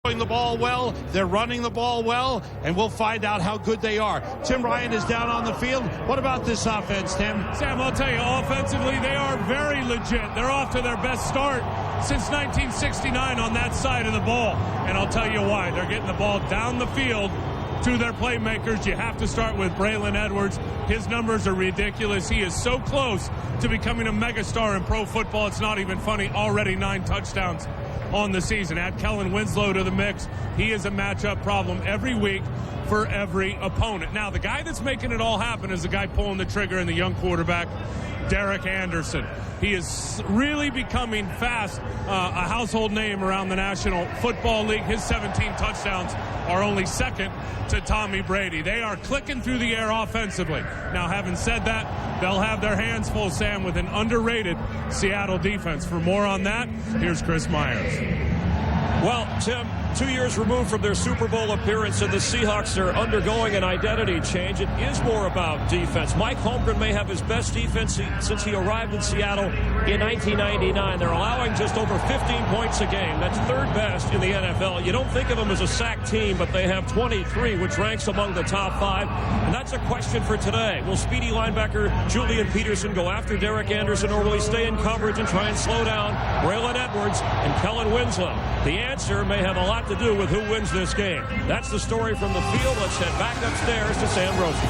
The ball well, they're running the ball well, and we'll find out how good they are. Tim Ryan is down on the field. What about this offense, Tim? Sam, I'll tell you, offensively, they are very legit. They're off to their best start since 1969 on that side of the ball. And I'll tell you why. They're getting the ball down the field to their playmakers. You have to start with Braylon Edwards. His numbers are ridiculous. He is so close to becoming a megastar in pro football. It's not even funny. Already 9 touchdowns on the season. Add Kellen Winslow to the mix. He is a matchup problem every week for every opponent. Now, the guy that's making it all happen is the guy pulling the trigger and the young quarterback, Derek Anderson. He is really becoming fast a household name around the National Football League. His 17 touchdowns are only second to Tommy Brady. They are clicking through the air offensively. Now, having said that, they'll have their hands full, Sam, with an underrated Seattle defense. For more on that, here's Chris Myers. Well, Tim, 2 years removed from their Super Bowl appearance, and the Seahawks are undergoing an identity change. It is more about defense. Mike Holmgren may have his best defense since he arrived in Seattle in 1999. They're allowing just over 15 points a game. That's third best in the NFL. You don't think of them as a sack team, but they have 23, which ranks among the top 5. And that's a question for today. Will speedy linebacker Julian Peterson go after Derek Anderson, or will he stay in coverage and try and slow down Braylon Edwards and Kellen Winslow? The answer may have a lot to do with who wins this game. That's the story from the field. Let's head back upstairs to Sam Rosen.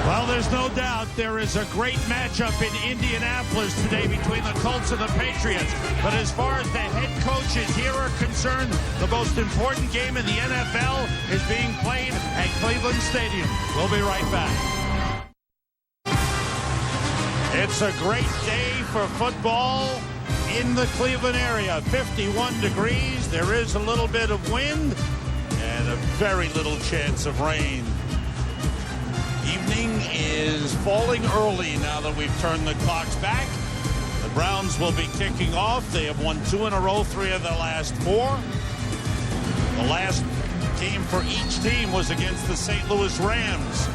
Well, there's no doubt there is a great matchup in Indianapolis today between the Colts and the Patriots. But as far as the head coaches here are concerned, the most important game in the NFL is being played at Cleveland Stadium. We'll be right back. It's a great day for football in the Cleveland area. 51 degrees. There is a little bit of wind and a very little chance of rain. Evening is falling early now that we've turned the clocks back. The Browns will be kicking off. They have won 2 in a row, 3 of the last 4. The last game for each team was against the St. Louis Rams.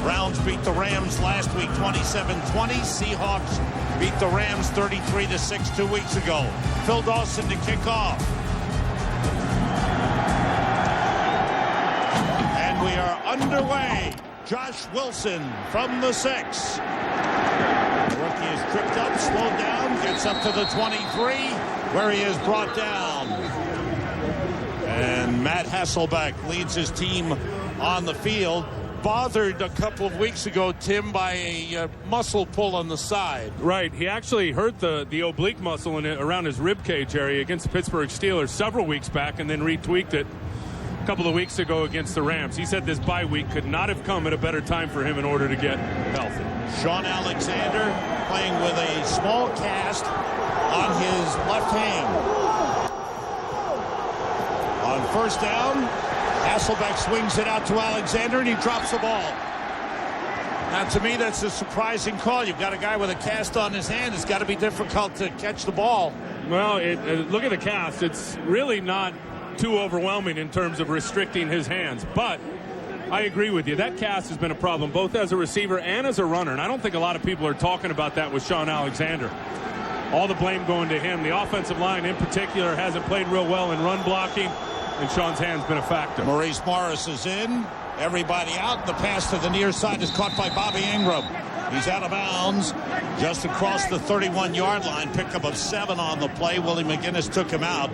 Browns beat the Rams last week 27-20. Seahawks beat the Rams 33-6 2 weeks ago. Phil Dawson to kick off. And we are underway. Josh Wilson from the 6. The rookie is tripped up, slowed down, gets up to the 23, where he is brought down. And Matt Hasselbeck leads his team on the field. Bothered a couple of weeks ago, Tim, by a muscle pull on the side. Right. He actually hurt the oblique muscle around his rib cage area against the Pittsburgh Steelers several weeks back, and then retweaked it a couple of weeks ago against the Rams. He said this bye week could not have come at a better time for him in order to get healthy. Sean Alexander playing with a small cast on his left hand. On first down, Hasselbeck swings it out to Alexander, and he drops the ball. Now, to me, that's a surprising call. You've got a guy with a cast on his hand. It's got to be difficult to catch the ball. Well, look at the cast. It's really not too overwhelming in terms of restricting his hands. But I agree with you. That cast has been a problem, both as a receiver and as a runner. And I don't think a lot of people are talking about that with Sean Alexander. All the blame going to him. The offensive line in particular hasn't played real well in run blocking, and Sean's hand's been a factor. Maurice Morris is in. Everybody out. The pass to the near side is caught by Bobby Ingram. He's out of bounds just across the 31-yard line. Pickup of 7 on the play. Willie McGinnis took him out.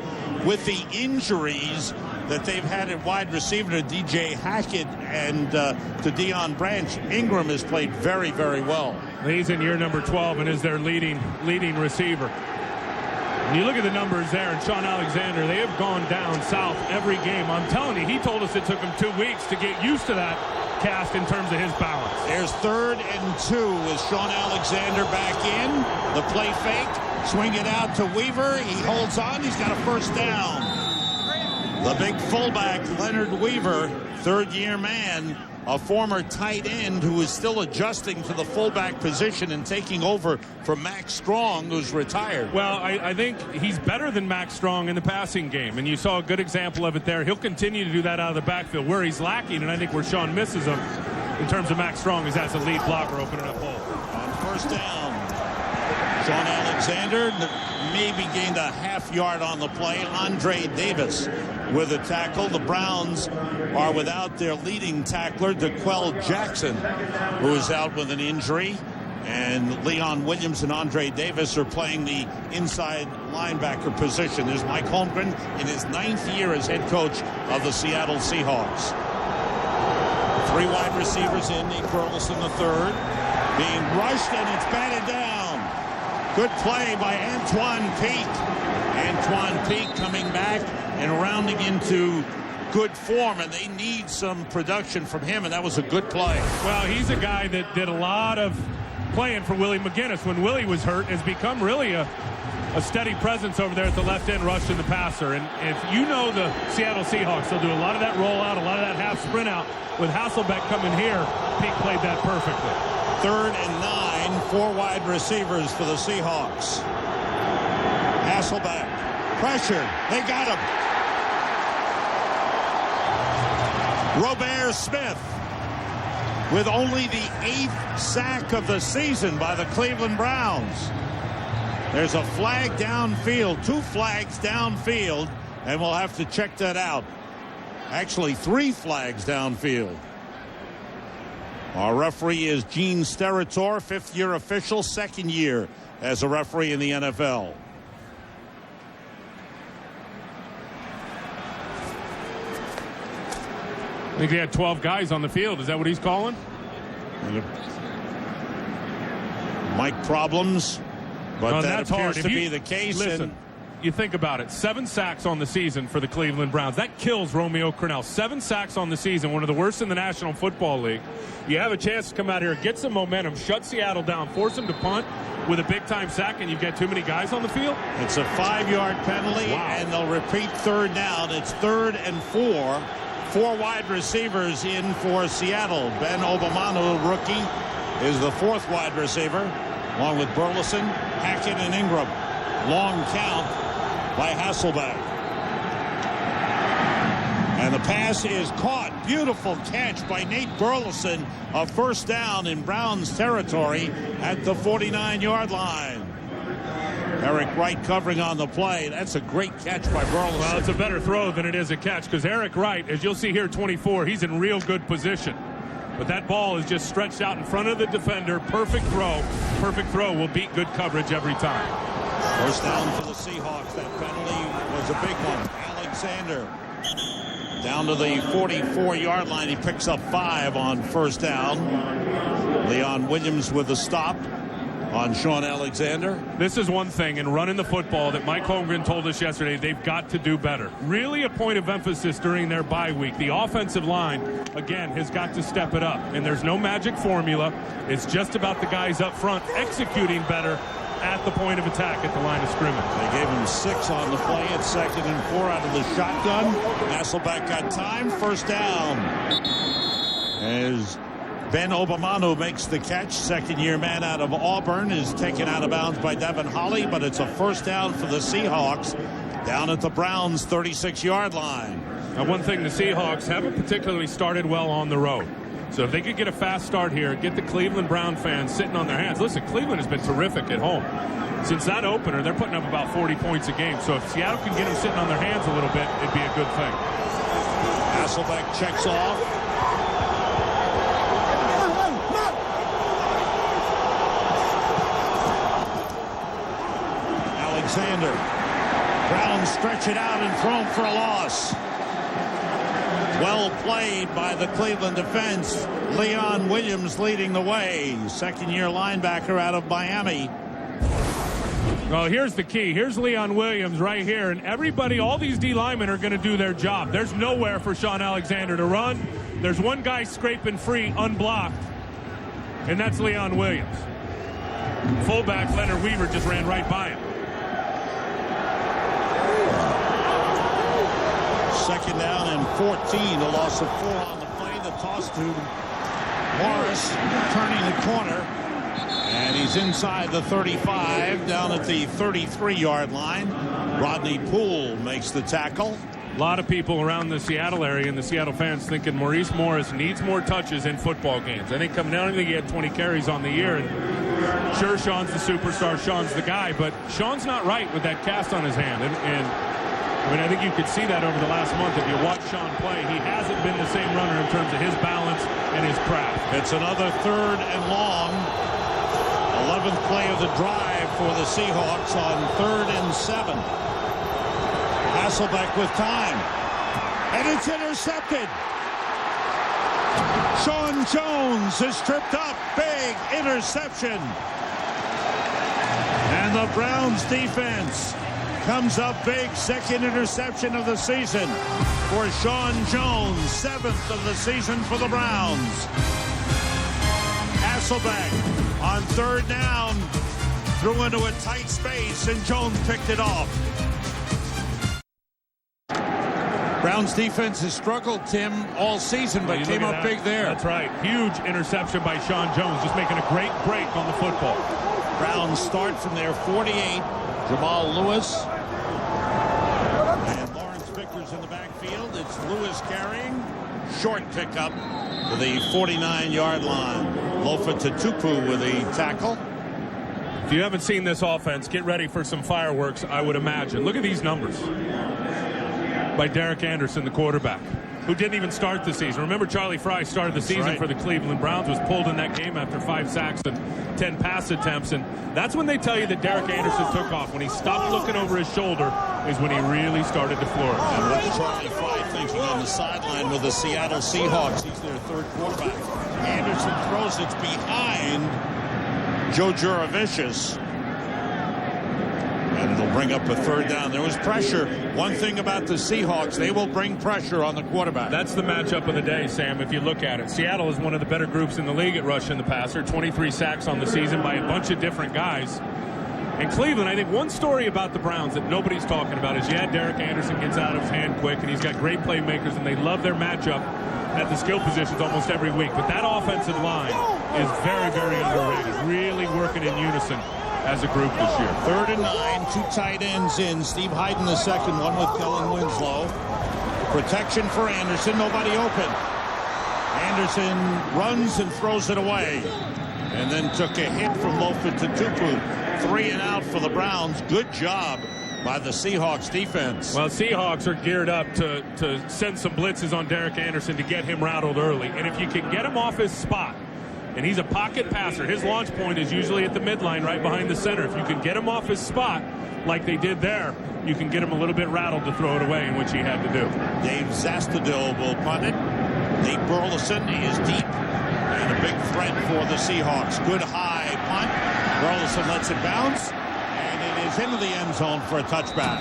With the injuries that they've had at wide receiver to D.J. Hackett and to Deion Branch, Ingram has played very, very well. He's in year number 12 and is their leading receiver. And you look at the numbers there, and Sean Alexander, they have gone down south every game. I'm telling you, he told us it took him 2 weeks to get used to that cast in terms of his balance. There's 3rd and 2 with Sean Alexander back in. The play fake, swing it out to Weaver. He holds on. He's got a first down. The big fullback, Leonard Weaver, 3rd-year man, a former tight end who is still adjusting to the fullback position and taking over from Max Strong, who's retired. Well, I think he's better than Max Strong in the passing game, and you saw a good example of it there. He'll continue to do that out of the backfield. Where he's lacking, and I think where Sean misses him in terms of Max Strong, is as a lead blocker opening up holes. On first down, Sean Alexander maybe gained a half yard on the play. Andre Davis with a tackle. The Browns are without their leading tackler, DeQuell Jackson, who is out with an injury. And Leon Williams and Andre Davis are playing the inside linebacker position. There's Mike Holmgren in his 9th year as head coach of the Seattle Seahawks. 3 wide receivers in. Nate Burleson the third. Being rushed, and it's batted down. Good play by Antoine Peak. Antoine Peak coming back and rounding into good form, and they need some production from him, and that was a good play. Well, he's a guy that did a lot of playing for Willie McGinnis when Willie was hurt, has become really a steady presence over there at the left end, rushing the passer. And if you know the Seattle Seahawks, they'll do a lot of that rollout, a lot of that half sprint out. With Hasselbeck coming here, Peak played that perfectly. 3rd and 9, 4 wide receivers for the Seahawks. Hasselbeck, pressure, they got him. Robert Smith with only the 8th sack of the season by the Cleveland Browns. There's a flag downfield, 2 flags downfield, and we'll have to check that out. Actually, 3 flags downfield. Our referee is Gene Steratore, 5th-year official, 2nd year as a referee in the NFL. I think they had 12 guys on the field. Is that what he's calling? Mic problems, but well, that appears hard. to be the case. Listen, you think about it. 7 sacks on the season for the Cleveland Browns. That kills Romeo Crennel. 7 sacks on the season, one of the worst in the National Football League. You have a chance to come out here, get some momentum, shut Seattle down, force them to punt with a big-time sack, and you've got too many guys on the field? It's a 5-yard penalty, wow. And they'll repeat 3rd down. It's 3rd and 4. 4 wide receivers in for Seattle. Ben Obamanu, rookie, is the 4th wide receiver, along with Burleson, Hackett, and Ingram. Long count by Hasselbeck. And the pass is caught. Beautiful catch by Nate Burleson. A 1st down in Browns territory at the 49-yard line. Eric Wright covering on the play. That's a great catch by Burleson. Well, it's a better throw than it is a catch, because Eric Wright, as you'll see here, 24, he's in real good position. But that ball is just stretched out in front of the defender. Perfect throw. Perfect throw will beat good coverage every time. 1st down for the Seahawks. That penalty was a big one. Alexander down to the 44-yard line. He picks up 5 on 1st down. Leon Williams with a stop on Sean Alexander. This is one thing in running the football that Mike Holmgren told us yesterday they've got to do better. Really a point of emphasis during their bye week. The offensive line, again, has got to step it up. And there's no magic formula. It's just about the guys up front executing better at the point of attack at the line of scrimmage. They gave him 6 on the play at 2nd and 4 out of the shotgun. Hasselbeck got time. 1st down. As Ben Obamanu makes the catch. 2nd-year man out of Auburn is taken out of bounds by Devin Holley, but it's a 1st down for the Seahawks down at the Browns' 36-yard line. Now, one thing, the Seahawks haven't particularly started well on the road. So if they could get a fast start here, get the Cleveland Brown fans sitting on their hands. Listen, Cleveland has been terrific at home. Since that opener, they're putting up about 40 points a game. So if Seattle can get them sitting on their hands a little bit, it'd be a good thing. Hasselbeck checks off. Alexander. Browns stretch it out and throw him for a loss. Well played by the Cleveland defense. Leon Williams leading the way. 2nd-year linebacker out of Miami. Well, here's the key. Here's Leon Williams right here. And everybody, all these D linemen are going to do their job. There's nowhere for Sean Alexander to run. There's one guy scraping free, unblocked. And that's Leon Williams. Fullback Leonard Weaver just ran right by him. 2nd down and 14. A loss of 4 on the play. The toss to Morris, turning the corner. And he's inside the 35, down at the 33-yard line. Rodney Poole makes the tackle. A lot of people around the Seattle area and the Seattle fans thinking Maurice Morris needs more touches in football games. I think coming down, I think he had 20 carries on the year. And sure, Sean's the superstar, Sean's the guy, but Sean's not right with that cast on his hand. And I mean, I think you could see that over the last month if you watch Sean play. He hasn't been the same runner in terms of his balance and his craft. It's another 3rd and long. 11th play of the drive for the Seahawks on 3rd and 7. Hasselbeck with time. And it's intercepted. Sean Jones is tripped up. Big interception. And the Browns defense comes up big. 2nd interception of the season for Sean Jones. 7th of the season for the Browns. Hasselbeck on 3rd down. Threw into a tight space and Jones picked it off. Browns defense has struggled, Tim, all season, but came up big there. That's right. Huge interception by Sean Jones, just making a great break on the football. Browns start from their 48. Jamal Lewis. And Lawrence Vickers in the backfield. It's Lewis carrying. Short pickup to the 49-yard line. Lofa Tatupu with a tackle. If you haven't seen this offense, get ready for some fireworks, I would imagine. Look at these numbers by Derek Anderson, the quarterback, who didn't even start the season. Remember, Charlie Fry started the season for the Cleveland Browns, was pulled in that game after 5 sacks and 10 pass attempts, and that's when they tell you that Derek Anderson took off. When he stopped looking over his shoulder is when he really started to flourish. And what's Charlie Fry thinking on the sideline with the Seattle Seahawks? He's their 3rd quarterback. Anderson throws it behind Joe Juravicius. And it'll bring up a 3rd down. There was pressure. One thing about the Seahawks, they will bring pressure on the quarterback. That's the matchup of the day, Sam, if you look at it. Seattle is one of the better groups in the league at rushing the passer. 23 sacks on the season by a bunch of different guys. And Cleveland, I think one story about the Browns that nobody's talking about is, Derek Anderson gets out of his hand quick, and he's got great playmakers, and they love their matchup at the skill positions almost every week. But that offensive line is very, very underrated, really working in unison as a group this year. 3rd and 9, 2 tight ends in. Steve Hyden the second, one with Kellen Winslow. Protection for Anderson, nobody open. Anderson runs and throws it away. And then took a hit from Lofa Tatupu. 3 and out for the Browns. Good job by the Seahawks defense. Well, Seahawks are geared up to send some blitzes on Derek Anderson to get him rattled early. And if you can get him off his spot, and he's a pocket passer. His launch point is usually at the midline right behind the center. If you can get him off his spot like they did there, you can get him a little bit rattled to throw it away, in which he had to do. Dave Zastudil will punt it. Nate Burleson is deep and a big threat for the Seahawks. Good high punt. Burleson lets it bounce, and it is into the end zone for a touchback.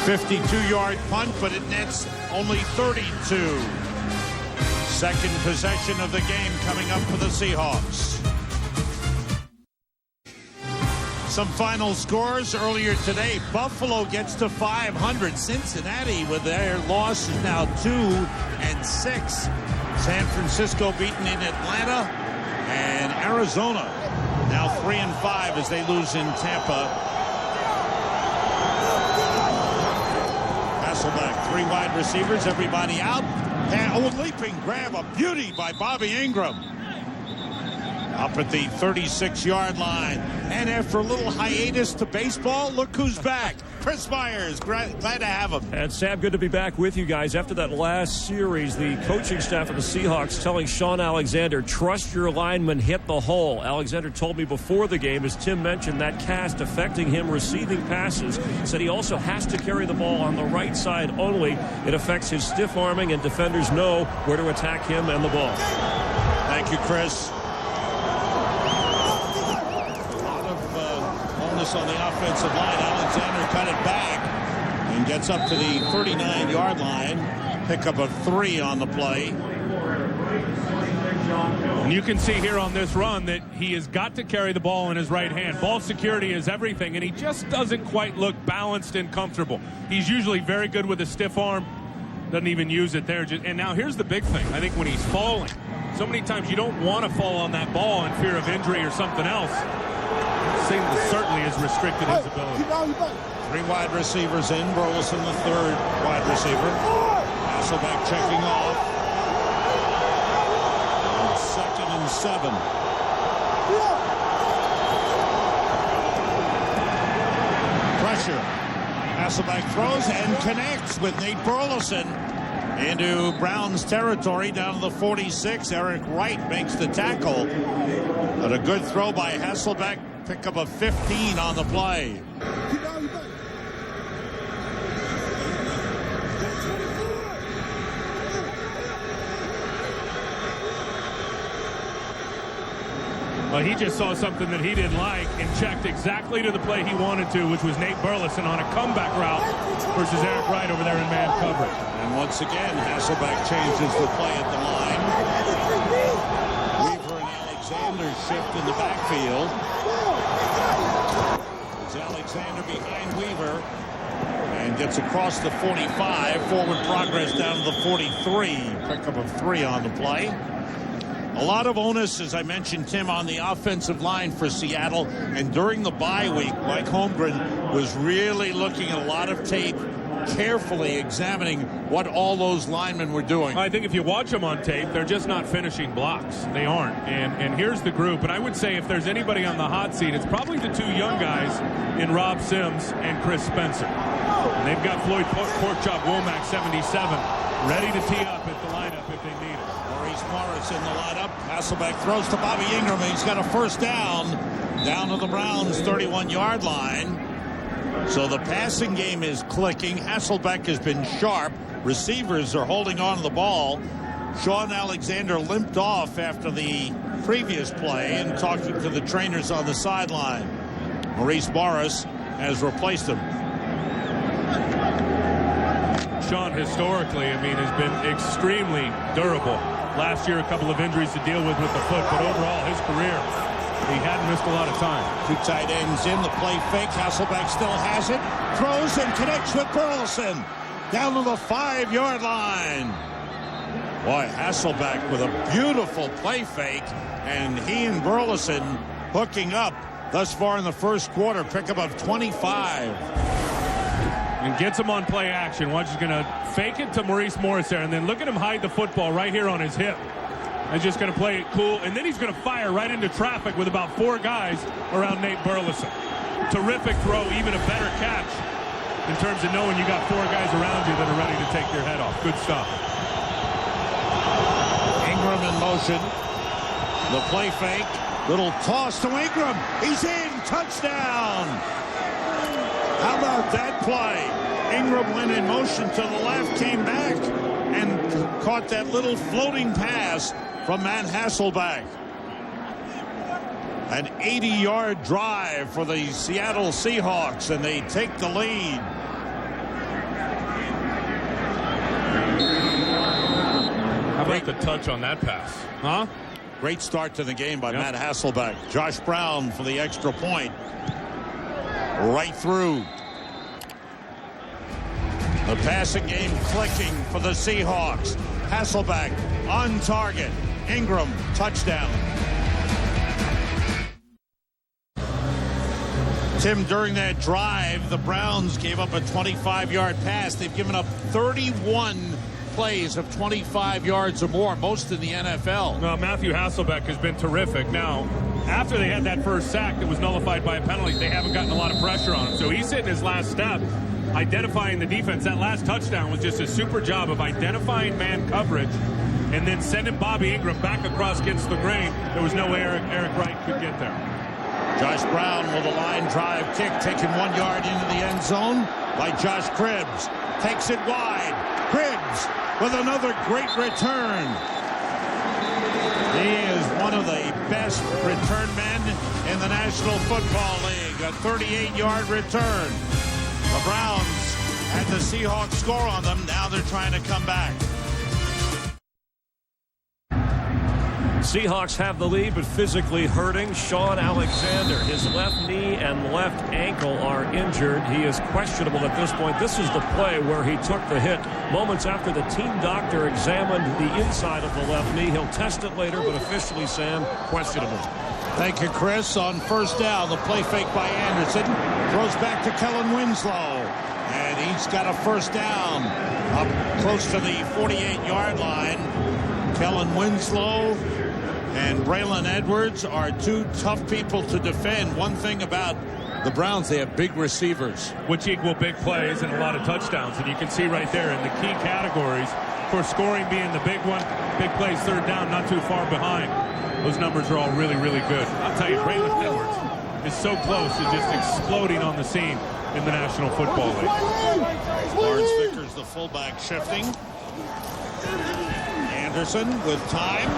52-yard punt, but it nets only 32. Second possession of the game coming up for the Seahawks. Some final scores earlier today. Buffalo gets to 500. Cincinnati, with their loss, is now 2-6. San Francisco beaten in Atlanta. And Arizona now 3-5 as they lose in Tampa. Hasselbeck, 3 wide receivers, everybody out. And leaping grab, a beauty by Bobby Ingram. Up at the 36-yard line. And after a little hiatus to baseball, look who's back. Chris Myers, glad to have him. And Sam, good to be back with you guys. After that last series, the coaching staff of the Seahawks telling Sean Alexander, trust your lineman, hit the hole. Alexander told me before the game, as Tim mentioned, that cast affecting him receiving passes. Said he also has to carry the ball on the right side only. It affects his stiff arming, and defenders know where to attack him and the ball. Thank you, Chris. On the offensive line, Alexander cut it back and gets up to the 39-yard line. Pick up a 3 on the play. And you can see here on this run that he has got to carry the ball in his right hand. Ball security is everything, and he just doesn't quite look balanced and comfortable. He's usually very good with a stiff arm. Doesn't even use it there. And now here's the big thing. I think when he's falling, so many times you don't want to fall on that ball in fear of injury or something else. Certainly has restricted his ability. 3 wide receivers in. Burleson, the 3rd wide receiver. Hasselbeck checking off. 2nd and 7. Pressure. Hasselbeck throws and connects with Nate Burleson into Browns territory down to the 46. Eric Wright makes the tackle. But a good throw by Hasselbeck. Pick up a 15 on the play. Well, he just saw something that he didn't like and checked exactly to the play he wanted to, which was Nate Burleson on a comeback route versus Eric Wright over there in man coverage. And once again, Hasselbeck changes the play at the line. Weaver and Alexander shift in the backfield. It's Alexander behind Weaver and gets across the 45. Forward progress down to the 43. Pickup of 3 on the play. A lot of onus, as I mentioned, Tim, on the offensive line for Seattle. And during the bye week, Mike Holmgren was really looking at a lot of tape, carefully examining what all those linemen were doing. I think if you watch them on tape, they're just not finishing blocks. They aren't. And here's the group. And I would say if there's anybody on the hot seat, it's probably the 2 young guys in Rob Sims and Chris Spencer. And they've got Floyd Porkchop Womack, 77, ready to tee up at the lineup if they need it. Morris in the lineup. Hasselbeck throws to Bobby Ingram. He's got a first down to the Browns 31-yard line. So the passing game is clicking. Hasselbeck has been sharp. Receivers are holding on to the ball. Sean Alexander limped off after the previous play and talking to the trainers on the sideline. Maurice Morris has replaced him. Sean, historically, has been extremely durable. Last year, a couple of injuries to deal with the foot, but overall, his career, he hadn't missed a lot of time. 2 tight ends in the play fake. Hasselbeck still has it. Throws and connects with Burleson. Down to the 5-yard line. Boy, Hasselbeck with a beautiful play fake, and he and Burleson hooking up thus far in the first quarter. Pickup of 25. And gets him on play action. Watch, he's going to fake it to Maurice Morris there, and then look at him hide the football right here on his hip. He's just going to play it cool, and then he's going to fire right into traffic with about 4 guys around Nate Burleson. Terrific throw, even a better catch in terms of knowing you got 4 guys around you that are ready to take your head off. Good stuff. Ingram in motion. The play fake. Little toss to Ingram. He's in. Touchdown. How about that play? Ingram went in motion to the left, came back, and caught that little floating pass from Matt Hasselbeck. An 80-yard drive for the Seattle Seahawks, and they take the lead. How about the touch on that pass? Huh? Great start to the game by Matt Hasselbeck. Josh Brown for the extra point. Right through. The passing game clicking for the Seahawks. Hasselbeck on target. Ingram, touchdown. Tim, during that drive, the Browns gave up a 25-yard pass. They've given up 31 plays of 25 yards or more, most in the NFL. Well, Matthew Hasselbeck has been terrific. Now, after they had that first sack that was nullified by a penalty, they haven't gotten a lot of pressure on him. So he's hitting his last step, identifying the defense. That last touchdown was just a super job of identifying man coverage and then sending Bobby Ingram back across against the grain. There was no way Eric Wright could get there. Josh Brown with a line drive kick, taken 1 yard into the end zone by Josh Cribbs. Takes it wide. Cribbs with another great return. He is one of the best return men in the National Football League. A 38-yard return. The Browns had the Seahawks score on them. Now they're trying to come back. Seahawks have the lead, but physically hurting. Sean Alexander, his left knee and left ankle are injured. He is questionable at this point. This is the play where he took the hit moments after the team doctor examined the inside of the left knee. He'll test it later, but officially, Sam, questionable. Thank you, Chris. On first down, the play fake by Anderson. Throws back to Kellen Winslow. And he's got a first down up close to the 48-yard line. Kellen Winslow and Braylon Edwards are 2 tough people to defend. One thing about The Browns, they have big receivers, which equal big plays and a lot of touchdowns. And you can see right there in the key categories, for scoring being the big one, big plays, third down, not too far behind. Those numbers are all really, really good. I'll tell you, Braylon Edwards is so close to just exploding on the scene in the National Football League. Lawrence Vickers, the fullback, shifting. Anderson with time.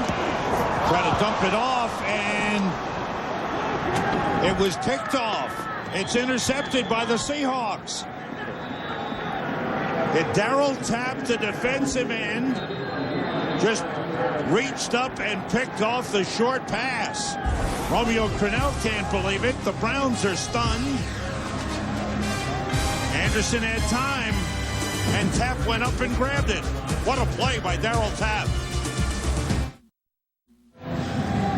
Try to dump it off, and it was picked off. It's intercepted by the Seahawks. Darrell tapped the defensive end, just reached up and picked off the short pass. Romeo Crennel can't believe it. The Browns are stunned. Anderson had time, and Tapp went up and grabbed it. What a play by Darrell Tapp.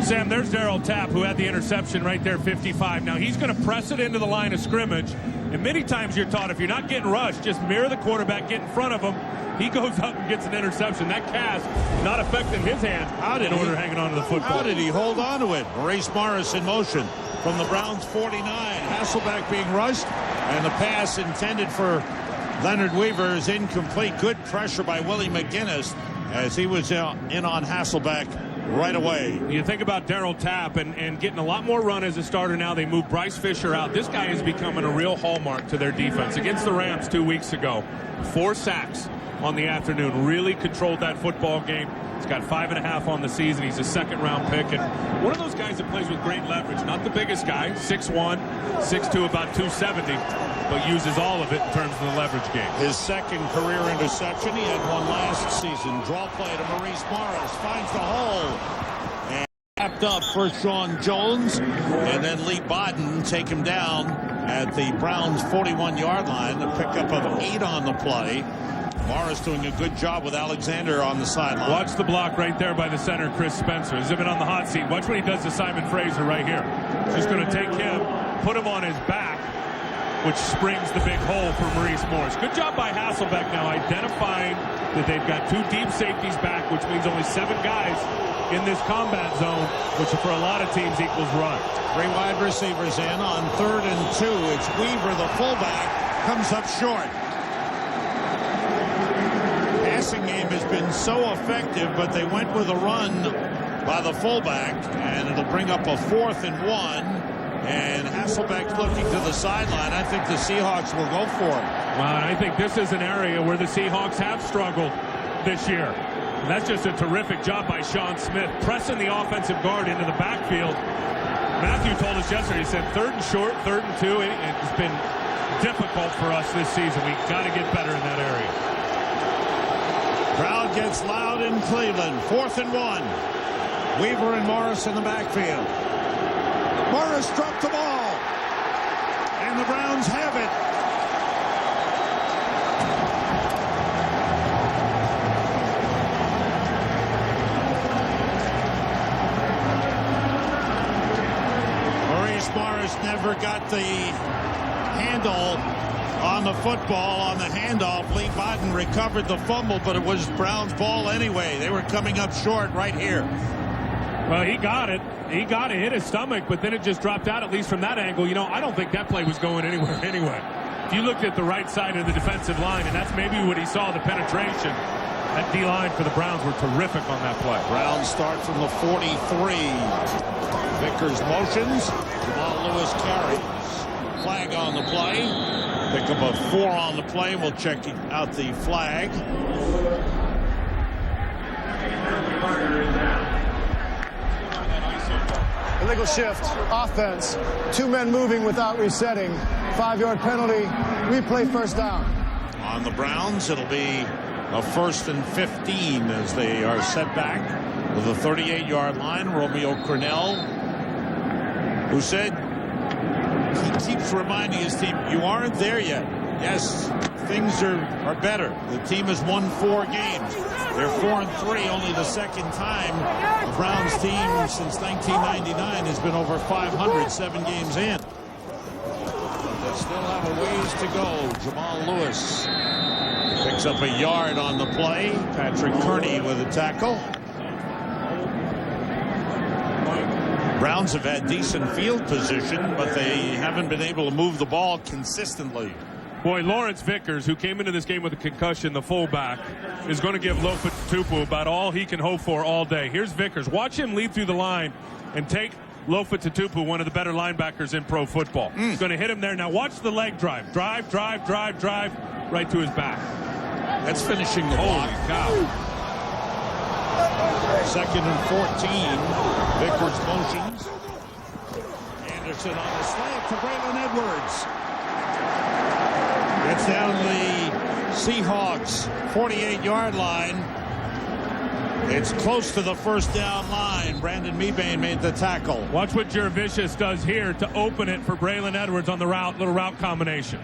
Sam, there's Darrell Tapp, who had the interception right there, 55. Now, he's going to press it into the line of scrimmage. And many times you're taught if you're not getting rushed, just mirror the quarterback, get in front of him. He goes up and gets an interception. That cast not affecting his hand hanging on to the football. How did he hold on to it? Maurice Morris in motion from the Browns 49. Hasselbeck being rushed, and the pass intended for Leonard Weaver is incomplete. Good pressure by Willie McGinnis as he was in on Hasselbeck right away. You think about Darrell Tapp and getting a lot more run as a starter now. They moved Bryce Fisher out. This guy is becoming a real hallmark to their defense. Against the Rams 2 weeks ago, 4 sacks on the afternoon. Really controlled that football game. He's got 5.5 on the season. He's a second-round pick. And one of those guys that plays with great leverage. Not the biggest guy, 6'1", 6'2", about 270, but uses all of it in terms of the leverage game. His second career interception. He had one last season. Draw play to Maurice Morris. Finds the hole. And tapped up for Sean Jones. And then Lee Bodden take him down at the Browns' 41-yard line. A pickup of 8 on the play. Morris doing a good job with Alexander on the sideline. Watch the block right there by the center, Chris Spencer. He's been on the hot seat. Watch what he does to Simon Fraser right here. He's going to take him, put him on his back, which springs the big hole for Maurice Morris. Good job by Hasselbeck now identifying that they've got 2 deep safeties back, which means only 7 guys in this combat zone, which for a lot of teams equals run. 3 wide receivers in on 3rd and 2. It's Weaver, the fullback, comes up short. Passing game has been so effective, but they went with a run by the fullback, and it'll bring up a 4th and 1. And Hasselbeck looking to the sideline. I think the Seahawks will go for it. Well, I think this is an area where the Seahawks have struggled this year. And that's just a terrific job by Sean Smith, pressing the offensive guard into the backfield. Matthew told us yesterday, he said 3rd and short, 3rd and 2. It's been difficult for us this season. We've got to get better in that area. Crowd gets loud in Cleveland. 4th and 1. Weaver and Morris in the backfield. Morris dropped the ball, and the Browns have it. Maurice Morris never got the handle on the football on the handoff. Lee Bodden recovered the fumble, but it was Browns' ball anyway. They were coming up short right here. Well, he got it. He got it, hit his stomach, but then it just dropped out, at least from that angle. You know, I don't think that play was going anywhere anyway. If you looked at the right side of the defensive line, and that's maybe what he saw, the penetration, that D-line for the Browns were terrific on that play. Browns start from the 43. Vickers motions. Jamal Lewis carries. Flag on the play. Pick up a 4 on the play. We'll check out the flag. Illegal shift, offense, 2 men moving without resetting, 5-yard penalty, replay, first down. On the Browns, it'll be a 1st and 15 as they are set back with a 38-yard line. Romeo Crennel, who said he keeps reminding his team, you aren't there yet. Yes, things are better. The team has won 4 games. They're 4-3, only the second time the Browns team since 1999 has been over 500, 7 games in. They still have a ways to go. Jamal Lewis picks up a yard on the play. Patrick Kearney with a tackle. Browns have had decent field position, but they haven't been able to move the ball consistently. Boy, Lawrence Vickers, who came into this game with a concussion, the fullback, is going to give Lofa Tatupu about all he can hope for all day. Here's Vickers. Watch him lead through the line and take Lofa Tatupu, one of the better linebackers in pro football. He's going to hit him there. Now watch the leg drive. Drive, right to his back. That's finishing the block. Holy cow. 2nd and 14. Vickers motions. Anderson on the slant to Braylon Edwards. Gets down the Seahawks 48-yard line. It's close to the first down line. Brandon Mebane made the tackle. Watch what Jervicius does here to open it for Braylon Edwards on the route, little route combination.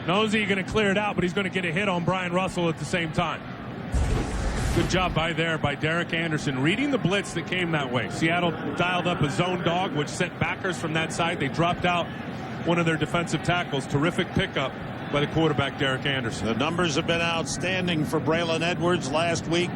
Knows he's going to clear it out, but he's going to get a hit on Brian Russell at the same time. Good job by Derek Anderson, reading the blitz that came that way. Seattle dialed up a zone dog, which sent backers from that side. They dropped out one of their defensive tackles. Terrific pickup by the quarterback, Derek Anderson. The numbers have been outstanding for Braylon Edwards. Last week,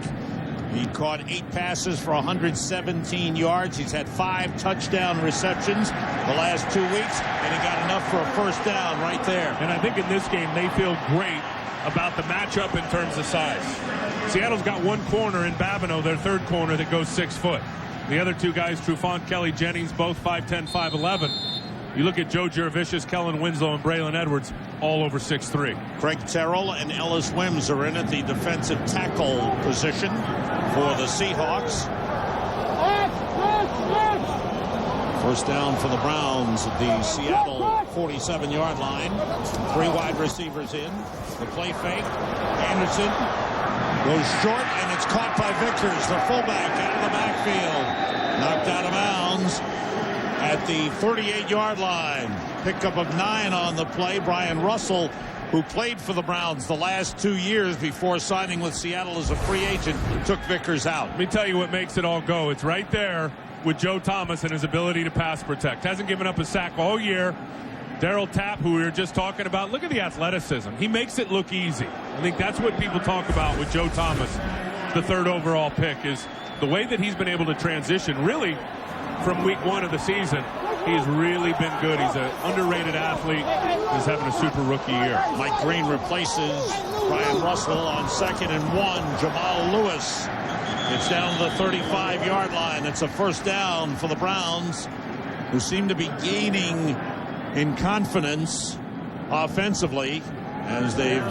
he caught 8 passes for 117 yards. He's had 5 touchdown receptions the last 2 weeks, and he got enough for a first down right there. And I think in this game, they feel great about the matchup in terms of size. Seattle's got one corner in Babineau, their third corner, that goes 6 foot. The other 2 guys, Trufant, Kelly Jennings, both 5'10", 5'11". You look at Joe Jervicius, Kellen Winslow, and Braylon Edwards, all over 6'3". Craig Terrell and Ellis Wims are in at the defensive tackle position for the Seahawks. First down for the Browns at the Seattle 47-yard line. 3 wide receivers in. The play fake. Anderson goes short, and it's caught by Vickers, the fullback, out of the backfield. Knocked out of bounds at the 38-yard line. Pickup of 9 on the play. Brian Russell, who played for the Browns the last 2 years before signing with Seattle as a free agent, took Vickers out. Let me tell you what makes it all go. It's right there with Joe Thomas and his ability to pass protect. Hasn't given up a sack all year. Darryl Tapp, who we were just talking about, look at the athleticism. He makes it look easy. I think that's what people talk about with Joe Thomas, the 3rd overall pick, is the way that he's been able to transition really from week 1 of the season. He's really been good. He's an underrated athlete. He's having a super rookie year. Mike Green replaces Brian Russell on 2nd and 1. Jamal Lewis gets down to the 35-yard line. It's a first down for the Browns, who seem to be gaining in confidence offensively as they've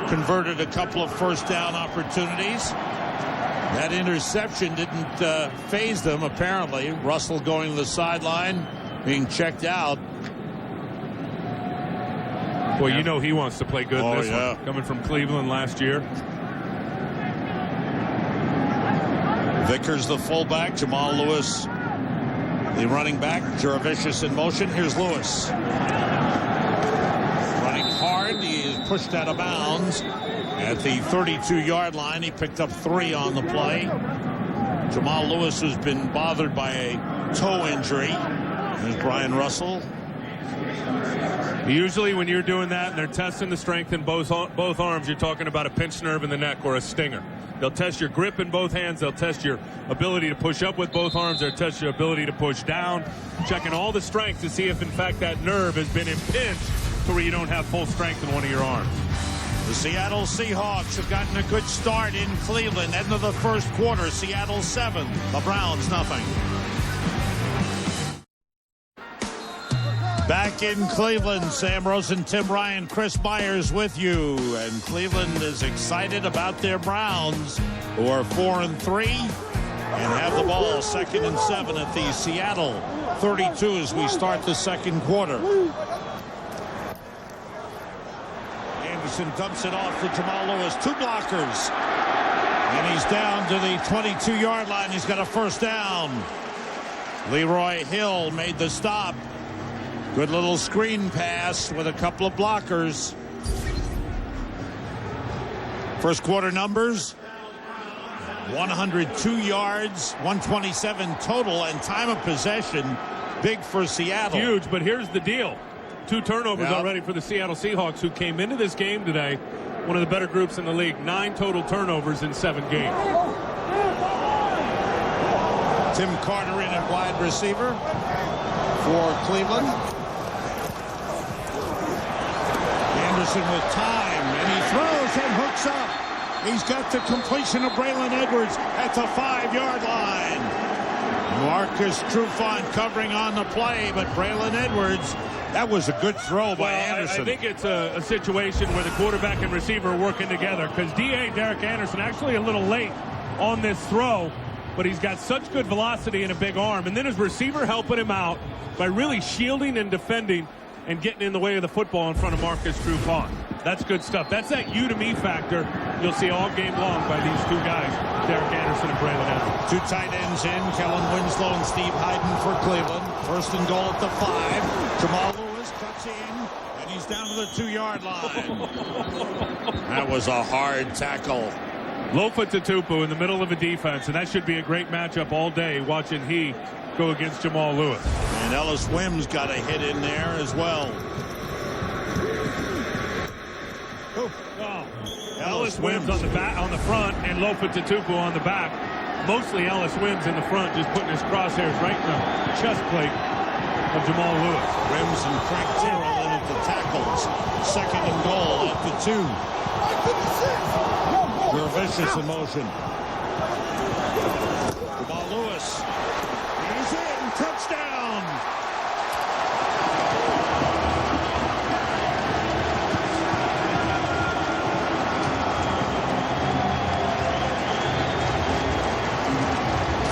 converted a couple of first down opportunities. That interception didn't faze them, apparently. Russell going to the sideline, being checked out. Well, you know he wants to play good in this one. Coming from Cleveland last year. Vickers, the fullback. Jamal Lewis, the running back. Jervicius in motion. Here's Lewis. Running hard. He is pushed out of bounds at the 32-yard line. He picked up 3 on the play. Jamal Lewis has been bothered by a toe injury. There's Brian Russell. Usually when you're doing that and they're testing the strength in both arms, you're talking about a pinched nerve in the neck or a stinger. They'll test your grip in both hands. They'll test your ability to push up with both arms. They'll test your ability to push down, checking all the strength to see if, in fact, that nerve has been impinged to where you don't have full strength in one of your arms. The Seattle Seahawks have gotten a good start in Cleveland. End of the first quarter, Seattle 7, the Browns nothing. Back in Cleveland, Sam Rosen, Tim Ryan, Chris Myers with you. And Cleveland is excited about their Browns, who are 4-3 and have the ball 2nd and 7 at the Seattle 32 as we start the second quarter. Anderson dumps it off to Jamal Lewis. 2 blockers. And he's down to the 22-yard line. He's got a first down. Leroy Hill made the stop. Good little screen pass with a couple of blockers. First quarter numbers: 102 yards, 127 total, and time of possession big for Seattle. Huge, but here's the deal. 2 turnovers already for the Seattle Seahawks, who came into this game today, one of the better groups in the league. 9 total turnovers in 7 games. Tim Carter in at wide receiver for Cleveland. Anderson with time, and he throws and hooks up. He's got the completion of Braylon Edwards at the 5-yard line. Marcus Trufant covering on the play, but Braylon Edwards, that was a good throw by Anderson. I think it's a situation where the quarterback and receiver are working together, because D.A. Derek Anderson actually a little late on this throw, but he's got such good velocity and a big arm. And then his receiver helping him out by really shielding and defending and getting in the way of the football in front of Marcus Trufant. That's good stuff. That's that you-to-me factor you'll see all game long by these two guys, Derek Anderson and Braylon Edwards. 2 tight ends in, Kellen Winslow and Steve Hyden for Cleveland. First and goal at the 5. Jamal Lewis cuts in, and he's down to the 2-yard line. That was a hard tackle. Lofa Tatupu in the middle of a defense, and that should be a great matchup all day, watching he go against Jamal Lewis. And Ellis Wims got a hit in there as well. Ellis Wims on the back, on the front, and Lofa Tatupu on the back. Mostly Ellis Wims in the front, just putting his crosshairs right in the chest plate of Jamal Lewis. Wims and Frank Terrell in at the tackles. Second and goal at the 2. Gervicius in motion. Jamal Lewis. He's in. Touchdown.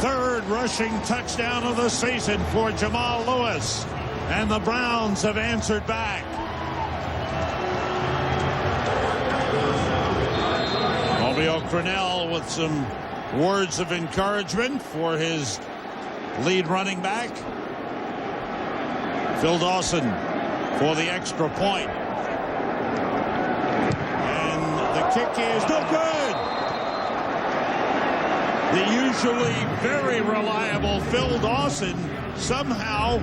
Third rushing touchdown of the season for Jamal Lewis. And the Browns have answered back. Romeo Crennel with some words of encouragement for his lead running back. Phil Dawson for the extra point. And the kick is no good. The usually very reliable Phil Dawson somehow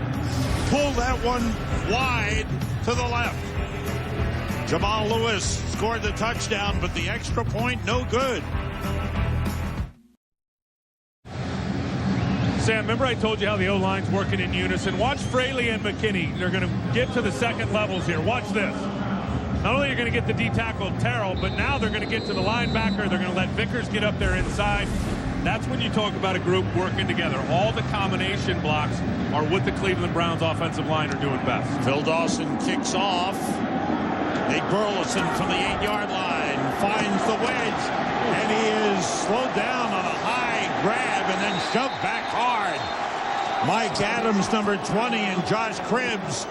pulled that one wide to the left. Jamal Lewis scored the touchdown, but the extra point, no good. Sam, remember I told you how the O-line's working in unison? Watch Fraley and McKinney. They're going to get to the second levels here. Watch this. Not only are you going to get the D-tackle Terrell, but now they're going to get to the linebacker. They're going to let Vickers get up there inside. That's when you talk about a group working together. All the combination blocks are what the Cleveland Browns offensive line are doing best. Phil Dawson kicks off. Nate Burleson from the 8-yard line finds the wedge, and he is slowed down on a high grab and then shoved back hard. Mike Adams, number 20, and Josh Cribbs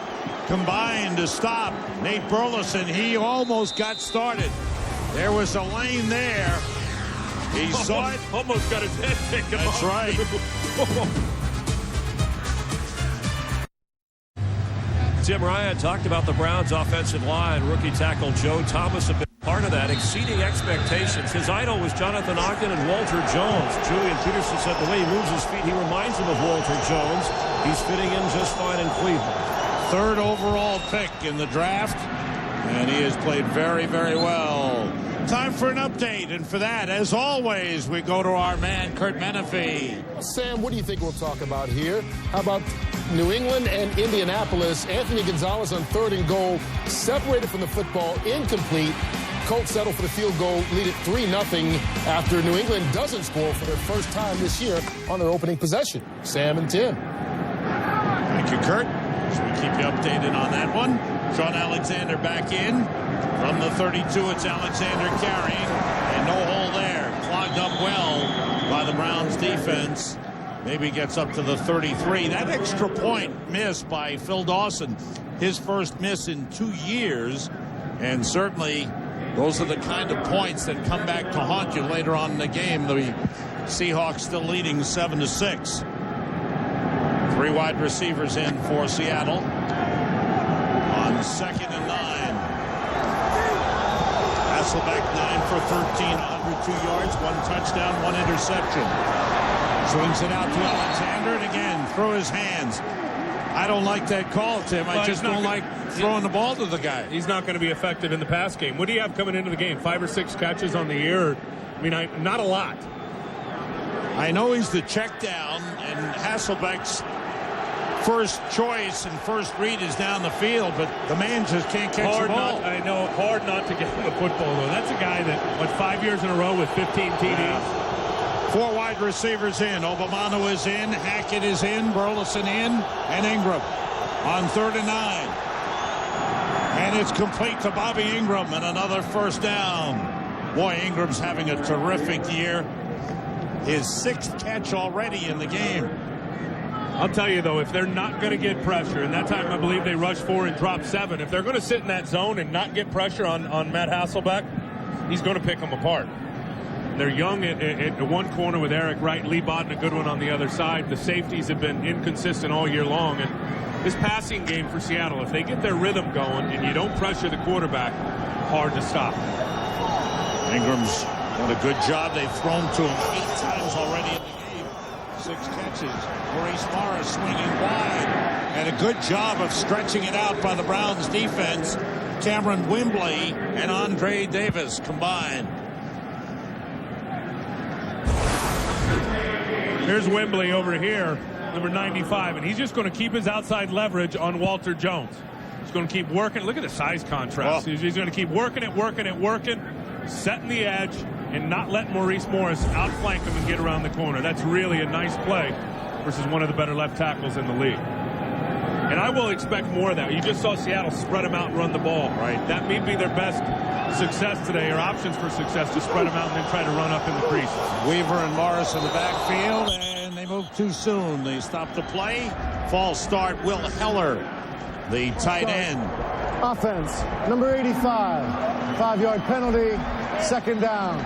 combined to stop Nate Burleson. He almost got started. There was a lane there. He saw it. Almost got his head taken off. That's right. Tim Ryan talked about the Browns' offensive line. Rookie tackle Joe Thomas a bit part of that, exceeding expectations. His idol was Jonathan Ogden and Walter Jones. Julian Peterson said the way he moves his feet, he reminds him of Walter Jones. He's fitting in just fine in Cleveland. Third overall pick in the draft, and he has played very, very well. Time for an update, and for that, as always, we go to our man, Kurt Menefee. Sam, what do you think we'll talk about here? How about New England and Indianapolis? Anthony Gonzalez on 3rd and goal, separated from the football, incomplete. Colts settle for the field goal, lead it 3-0 after New England doesn't score for their first time this year on their opening possession. Sam and Tim. Thank you, Kurt. So we keep you updated on that one. Sean Alexander back in. From the 32, it's Alexander carrying, and no hole there. Clogged up well by the Browns defense. Maybe gets up to the 33. That extra point missed by Phil Dawson, his first miss in 2 years, and certainly those are the kind of points that come back to haunt you later on in the game. The Seahawks still leading 7-6. 3 wide receivers in for Seattle on 2nd and 9. Hasselbeck 9 for 13, 102 yards, 1 touchdown, 1 interception. Swings it out to Alexander, and again, through his hands. I don't like that call, Tim. I just don't like throwing the ball to the guy. He's not going to be effective in the pass game. What do you have coming into the game? 5 or 6 catches on the year? I mean, not a lot. I know he's the check down, and Hasselbeck's first choice and first read is down the field, but the man just can't catch the ball. I know, hard not to get him the football, though. That's a guy that went 5 years in a row with 15 TDs. Yeah. 4 wide receivers in. Obamano is in, Hackett is in, Burleson in, and Ingram on 3rd and 9. And it's complete to Bobby Ingram, and another first down. Boy, Ingram's having a terrific year. His 6th catch already in the game. I'll tell you, though, if they're not going to get pressure, and that time I believe they rushed 4 and dropped 7, if they're going to sit in that zone and not get pressure on Matt Hasselbeck, he's going to pick them apart. They're young at one corner with Eric Wright, Lee Bodden, a good one on the other side. The safeties have been inconsistent all year long, and this passing game for Seattle, if they get their rhythm going and you don't pressure the quarterback, hard to stop. Ingram's done a good job. They've thrown to him 8 times already in the game. 6 catches. Maurice Morris swinging wide. And a good job of stretching it out by the Browns defense. Cameron Wembley and Andre Davis combined. Here's Wembley over here, number 95, and he's just going to keep his outside leverage on Walter Jones. He's going to keep working. Look at the size contrast. He's going to keep working, setting the edge, and not let Maurice Morris outflank him and get around the corner. That's really a nice play versus one of the better left tackles in the league. And I will expect more of that. You just saw Seattle spread them out and run the ball. Right. That may be their best success today, or options for success, to spread them out and then try to run up in the crease. Weaver and Morris in the backfield, and they move too soon. They stop the play. False start. Will Heller, the tight end. Offense, number 85. 5-yard penalty, 2nd down.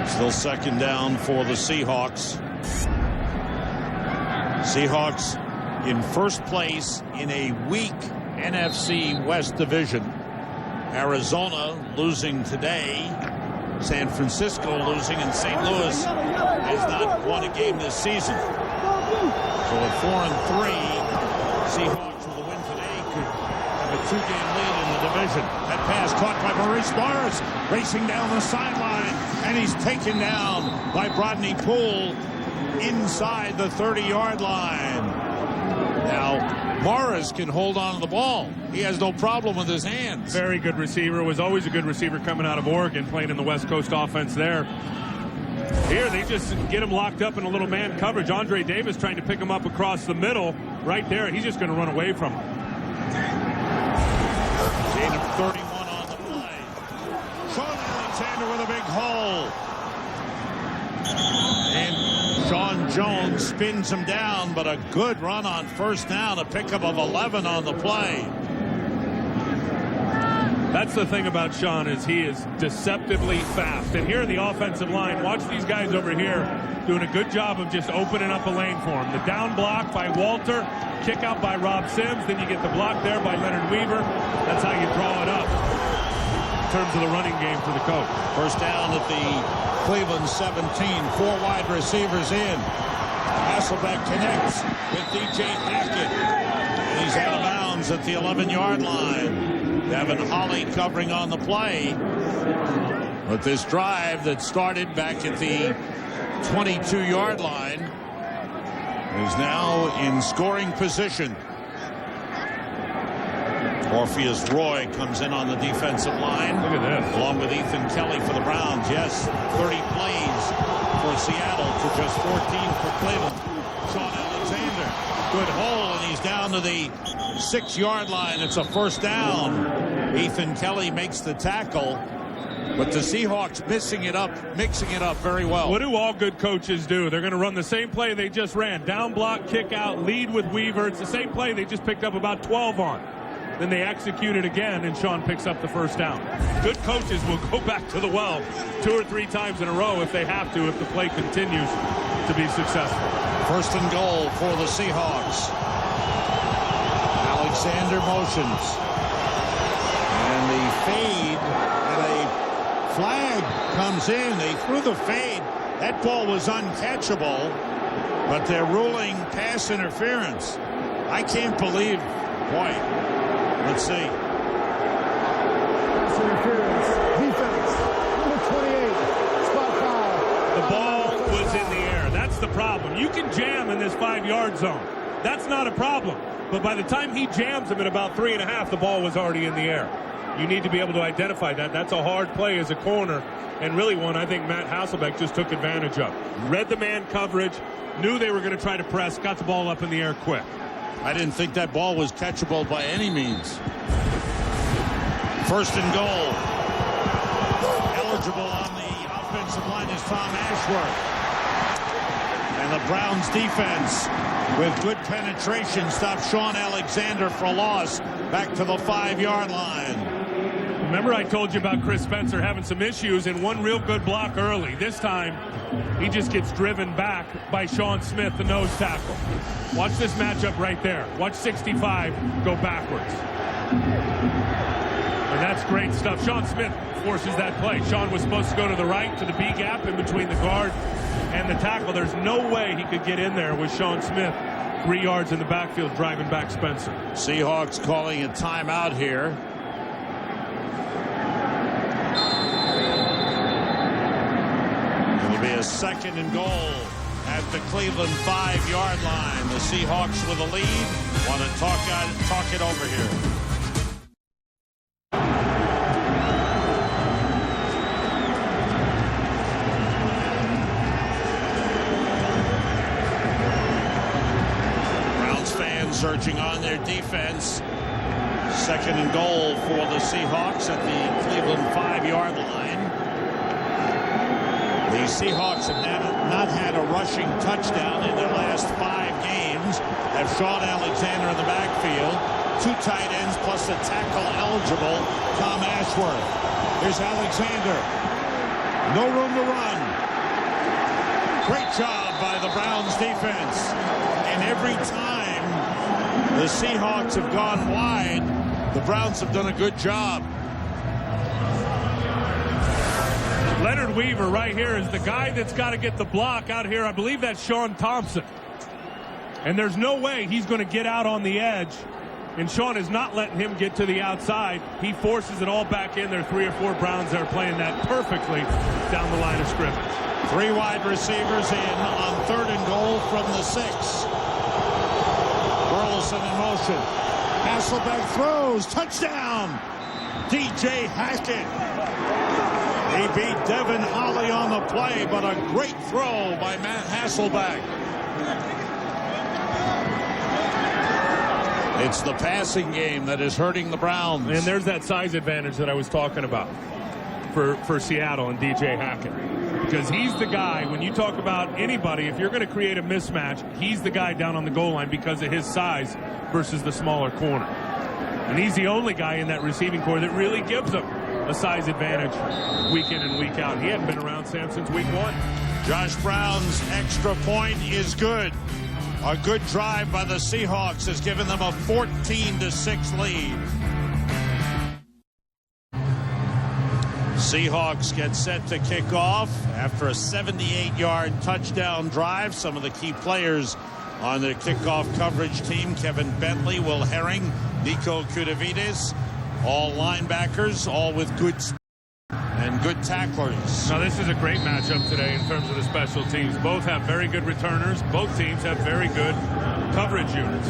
Still 2nd down for the Seahawks. Seahawks in first place in a weak NFC West division. Arizona losing today. San Francisco losing, and St. Louis has not won a game this season. So at 4-3, Seahawks with a win today could have a 2-game lead in the division. That pass caught by Maurice Morris, racing down the sideline, and he's taken down by Brodney Poole inside the 30-yard line. Now, Morris can hold on to the ball. He has no problem with his hands. Very good receiver. Was always a good receiver coming out of Oregon, playing in the West Coast offense there. Here, they just get him locked up in a little man coverage. Andre Davis trying to pick him up across the middle. Right there, he's just going to run away from him. Gain of 31 on the play. Sean Alexander with a big hole. And Sean Jones spins him down, but a good run on 1st down, a pickup of 11 on the play. That's the thing about Sean, is he is deceptively fast. And here in the offensive line, watch these guys over here doing a good job of just opening up a lane for him. The down block by Walter, kick out by Rob Sims, then you get the block there by Leonard Weaver. That's how you draw it up in terms of the running game for the coach. 1st down at the Cleveland 17, 4 wide receivers in. Hasselbeck connects with DJ Hackett. He's out of bounds at the 11-yard line. Devin Holly covering on the play. But this drive that started back at the 22-yard line is now in scoring position. Orpheus Roy comes in on the defensive line. Look at this. Along with Ethan Kelly for the Browns. Yes, 30 plays for Seattle to just 14 for Cleveland. Sean Alexander, good hole, and he's down to the 6-yard line. It's a 1st down. Ethan Kelly makes the tackle, but the Seahawks mixing it up very well. What do all good coaches do? They're going to run the same play they just ran. Down block, kick out, lead with Weaver. It's the same play they just picked up about 12 on. Then they execute it again, and Sean picks up the 1st down. Good coaches will go back to the well 2 or 3 times in a row if they have to, if the play continues to be successful. 1st and goal for the Seahawks. Alexander motions. And the fade, and a flag comes in. They threw the fade. That ball was uncatchable, but they're ruling pass interference. I can't believe, boy. Let's see. Pass interference. Defense. Number 28. Spot 5. The ball was in the air. That's the problem. You can jam in this 5-yard zone. That's not a problem. But by the time he jams him at about 3.5, the ball was already in the air. You need to be able to identify that. That's a hard play as a corner, and really one I think Matt Hasselbeck just took advantage of. Read the man coverage, knew they were going to try to press, got the ball up in the air quick. I didn't think that ball was catchable by any means. First and goal. Eligible on the offensive line is Tom Ashworth. And the Browns defense, with good penetration, stopped Sean Alexander for a loss back to the 5-yard line. Remember I told you about Chris Spencer having some issues and one real good block early. This time, he just gets driven back by Sean Smith, the nose tackle. Watch this matchup right there. Watch 65 go backwards. And that's great stuff. Sean Smith forces that play. Sean was supposed to go to the right, to the B gap in between the guard and the tackle. There's no way he could get in there with Sean Smith 3 yards in the backfield driving back Spencer. Seahawks calling a timeout here. It'll be a second and goal at the Cleveland 5-yard line. The Seahawks with a lead. Want to talk it over here. Searching on their defense. Second and goal for the Seahawks at the Cleveland 5-yard line. The Seahawks have not had a rushing touchdown in their last 5 games. Have Sean Alexander in the backfield. 2 tight ends plus a tackle eligible, Tom Ashworth. Here's Alexander. No room to run. Great job by the Browns defense. And every time the Seahawks have gone wide, the Browns have done a good job. Leonard Weaver right here is the guy that's got to get the block out here. I believe that's Sean Thompson. And there's no way he's going to get out on the edge. And Sean is not letting him get to the outside. He forces it all back in. There are 3 or 4 Browns that are playing that perfectly down the line of scrimmage. 3 wide receivers in on 3rd and goal from the 6. Burleson in motion. Hasselbeck throws. Touchdown! DJ Hackett. He beat Devin Holly on the play, but a great throw by Matt Hasselbeck. It's the passing game that is hurting the Browns. And there's that size advantage that I was talking about for Seattle and DJ Hackett. Because he's the guy, when you talk about anybody, if you're going to create a mismatch, he's the guy down on the goal line because of his size versus the smaller corner. And he's the only guy in that receiving corps that really gives them a size advantage week in and week out. He hadn't been around Sam since week 1. Josh Brown's extra point is good. A good drive by the Seahawks has given them a 14-6 lead. Seahawks get set to kick off after a 78-yard touchdown drive. Some of the key players on the kickoff coverage team: Kevin Bentley, Will Herring, Nico Kudavides, all linebackers, all with good speed and good tacklers. Now this is a great matchup today in terms of the special teams. Both have very good returners. Both teams have very good coverage units.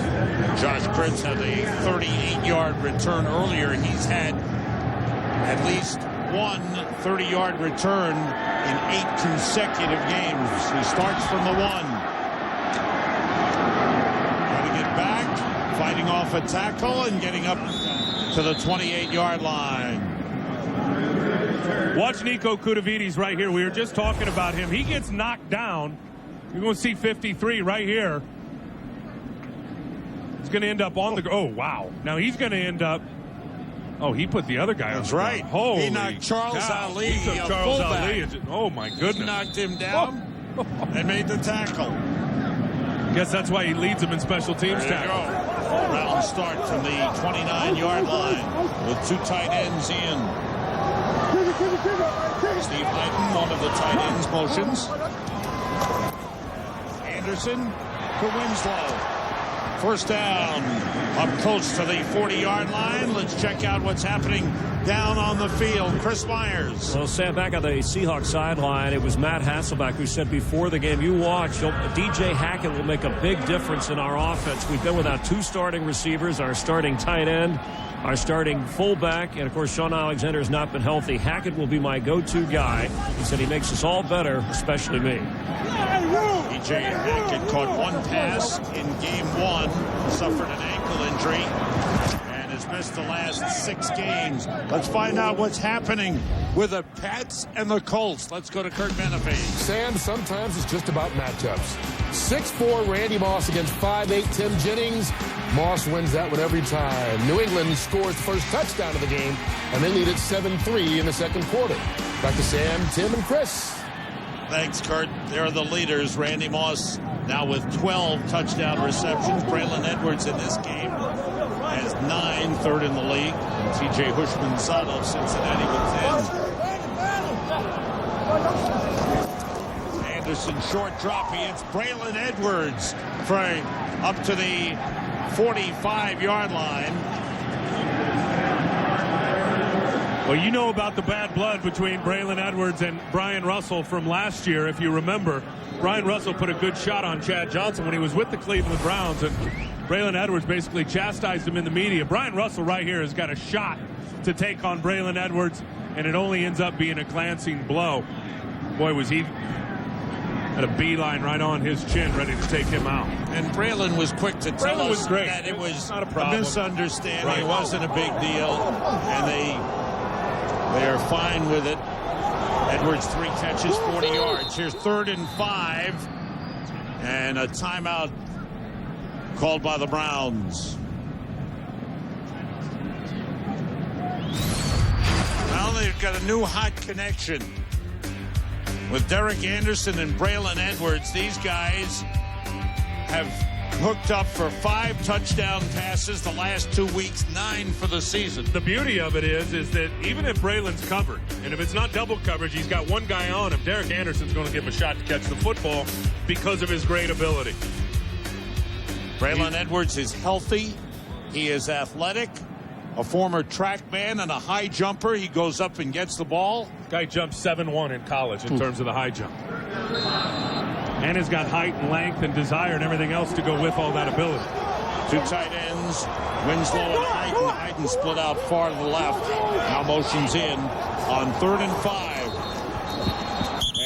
Josh Pritz had a 38-yard return earlier. He's had at least one 30-yard return in 8 consecutive games. He starts from the 1. Got to get back, fighting off a tackle and getting up to the 28-yard line. Watch Nico Kudavides right here. We were just talking about him. He gets knocked down. You're going to see 53 right here. He's going to end up on the... Oh, wow. Now he's going to end up... Oh, he put the other guy on. That's right. Holy he knocked Charles Ali. He took Charles Ali. Oh, my goodness. He knocked him down and made the tackle. Guess that's why he leads them in special teams tackle. Round start from the 29-yard line with 2 tight ends in. Steve Knighton, one of the tight ends, motions. Anderson to Winslow. First down, up close to the 40-yard line. Let's check out what's happening down on the field. Chris Myers. Well, Sam, back on the Seahawks sideline, it was Matt Hasselbeck who said before the game, you watch, DJ Hackett will make a big difference in our offense. We've been without 2 starting receivers, our starting tight end, our starting fullback, and of course Sean Alexander has not been healthy. Hackett will be my go-to guy. He said he makes us all better, especially me. DJ Hackett caught 1 pass in game 1, suffered an ankle injury, and has missed the last 6 games. Let's find out what's happening with the Pats and the Colts. Let's go to Kurt Menefee. Sam, sometimes it's just about matchups. 6'4" Randy Moss against 5'8" Tim Jennings. Moss wins that one every time. New England scores the first touchdown of the game, and they lead at 7-3 in the second quarter. Back to Sam, Tim, and Chris. Thanks, Kurt. They're the leaders. Randy Moss now with 12 touchdown receptions. Braylon Edwards in this game has 9, third in the league. T.J. Hushmanzada of Cincinnati with 10. Anderson short drop. He hits Braylon Edwards for up to the 45-yard line. Well, you know about the bad blood between Braylon Edwards and Brian Russell from last year. If you remember, Brian Russell put a good shot on Chad Johnson when he was with the Cleveland Browns, and Braylon Edwards basically chastised him in the media. Brian Russell right here has got a shot to take on Braylon Edwards, and it only ends up being a glancing blow. Boy, was he at a beeline right on his chin, ready to take him out. And Braylon was quick to tell us that it was not a misunderstanding. Right. It wasn't a big deal, and they are fine with it. Edwards 3 catches, 40 yards. Here's 3rd and 5, and a timeout called by the Browns. Well, they've got a new hot connection with Derek Anderson and Braylon Edwards. These guys have hooked up for 5 touchdown passes the last 2 weeks, 9 for the season. The beauty of it is that even if Braylon's covered, and if it's not double coverage, he's got one guy on him, Derek Anderson's going to give him a shot to catch the football because of his great ability. Braylon Edwards is healthy. He is athletic, a former track man and a high jumper. He goes up and gets the ball. Guy jumped 7'1" in college in terms of the high jump. And has got height and length and desire and everything else to go with all that ability. 2 tight ends, Winslow and Hyden. Hyden split out far to the left. Now motions in on 3rd and 5.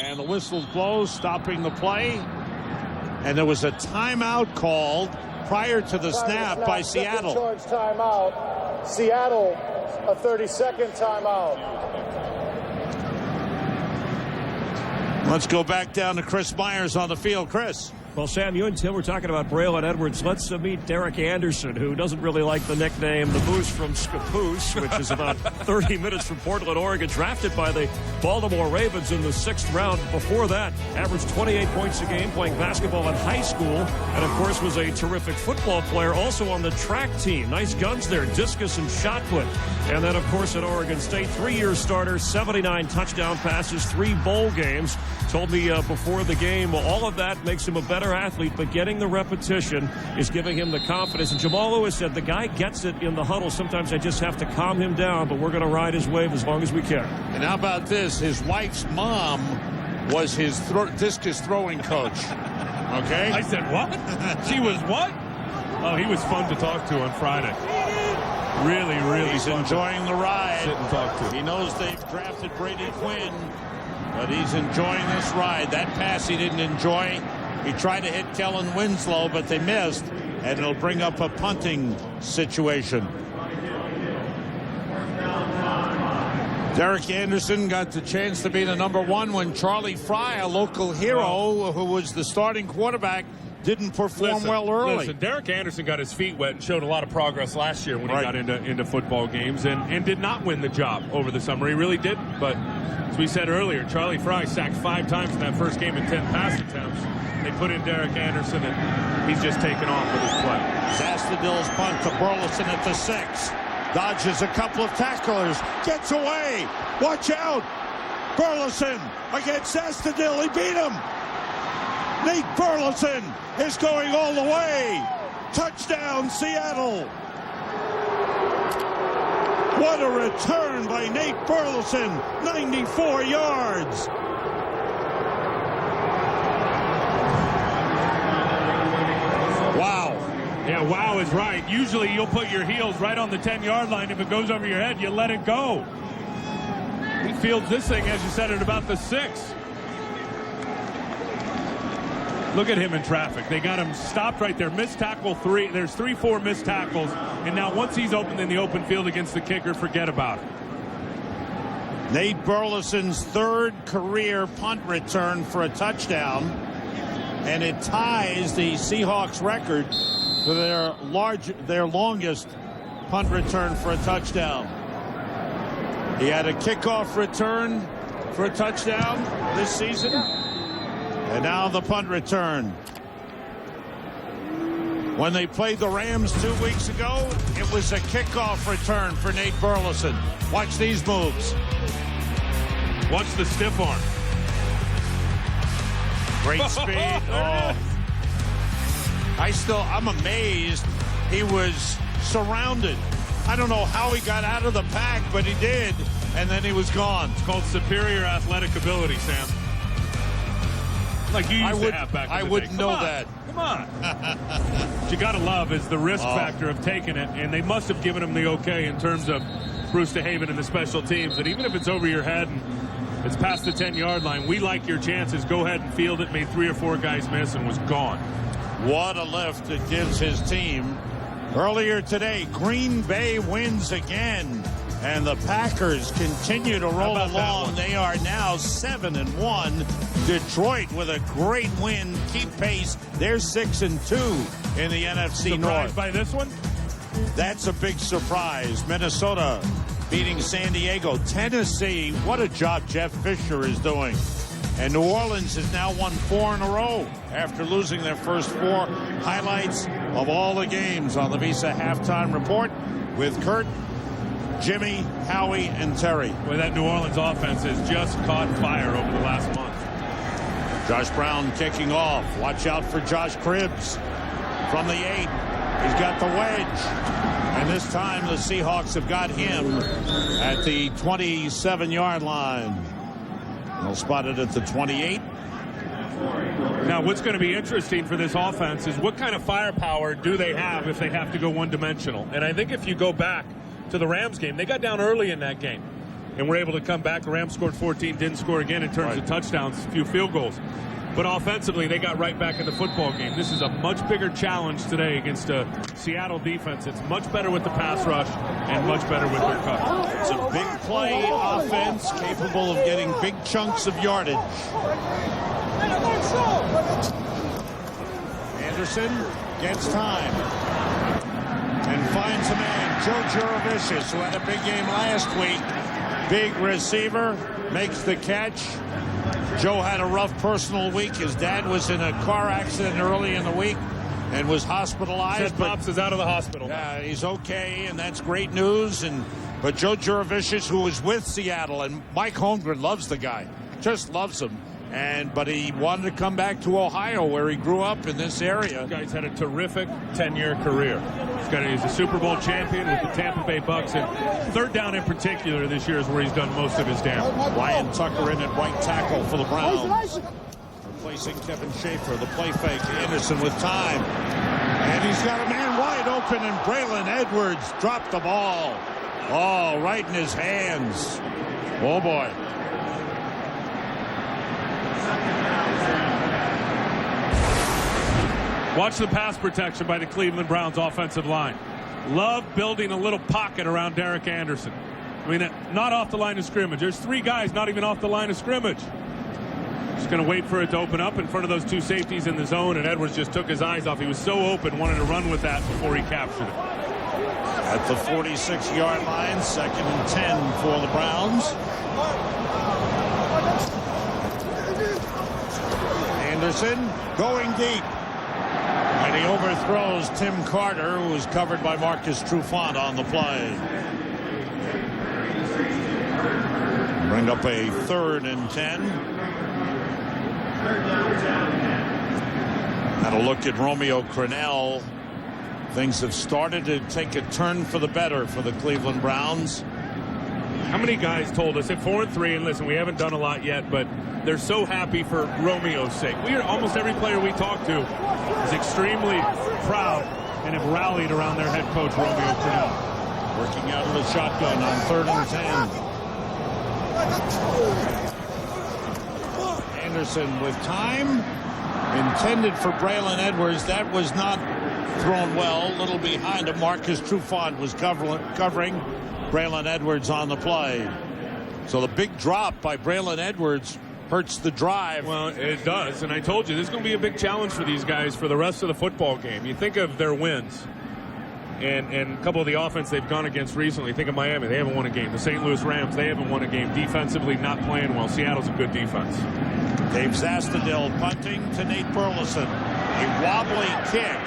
And the whistle blows, stopping the play. And there was a timeout called prior to the snap by Seattle. Charge timeout. Seattle, a 30-second timeout. Let's go back down to Chris Myers on the field. Chris. Well, Sam, you and Tim were talking about Braylon Edwards. Let's meet Derek Anderson, who doesn't really like the nickname the Moose from Scappoose, which is about 30 minutes from Portland, Oregon, drafted by the Baltimore Ravens in the 6th round. Before that, averaged 28 points a game playing basketball in high school, and of course was a terrific football player, also on the track team. Nice guns there, discus and shot put. And then, of course, at Oregon State, 3-year starter, 79 touchdown passes, 3 bowl games. Told me before the game, well, all of that makes him a better athlete, but getting the repetition is giving him the confidence. And Jamal Lewis said the guy gets it in the huddle. Sometimes I just have to calm him down, but we're going to ride his wave as long as we can. And how about this? His wife's mom was his discus throwing coach. Okay? I said, what? She was what? Oh, he was fun to talk to on Friday. Really, really He's fun enjoying the ride. Sit and talk to. He knows they've drafted Brady Quinn, but he's enjoying this ride. That pass he didn't enjoy. He tried to hit Kellen Winslow, but they missed, and it'll bring up a punting situation. Derek Anderson got the chance to be the number 1 when Charlie Fry, a local hero who was the starting quarterback, didn't perform well early. Listen, Derek Anderson got his feet wet and showed a lot of progress last year when he got into football games and did not win the job over the summer. He really didn't. But as we said earlier, Charlie Fry sacked 5 times in that first game in 10 pass attempts. They put in Derek Anderson, and he's just taken off with his play. Sastadill's punt to Burleson at the 6. Dodges a couple of tacklers. Gets away. Watch out. Burleson against Sastadill. He beat him. Nate Burleson is going all the way Touchdown, Seattle. What a return by Nate Burleson. 94 yards. Wow. Yeah, wow is right. Usually you'll put your heels right on the 10-yard line. If it goes over your head, you let it go. He fields this thing, as you said, at about the 6. Look at him in traffic. They got him stopped right there. Missed tackle 3. There's 3-4 missed tackles. And now once he's open in the open field against the kicker, forget about it. Nate Burleson's 3rd career punt return for a touchdown. And it ties the Seahawks record for their longest punt return for a touchdown. He had a kickoff return for a touchdown this season. And now the punt return. When they played the Rams 2 weeks ago, it was a kickoff return for Nate Burleson. Watch these moves. Watch the stiff arm. Great speed. Oh. I'm amazed he was surrounded. I don't know how he got out of the pack, but he did, and then he was gone. It's called superior athletic ability, Sam. Like you used to have back in the day. I wouldn't know that. Come on. What you got to love is the risk factor of taking it, and they must have given him the okay in terms of Bruce DeHaven and the special teams. And even if it's over your head and it's past the 10-yard line, we like your chances. Go ahead and field it. Made 3 or 4 guys miss and was gone. What a lift it gives his team. Earlier today, Green Bay wins again, and the Packers continue to roll along. They are now 7-1. Detroit with a great win, keep pace. They're 6-2 in the NFC North. Surprised by this one? That's a big surprise. Minnesota beating San Diego. Tennessee, what a job Jeff Fisher is doing. And New Orleans has now won 4 in a row after losing their first 4. Highlights of all the games on the Visa Halftime Report with Kurt, Jimmy, Howie, and Terry. Well, that New Orleans offense has just caught fire over the last month. Josh Brown kicking off. Watch out for Josh Cribbs from the 8. He's got the wedge. And this time the Seahawks have got him at the 27-yard line. They'll spot it at the 28. Now, what's going to be interesting for this offense is what kind of firepower do they have if they have to go one-dimensional. And I think if you go back to the Rams game, they got down early in that game and were able to come back. The Rams scored 14, didn't score again in terms of touchdowns, a few field goals. But offensively, they got right back in the football game. This is a much bigger challenge today against a Seattle defense. It's much better with the pass rush and much better with their cover. It's a big play offense capable of getting big chunks of yardage. Anderson gets time and finds a man, Joe Jurevicius, who had a big game last week. Big receiver, makes the catch. Joe had a rough personal week. His dad was in a car accident early in the week and was hospitalized. Said Pops is out of the hospital. Yeah, he's okay, and that's great news. But Joe Jurevicius, who was with Seattle, and Mike Holmgren loves the guy, just loves him. But he wanted to come back to Ohio, where he grew up in this area. This guy's had a terrific 10-year career. He's a Super Bowl champion with the Tampa Bay Bucks, and third down in particular this year is where he's done most of his damage. Ryan Tucker in at right tackle for the Browns. Replacing Kevin Schaefer, the play fake. Anderson with time. And he's got a man wide open, and Braylon Edwards dropped the ball. Oh, right in his hands. Oh, boy. Watch the pass protection by the Cleveland Browns offensive line. Love building a little pocket around Derek Anderson. I mean, not off the line of scrimmage. There's 3 guys not even off the line of scrimmage. Just going to wait for it to open up in front of those 2 safeties in the zone, and Edwards just took his eyes off. He was so open, wanted to run with that before he captured it. At the 46-yard line, 2nd and 10 for the Browns. Anderson going deep. And he overthrows Tim Carter, who is covered by Marcus Trufant on the play. Bring up a 3rd and 10. Had a look at Romeo Crennel Things have started to take a turn for the better for the Cleveland Browns. How many guys told us at 4-3, and listen, we haven't done a lot yet, but they're so happy for Romeo's sake. Almost every player we talk to is extremely proud and have rallied around their head coach, Romeo Crennel. Working out of the shotgun on 3rd and 10. Anderson with time. Intended for Braylon Edwards. That was not thrown well. A little behind him. Marcus Trufant was covering Braylon Edwards on the play. So the big drop by Braylon Edwards hurts the drive. Well, it does. And I told you, this is going to be a big challenge for these guys for the rest of the football game. You think of their wins. And a couple of the offense they've gone against recently. Think of Miami. They haven't won a game. The St. Louis Rams, they haven't won a game. Defensively, not playing well. Seattle's a good defense. Dave Zastudil punting to Nate Burleson. A wobbly kick.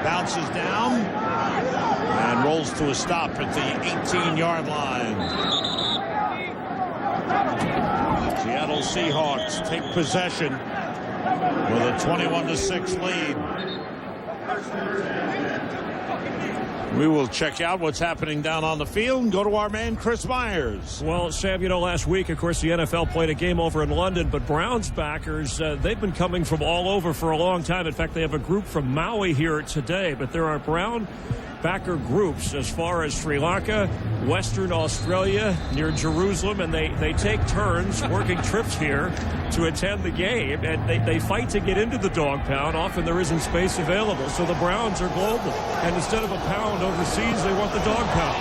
Bounces down and rolls to a stop at the 18-yard line. Seattle Seahawks take possession with a 21-6 lead. We will check out what's happening down on the field and go to our man Chris Myers. Well, Sam, last week, of course, the NFL played a game over in London, but Browns backers, they've been coming from all over for a long time. In fact, they have a group from Maui here today, but there are Brown backer groups as far as Sri Lanka, Western Australia, near Jerusalem, and they take turns working trips here to attend the game, and they fight to get into the dog pound. Often there isn't space available, so the Browns are global, and instead of a pound overseas, they want the dog pound.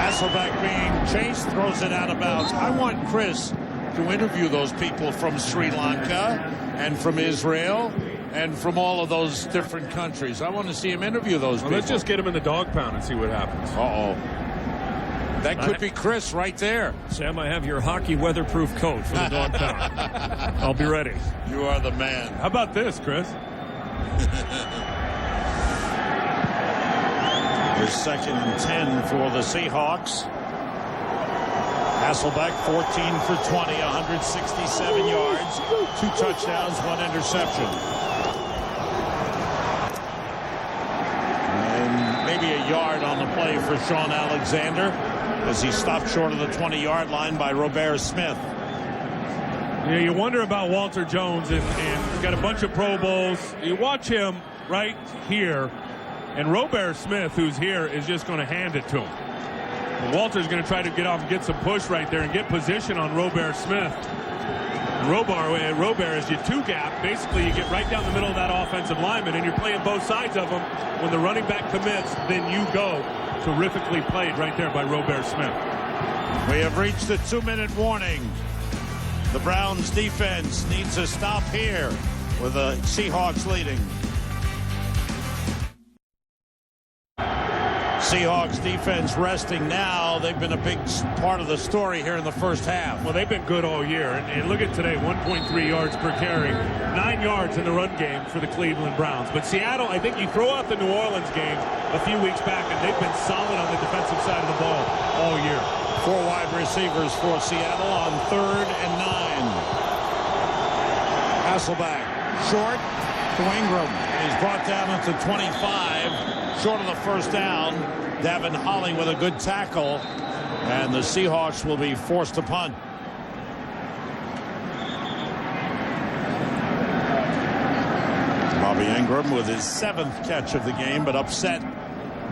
Hasselbeck being chased, throws it out of bounds. I want Chris to interview those people from Sri Lanka and from Israel and from all of those different countries. I want to see him interview those people. Let's just get him in the dog pound and see what happens. Uh-oh. That could be Chris right there. Sam, I have your hockey weatherproof coat for the dog pound. I'll be ready. You are the man. How about this, Chris? Here's 2nd and 10 for the Seahawks. Hasselbeck 14 for 20, 167 yards, 2 touchdowns, 1 interception. Maybe a yard on the play for Sean Alexander as he stopped short of the 20-yard line by Robert Smith. Yeah, you wonder about Walter Jones, and he's got a bunch of Pro Bowls. You watch him right here, and Robert Smith, who's here, is just going to hand it to him. And Walter's going to try to get off and get some push right there and get position on Robert Smith. Robert, as you two-gap, basically you get right down the middle of that offensive lineman, and you're playing both sides of them. When the running back commits, then you go. Terrifically played right there by Robert Smith. We have reached the 2-minute warning. The Browns defense needs a stop here with the Seahawks leading. Seahawks defense resting now. They've been a big part of the story here in the first half. Well, they've been good all year. And look at today, 1.3 yards per carry. 9 yards in the run game for the Cleveland Browns. But Seattle, I think you throw out the New Orleans game a few weeks back, and they've been solid on the defensive side of the ball all year. 4 wide receivers for Seattle on 3rd and 9. Hasselbeck short to Ingram. He's brought down at the 25. Short of the first down. Davin Holly with a good tackle, and the Seahawks will be forced to punt. Bobby Ingram with his 7th catch of the game, but upset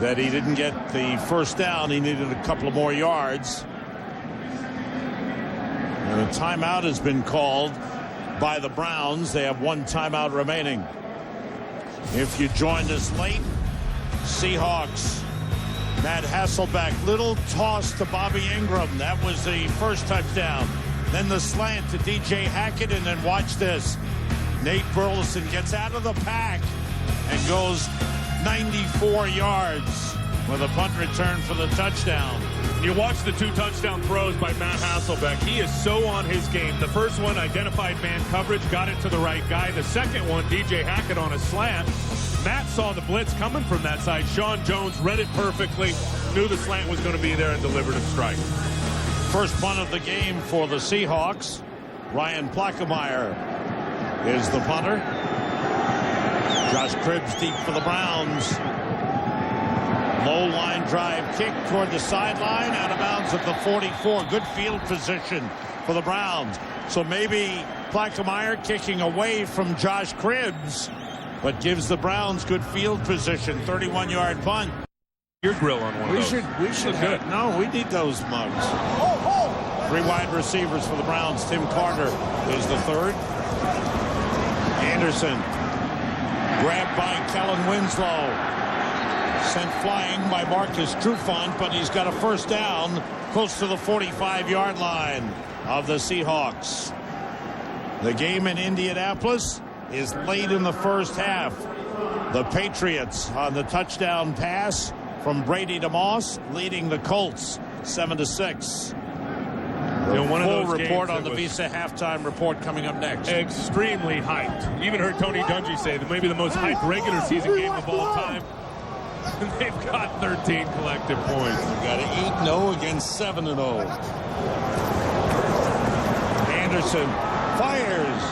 that he didn't get the first down. He needed a couple of more yards. And a timeout has been called by the Browns. They have 1 timeout remaining. If you joined us late, Seahawks, Matt Hasselbeck, little toss to Bobby Ingram. That was the first touchdown. Then the slant to DJ Hackett, and then watch this. Nate Burleson gets out of the pack and goes 94 yards with a punt return for the touchdown. You watch the 2 touchdown throws by Matt Hasselbeck. He is so on his game. The first one, identified man coverage, got it to the right guy. The second one, DJ Hackett on a slant. Matt saw the blitz coming from that side. Sean Jones read it perfectly, knew the slant was going to be there, and delivered a strike. First punt of the game for the Seahawks. Ryan Plakemeyer is the punter. Josh Cribbs deep for the Browns. Low line drive kick toward the sideline, out of bounds at the 44. Good field position for the Browns. So maybe Plackemeier kicking away from Josh Cribbs, but gives the Browns good field position. 31-yard punt. Your grill on one of those. We should have. No, we need those mugs. 3 wide receivers for the Browns. Tim Carter is the third. Anderson grabbed by Kellen Winslow. Sent flying by Marcus Trufant, but he's got a first down close to the 45-yard line of the Seahawks. The game in Indianapolis is late in the first half. The Patriots on the touchdown pass from Brady to Moss, leading the Colts 7-6. One of Full those report games on the Visa halftime report coming up next. Extremely hyped. Even heard Tony Dungy say that maybe the most hyped regular season game of all time. They've got 13 collective points. They've got an 8-0 against 7-0. Anderson fires,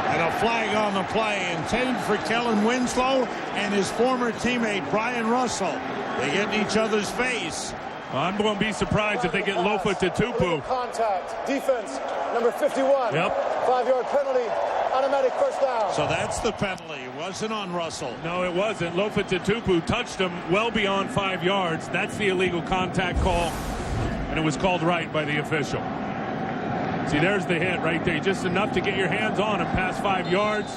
and a flag on the play intended for Kellen Winslow and his former teammate Brian Russell. They get in each other's face. I'm going to be surprised if they get Lofa to Tupu. Contact. Defense, number 51. Yep. 5-yard penalty. Automatic first down. So that's the penalty. It wasn't on Russell. No, it wasn't. Lofa Tupu touched him well beyond 5 yards. That's the illegal contact call, and it was called right by the official. See, there's the hit right there. Just enough to get your hands on him past 5 yards.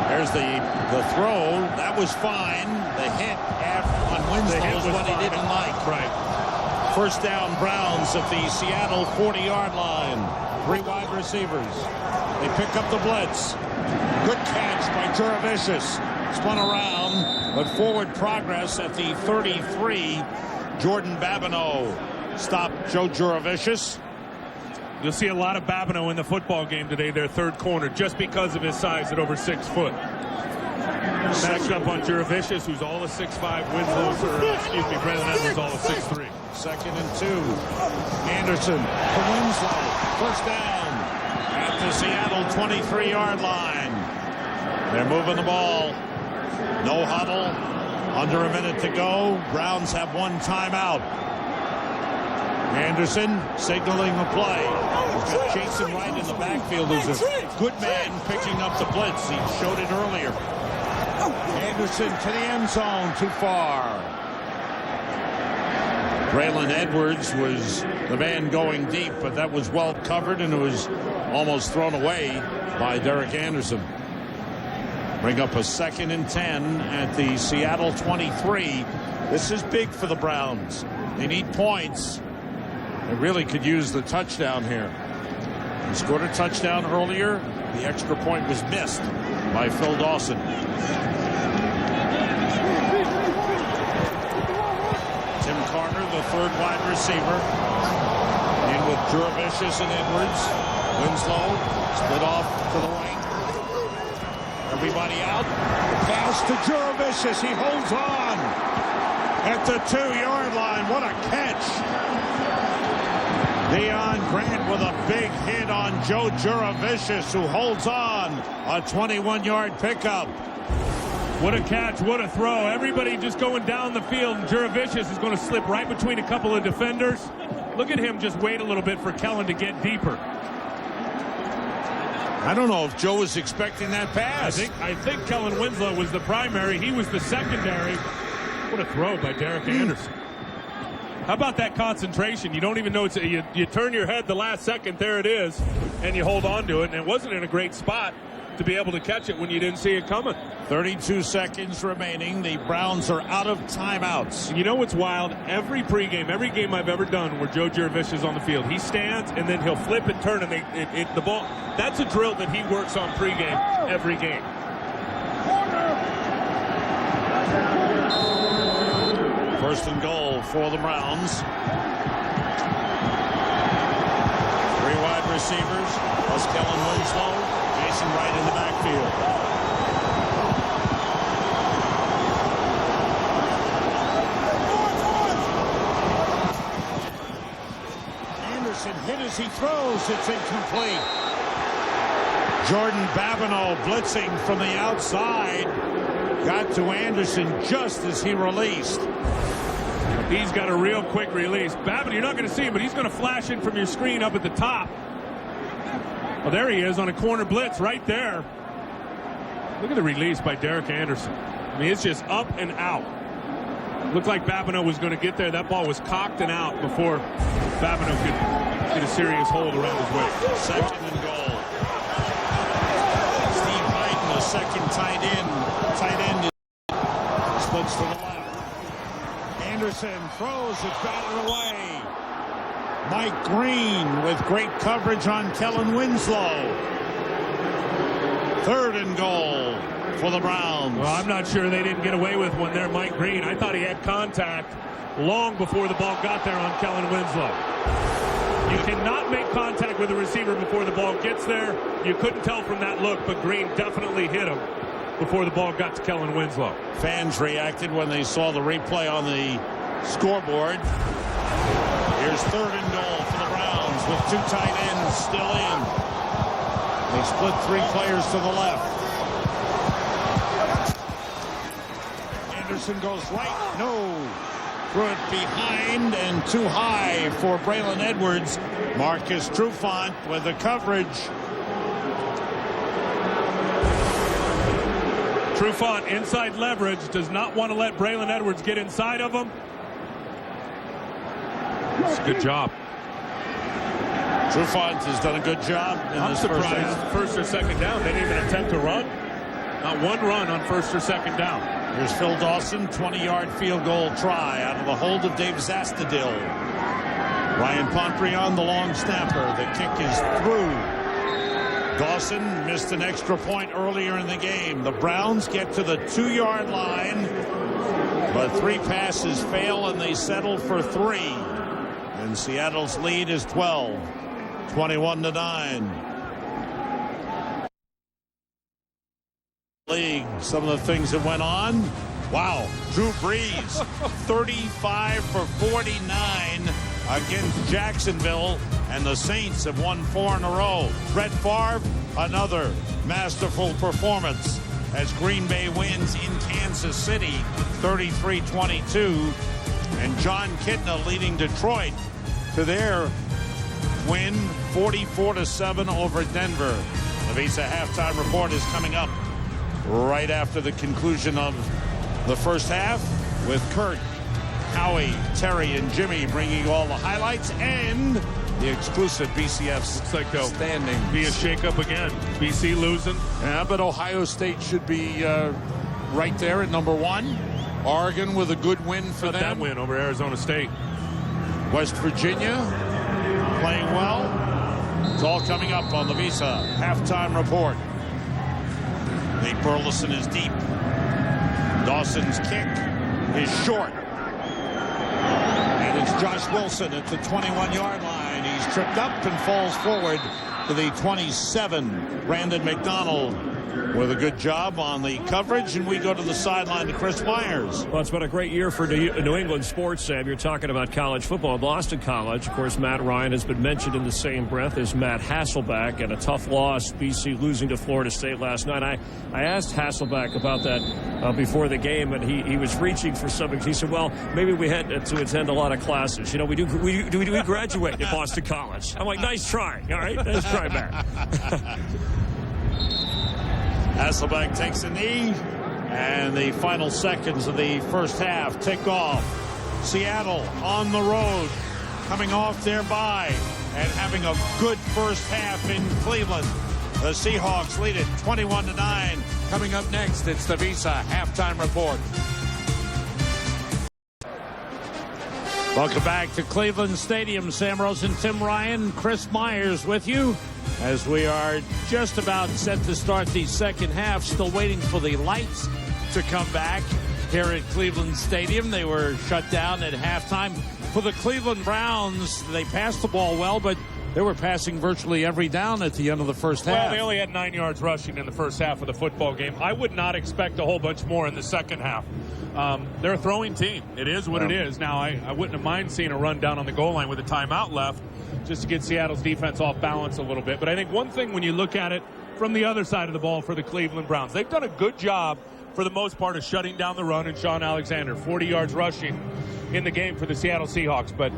There's the throw. That was fine. The hit on Winslow was what he didn't like. Right. First down, Browns at the Seattle 40-yard line. 3 wide receivers. They pick up the blitz. Good catch by Juravicius. Spun around, but forward progress at the 33. Jordan Babineau stopped Joe Juravicius. You'll see a lot of Babineau in the football game today, their third corner, just because of his size at over 6 foot. Matched up on Juravicius, who's all of 6'5". Braylon Edwards all of 6'3". 2nd and 2. Anderson to Winslow. First down at the Seattle 23-yard line. They're moving the ball. No huddle. Under a minute to go. Browns have 1 timeout. Anderson signaling the play. He's got Jason Wright in the backfield, who's a good man picking up the blitz. He showed it earlier. Anderson to the end zone, too far. Braylon Edwards was the man going deep, but that was well covered, and it was almost thrown away by Derek Anderson. Bring up a 2nd and 10 at the Seattle 23. This is big for the Browns. They need points. They really could use the touchdown here. He scored a touchdown earlier. The extra point was missed by Phil Dawson. Tim Carter, the 3rd wide receiver. In with Juravicius and Edwards. Winslow split off to the right. Everybody out. Pass to Juravicius. He holds on at the 2-yard line. What a catch. Deion Grant with a big hit on Joe Juravicius, who holds on. A 21-yard pickup. What a catch, what a throw. Everybody just going down the field, and Juravicius is going to slip right between a couple of defenders. Look at him just wait a little bit for Kellen to get deeper. I don't know if Joe was expecting that pass. I think Kellen Winslow was the primary. He was the secondary. What a throw by Derek Anderson. How about that concentration? You don't even know you turn your head the last second, there it is, and you hold on to it, and it wasn't in a great spot to be able to catch it when you didn't see it coming. 32 seconds remaining. The Browns are out of timeouts. And you know what's wild? Every pregame, every game I've ever done where Joe Juravicius is on the field, he stands and then he'll flip and turn, and the ball. That's a drill that he works on pregame every game. First and goal for the Browns. 3 wide receivers plus Kellen Winslow. Jason Wright in the backfield. Anderson hit as he throws. It's incomplete. Jordan Babineau blitzing from the outside. Got to Anderson just as he released. He's got a real quick release. Babineau, you're not going to see him, but he's going to flash in from your screen up at the top. Well, there he is on a corner blitz right there. Look at the release by Derek Anderson. I mean, it's just up and out. Looked like Babineau was going to get there. That ball was cocked and out before Babineau could get a serious hold around his waist. Second and goal. Steve Hyden, the second tight end splits to the left. Anderson throws it, batted away. Mike Green with great coverage on Kellen Winslow. Third and goal for the Browns. Well, I'm not sure they didn't get away with one there, Mike Green. I thought he had contact long before the ball got there on Kellen Winslow. You cannot make contact with the receiver before the ball gets there. You couldn't tell from that look, but Green definitely hit him before the ball got to Kellen Winslow. Fans reacted when they saw the replay on the scoreboard. Here's third and goal for the Browns with two tight ends still in. They split three players to the left. Anderson goes right. No. Threw it behind and too high for Braylon Edwards. Marcus Trufant with the coverage. Trufant inside leverage, does not want to let Braylon Edwards get inside of him. It's a good job. Trufant has done a good job in I'm this surprised first or second down. They didn't even attempt to run. Not one run on first or second down. Here's Phil Dawson, 20-yard field goal try out of the hold of Dave Zastadil. Ryan Pontrion, the long snapper. The kick is through. Dawson missed an extra point earlier in the game. The Browns get to the 2-yard line, but three passes fail and they settle for three. And Seattle's lead is 12, 21-9. League, some of the things that went on. Wow, Drew Brees, 35 for 49 against Jacksonville, and the Saints have won 4 in a row. Brett Favre, another masterful performance as Green Bay wins in Kansas City, 33-22, and John Kitna leading Detroit to their win, 44-7 over Denver. The Visa halftime report is coming up right after the conclusion of the first half with Kurt, Howie, Terry, and Jimmy bringing you all the highlights and the exclusive BCF standings. Be a shakeup again. BC losing. Yeah, but Ohio State should be right there at number 1. Oregon with a good win for them. That win over Arizona State. West Virginia playing well. It's all coming up on the Visa halftime report. Nate Burleson is deep. Dawson's kick is short. And it's Josh Wilson at the 21-yard line. He's tripped up and falls forward to the 27. Brandon McDonald with a good job on the coverage, and we go to the sideline to Chris Myers. Well, it's been a great year for New England sports, Sam. You're talking about college football. Boston College, of course, Matt Ryan has been mentioned in the same breath as Matt Hasselbeck, and a tough loss, BC losing to Florida State last night. I asked Hasselbeck about that before the game, and he was reaching for something. He said, well, maybe we had to attend a lot of classes. You know, we graduate at Boston College. I'm like, nice try. All right, nice try, Matt. Hasselbeck takes a knee, and the final seconds of the first half tick off. Seattle on the road, coming off their bye and having a good first half in Cleveland. The Seahawks lead it 21-9. Coming up next, it's the Visa halftime report. Welcome back to Cleveland Stadium. Sam Rosen, Tim Ryan, Chris Myers with you as we are just about set to start the second half. Still waiting for the lights to come back here at Cleveland Stadium. They were shut down at halftime. For the Cleveland Browns, they passed the ball well, but they were passing virtually every down at the end of the first half. Well, they only had 9 yards rushing in the first half of the football game. I would not expect a whole bunch more in the second half. They're a throwing team. It is what it is. Now, I wouldn't have mind seeing a run down on the goal line with a timeout left just to get Seattle's defense off balance a little bit. But I think one thing when you look at it from the other side of the ball for the Cleveland Browns. They've done a good job for the most part of shutting down the run, and Sean Alexander, 40 yards rushing in the game for the Seattle Seahawks, but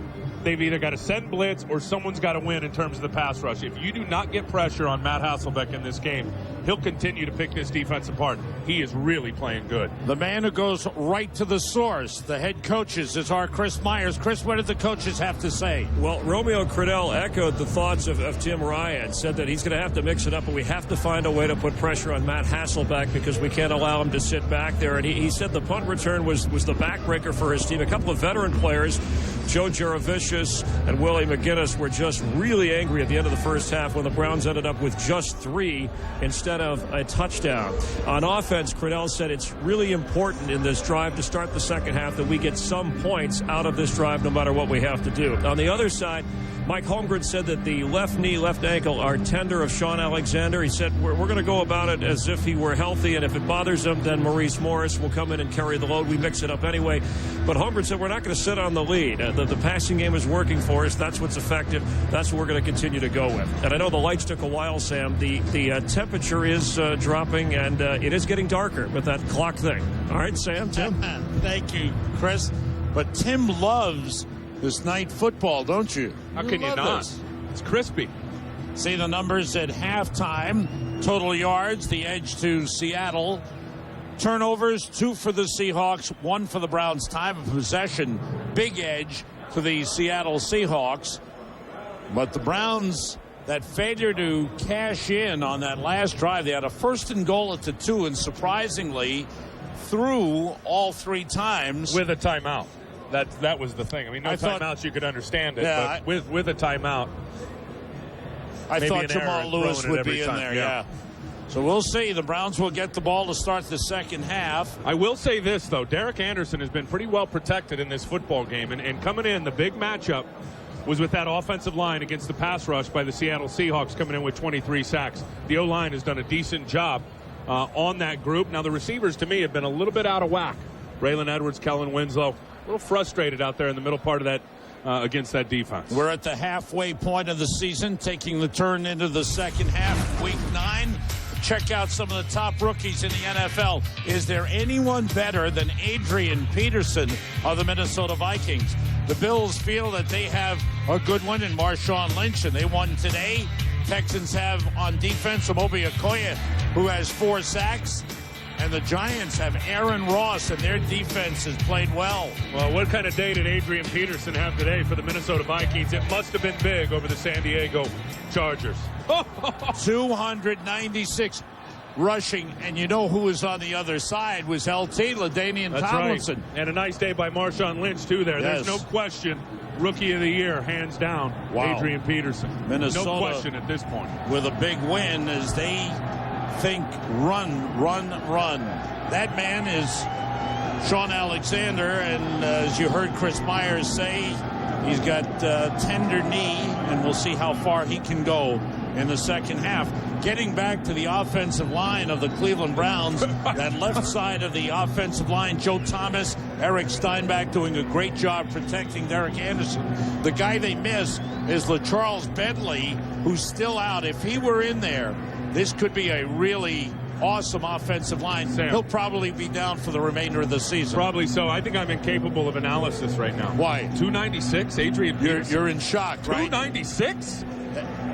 they've either got to send blitz or someone's got to win in terms of the pass rush. If you do not get pressure on Matt Hasselbeck in this game, he'll continue to pick this defense apart. He is really playing good. The man who goes right to the source, the head coaches, is our Chris Myers. Chris, what did the coaches have to say? Well, Romeo Crennel echoed the thoughts of Tim Ryan, said that he's going to have to mix it up, and we have to find a way to put pressure on Matt Hasselbeck because we can't allow him to sit back there. And he said the punt return was the backbreaker for his team. A couple of veteran players, Joe Juravicius and Willie McGinnis, were just really angry at the end of the first half when the Browns ended up with just 3 instead of a touchdown. On offense, Crennel said it's really important in this drive to start the second half that we get some points out of this drive no matter what we have to do. On the other side, Mike Holmgren said that the left knee, left ankle are tender of Sean Alexander. He said, we're going to go about it as if he were healthy, and if it bothers him, then Maurice Morris will come in and carry the load. We mix it up anyway. But Holmgren said we're not going to sit on the lead. The passing game is working for us. That's what's effective. That's what we're going to continue to go with. And I know the lights took a while, Sam. The temperature is dropping, and it is getting darker with that clock thing. All right, Sam, Tim? Thank you, Chris. But Tim loves this night football, don't you? How can you not? This. It's crispy. See the numbers at halftime. Total yards, the edge to Seattle. Turnovers, 2 for the Seahawks, 1 for the Browns. Time of possession, big edge to the Seattle Seahawks. But the Browns, that failure to cash in on that last drive, they had a 1st and goal at the 2, and surprisingly threw all 3 times. With a timeout. That was the thing. I mean, no timeouts, you could understand it, yeah, but with a timeout. I thought Jamal Lewis would be in there, yeah. So we'll see. The Browns will get the ball to start the second half. I will say this, though. Derek Anderson has been pretty well protected in this football game, and coming in, the big matchup was with that offensive line against the pass rush by the Seattle Seahawks, coming in with 23 sacks. The O-line has done a decent job on that group. Now, the receivers, to me, have been a little bit out of whack. Braylon Edwards, Kellen Winslow, a little frustrated out there in the middle part of that against that defense. We're at the halfway point of the season, taking the turn into the second half, week 9. Check out some of the top rookies in the NFL. Is there anyone better than Adrian Peterson of the Minnesota Vikings? The Bills feel that they have a good one in Marshawn Lynch, and they won today. Texans have on defense Amobi Okoye, who has 4 sacks. And the Giants have Aaron Ross, and their defense has played well. Well, what kind of day did Adrian Peterson have today for the Minnesota Vikings? It must have been big over the San Diego Chargers. 296 rushing, and you know who was on the other side was LT, LaDainian Tomlinson. Right. And a nice day by Marshawn Lynch, too, there. Yes. There's no question. Rookie of the year, hands down, wow. Adrian Peterson. Minnesota, no question at this point. With a big win as they think run, run, run. That man is Sean Alexander, and as you heard Chris Myers say, he's got tender knee, and we'll see how far he can go in the second half. Getting back to the offensive line of the Cleveland Browns, that left side of the offensive line, Joe Thomas, Eric Steinbach doing a great job protecting Derek Anderson. The guy they miss is LaCharles Bentley, who's still out. If he were in there, this could be a really awesome offensive line. Sam, he'll probably be down for the remainder of the season. Probably so. I think I'm incapable of analysis right now. Why? 296, Adrian Peterson. You're in shock, right? 296?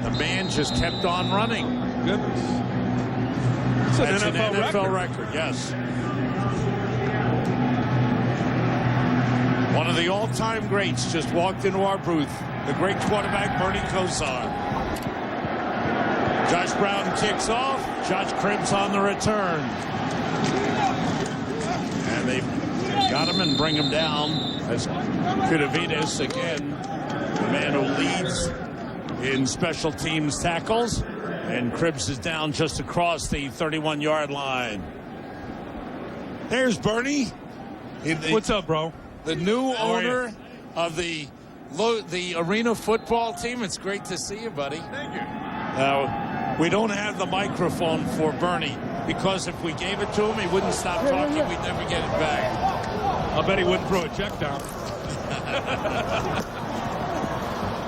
The man just kept on running. Goodness. That's an NFL record, yes. One of the all-time greats just walked into our booth. The great quarterback, Bernie Kosar. Josh Brown kicks off. Josh Cribbs on the return. And they got him and bring him down as Kudavides, again, the man who leads in special teams tackles. And Cribbs is down just across the 31-yard line. There's Bernie. What's up, bro? The new owner of the arena football team. It's great to see you, buddy. Thank you. We don't have the microphone for Bernie because if we gave it to him, he wouldn't stop talking. We'd never get it back. I'll bet he wouldn't throw a check down.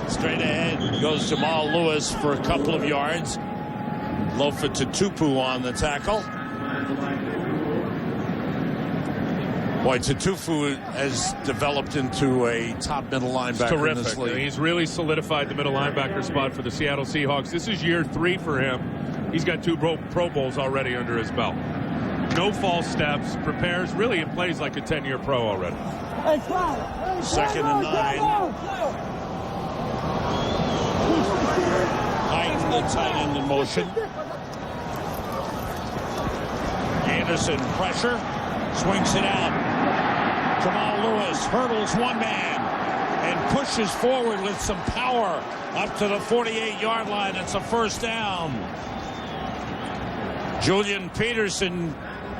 Straight ahead goes Jamal Lewis for a couple of yards. Lofa Tutupu on the tackle. Boy, Tutupu has developed into a top middle linebacker in this league. He's really solidified the middle linebacker spot for the Seattle Seahawks. This is year 3 for him. He's got 2 Pro Bowls already under his belt. No false steps, prepares, really it plays like a 10-year pro already. 2nd and 9. Heighten the tight end in motion. Anderson pressure, swings it out. Jamal Lewis hurdles one man and pushes forward with some power up to the 48-yard line. It's a first down. Julian Peterson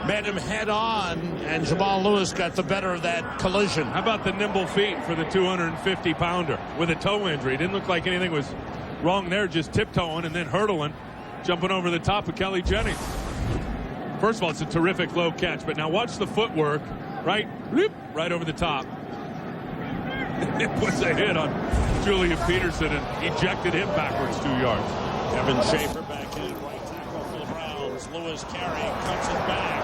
met him head on, and Jamal Lewis got the better of that collision. How about the nimble feet for the 250-pounder with a toe injury? It didn't look like anything was wrong there, just tiptoeing and then hurdling, jumping over the top of Kelly Jennings. First of all, it's a terrific low catch, but now watch the footwork, right? Right over the top. It puts a hit on Julian Peterson and ejected him backwards 2 yards. Kevin Schaefer back in, right tackle for the Browns. Lewis carrying, cuts it back,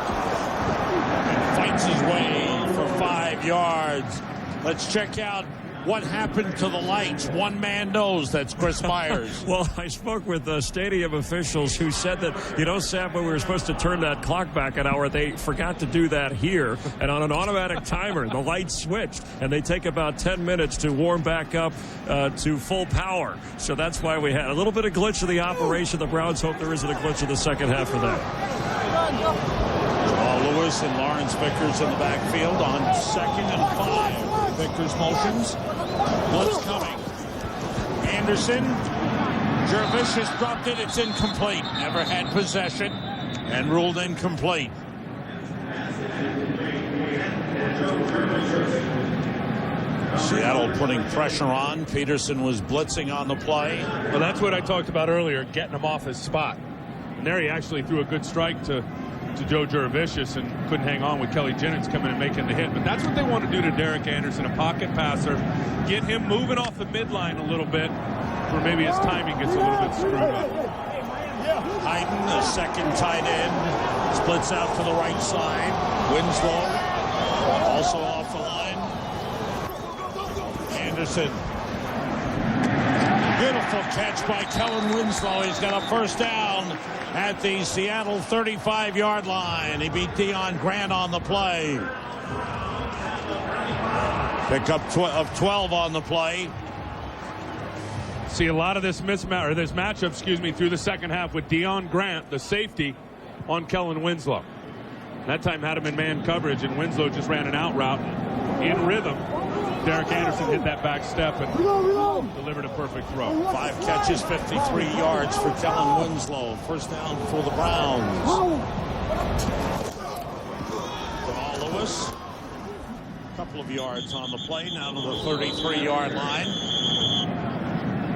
and fights his way for 5 yards. Let's check out what happened to the lights. One man knows. That's Chris Myers. Well, I spoke with stadium officials who said that, Sam, when we were supposed to turn that clock back an hour, they forgot to do that here. And on an automatic timer, the lights switched. And they take about 10 minutes to warm back up to full power. So that's why we had a little bit of glitch of the operation. The Browns hope there isn't a glitch in the second half of that. Jamal Lewis and Lawrence Vickers in the backfield on 2nd and 5. Vickers motions. Blitz coming. Anderson. Jervicius dropped it. It's incomplete. Never had possession and ruled incomplete. Seattle putting pressure on. Peterson was blitzing on the play. Well, that's what I talked about earlier, getting him off his spot. And there he actually threw a good strike to Joe Jervicius and couldn't hang on with Kelly Jennings coming and making the hit. But that's what they want to do to Derek Anderson, a pocket passer. Get him moving off the midline a little bit where maybe his timing gets a little bit screwed up. Heighten, the second tight end, splits out to the right side. Winslow also off the line. Anderson. Beautiful catch by Kellen Winslow. He's got a first down at the Seattle 35-yard line. He beat Deion Grant on the play. Pickup of 12 on the play. See a lot of this matchup, through the second half with Deion Grant, the safety, on Kellen Winslow. That time had him in man coverage, and Winslow just ran an out route in rhythm. Derek Anderson hit that back step and delivered a perfect throw. 5 catches, 53 yards for Kellen Winslow. First down for the Browns. Jamal Lewis. A couple of yards on the play, now to the 33-yard line.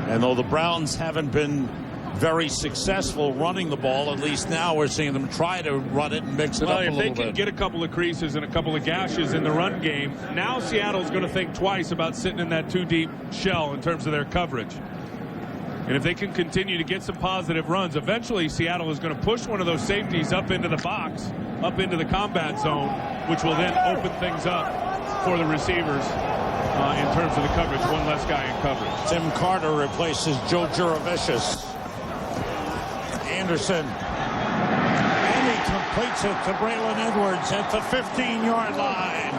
And though the Browns haven't been very successful running the ball, at least now we're seeing them try to run it and mix it up a little bit. If they can get a couple of creases and a couple of gashes in the run game, now Seattle's going to think twice about sitting in that too deep shell in terms of their coverage. And if they can continue to get some positive runs, eventually Seattle is going to push one of those safeties up into the box, up into the combat zone, which will then open things up for the receivers in terms of the coverage. One less guy in coverage. Tim Carter replaces Joe Jervicius. Anderson. And he completes it to Braylon Edwards at the 15-yard line.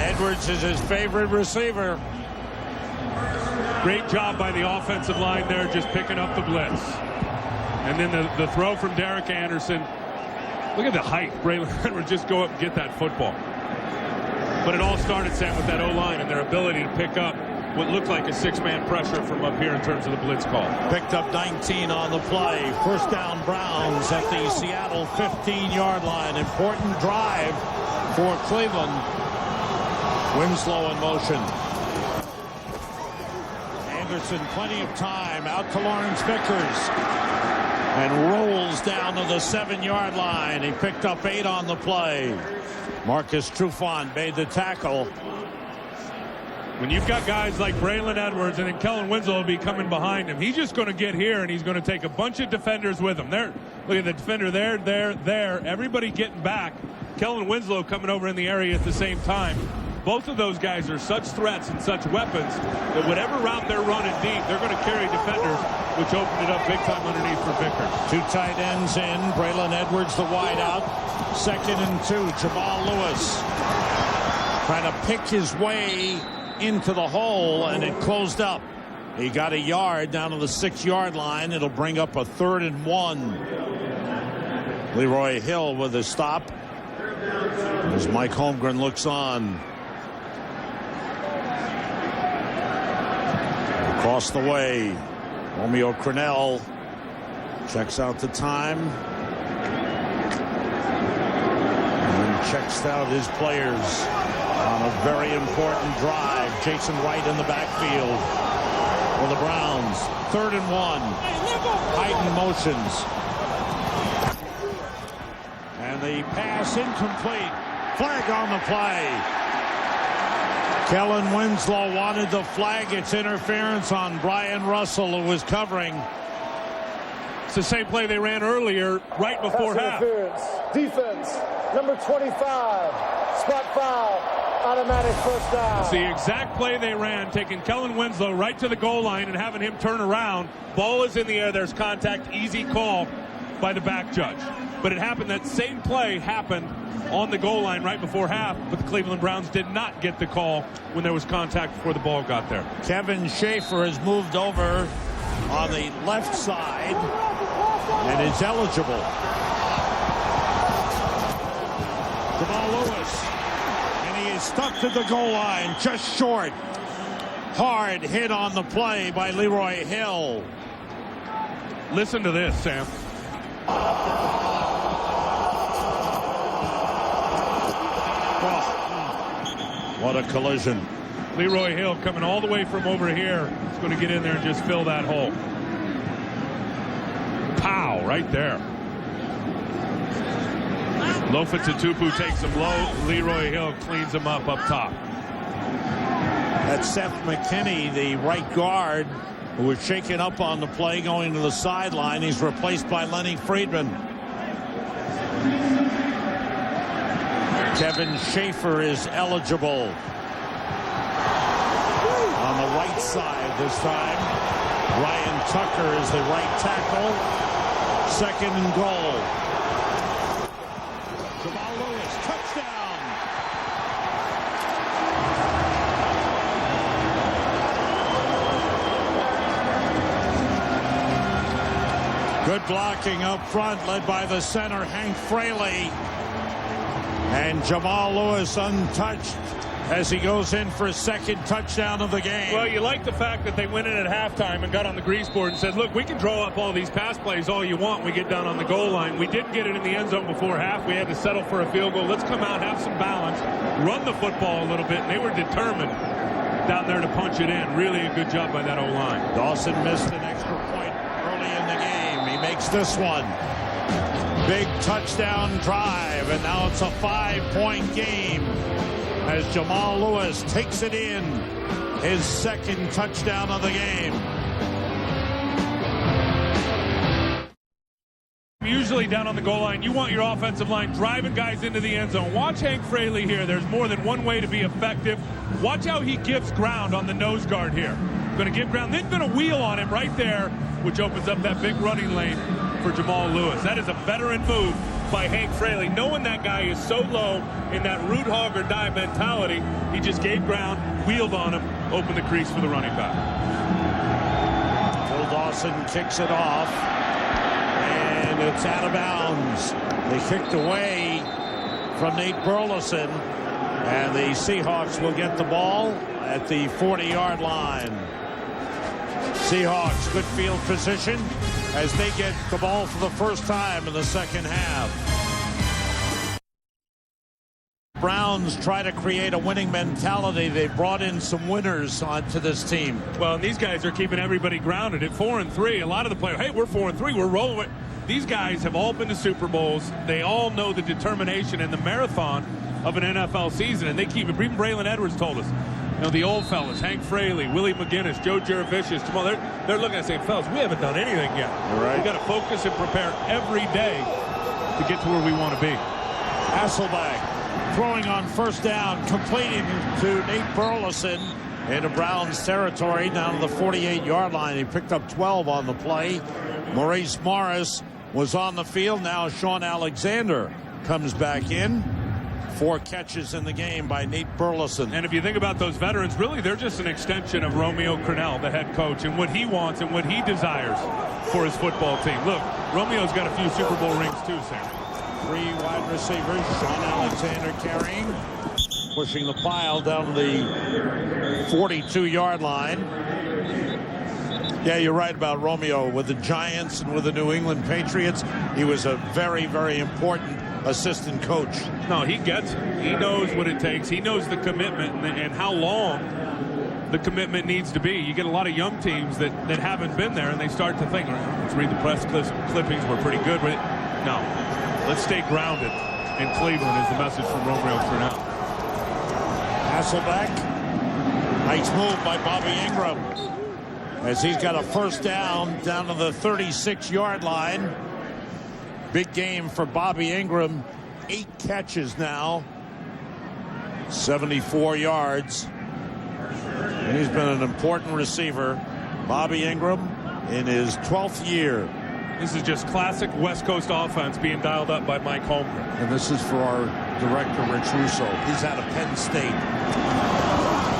Edwards is his favorite receiver. Great job by the offensive line there, just picking up the blitz. And then the throw from Derek Anderson. Look at the height. Braylon Edwards just go up and get that football. But it all started, Sam, with that O-line and their ability to pick up what looked like a 6-man pressure from up here in terms of the blitz call. Picked up 19 on the play. First down Browns at the Seattle 15-yard line. Important drive for Cleveland. Winslow in motion. Anderson, plenty of time. Out to Lawrence Vickers. And rolls down to the 7-yard line. He picked up 8 on the play. Marcus Trufant made the tackle. When you've got guys like Braylon Edwards and then Kellen Winslow will be coming behind him, he's just going to get here and he's going to take a bunch of defenders with him. There, look at the defender there. Everybody getting back. Kellen Winslow coming over in the area at the same time. Both of those guys are such threats and such weapons that whatever route they're running deep, they're going to carry defenders, which opened it up big time underneath for Vickers. 2 tight ends in. Braylon Edwards, the wide out. 2nd and 2. Jamal Lewis trying to pick his way into the hole, and it closed up. He got a yard down to the 6-yard line. It'll bring up a 3rd and 1. Leroy Hill with a stop as Mike Holmgren looks on. Across the way, Romeo Crennel checks out the time and checks out his players on a very important drive. Jason Wright in the backfield for the Browns. 3rd and 1. Hayden motions. And the pass incomplete. Flag on the play. Kellen Winslow wanted the flag. It's interference on Brian Russell, who was covering. It's the same play they ran earlier, right before half. Defense, number 25, spot foul, automatic first down. It's the exact play they ran, taking Kellen Winslow right to the goal line and having him turn around. Ball is in the air. There's contact. Easy call by the back judge. But it happened, that same play happened on the goal line right before half, but the Cleveland Browns did not get the call when there was contact before the ball got there. Kevin Schaefer has moved over on the left side and is eligible. Jamal Lewis, and he is stuck to the goal line, just short. Hard hit on the play by Leroy Hill. Listen to this, Sam. What a collision. Leroy Hill coming all the way from over here. He's going to get in there and just fill that hole. Pow, right there. Lofa Tatupu takes him low. Leroy Hill cleans him up top. That's Seth McKinney, the right guard, who was shaken up on the play going to the sideline. He's replaced by Lenny Friedman. Kevin Schaefer is eligible. On the right side this time, Ryan Tucker is the right tackle. 2nd and goal. Jamal Lewis, touchdown. Good blocking up front, led by the center, Hank Fraley. And Jamal Lewis untouched as he goes in for his 2nd touchdown of the game. Well, you like the fact that they went in at halftime and got on the grease board and said, look, we can draw up all these pass plays all you want. We get down on the goal line. We didn't get it in the end zone before half. We had to settle for a field goal. Let's come out, have some balance, run the football a little bit. And they were determined down there to punch it in. Really a good job by that O-line. Dawson missed an extra point early in the game. He makes this one. Big touchdown drive, and now it's a 5-point game as Jamal Lewis takes it in, his 2nd touchdown of the game. Usually down on the goal line, you want your offensive line driving guys into the end zone. Watch Hank Fraley here. There's more than one way to be effective. Watch how he gives ground on the nose guard here. Going to give ground, then going to wheel on him right there, which opens up that big running lane for Jamal Lewis. That is a veteran move by Hank Fraley. Knowing that guy is so low in that root hog or die mentality, he just gave ground, wheeled on him, opened the crease for the running back. Phil Dawson kicks it off, and it's out of bounds. They kicked away from Nate Burleson, and the Seahawks will get the ball at the 40-yard line. Seahawks, good field position as they get the ball for the first time in the 2nd half. Browns try to create a winning mentality. They've brought in some winners onto this team. Well, and these guys are keeping everybody grounded at 4-3. A lot of the players, hey, we're 4-3, we're rolling. These guys have all been to Super Bowls. They all know the determination and the marathon of an NFL season, and they keep it. Even Braylon Edwards told us, You know, the old fellas, Hank Fraley, Willie McGinnis, Joe Jurevicius, they're looking at saying, fellas, we haven't done anything yet. Right. We've got to focus and prepare every day to get to where we want to be. Hasselbeck throwing on first down, completing to Nate Burleson into Browns territory down to the 48-yard line. He picked up 12 on the play. Maurice Morris was on the field. Now Sean Alexander comes back in. 4 catches in the game by Nate Burleson. And if you think about those veterans, really they're just an extension of Romeo Crennel, the head coach, and what he wants and what he desires for his football team. Look, Romeo's got a few Super Bowl rings too, Sam. 3 wide receivers. Sean Alexander carrying, pushing the pile down to the 42-yard line. Yeah, you're right about Romeo. With the Giants and with the New England Patriots, he was a very, very important assistant coach. No, he gets it. He knows what it takes. He knows the commitment and how long the commitment needs to be. You get a lot of young teams that haven't been there, and they start to think, let's read the press clippings. We're pretty good with it. No, let's stay grounded in Cleveland is the message from Romeo Crennel. Hasselbeck. Nice move by Bobby Ingram as he's got a first down to the 36-yard line. Big game for Bobby Ingram. 8 catches now. 74 yards. And he's been an important receiver. Bobby Ingram in his 12th year. This is just classic West Coast offense being dialed up by Mike Holmgren. And this is for our director, Rich Russo. He's out of Penn State.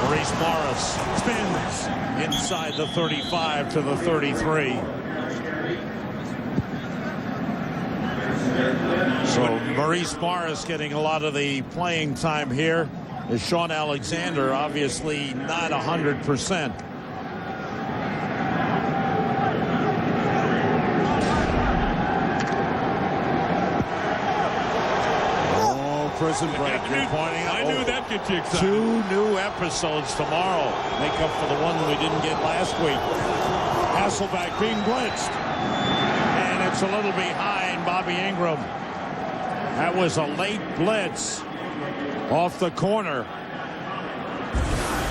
Maurice Morris spins inside the 35 to the 33. So Maurice Morris getting a lot of the playing time here. Is Sean Alexander obviously not 100%. Oh, prison break. You're pointing out. I knew that'd get you excited. 2 new episodes tomorrow. Make up for the one we didn't get last week. Hasselbeck being blitzed. And it's a little behind Bobby Ingram. That was a late blitz off the corner.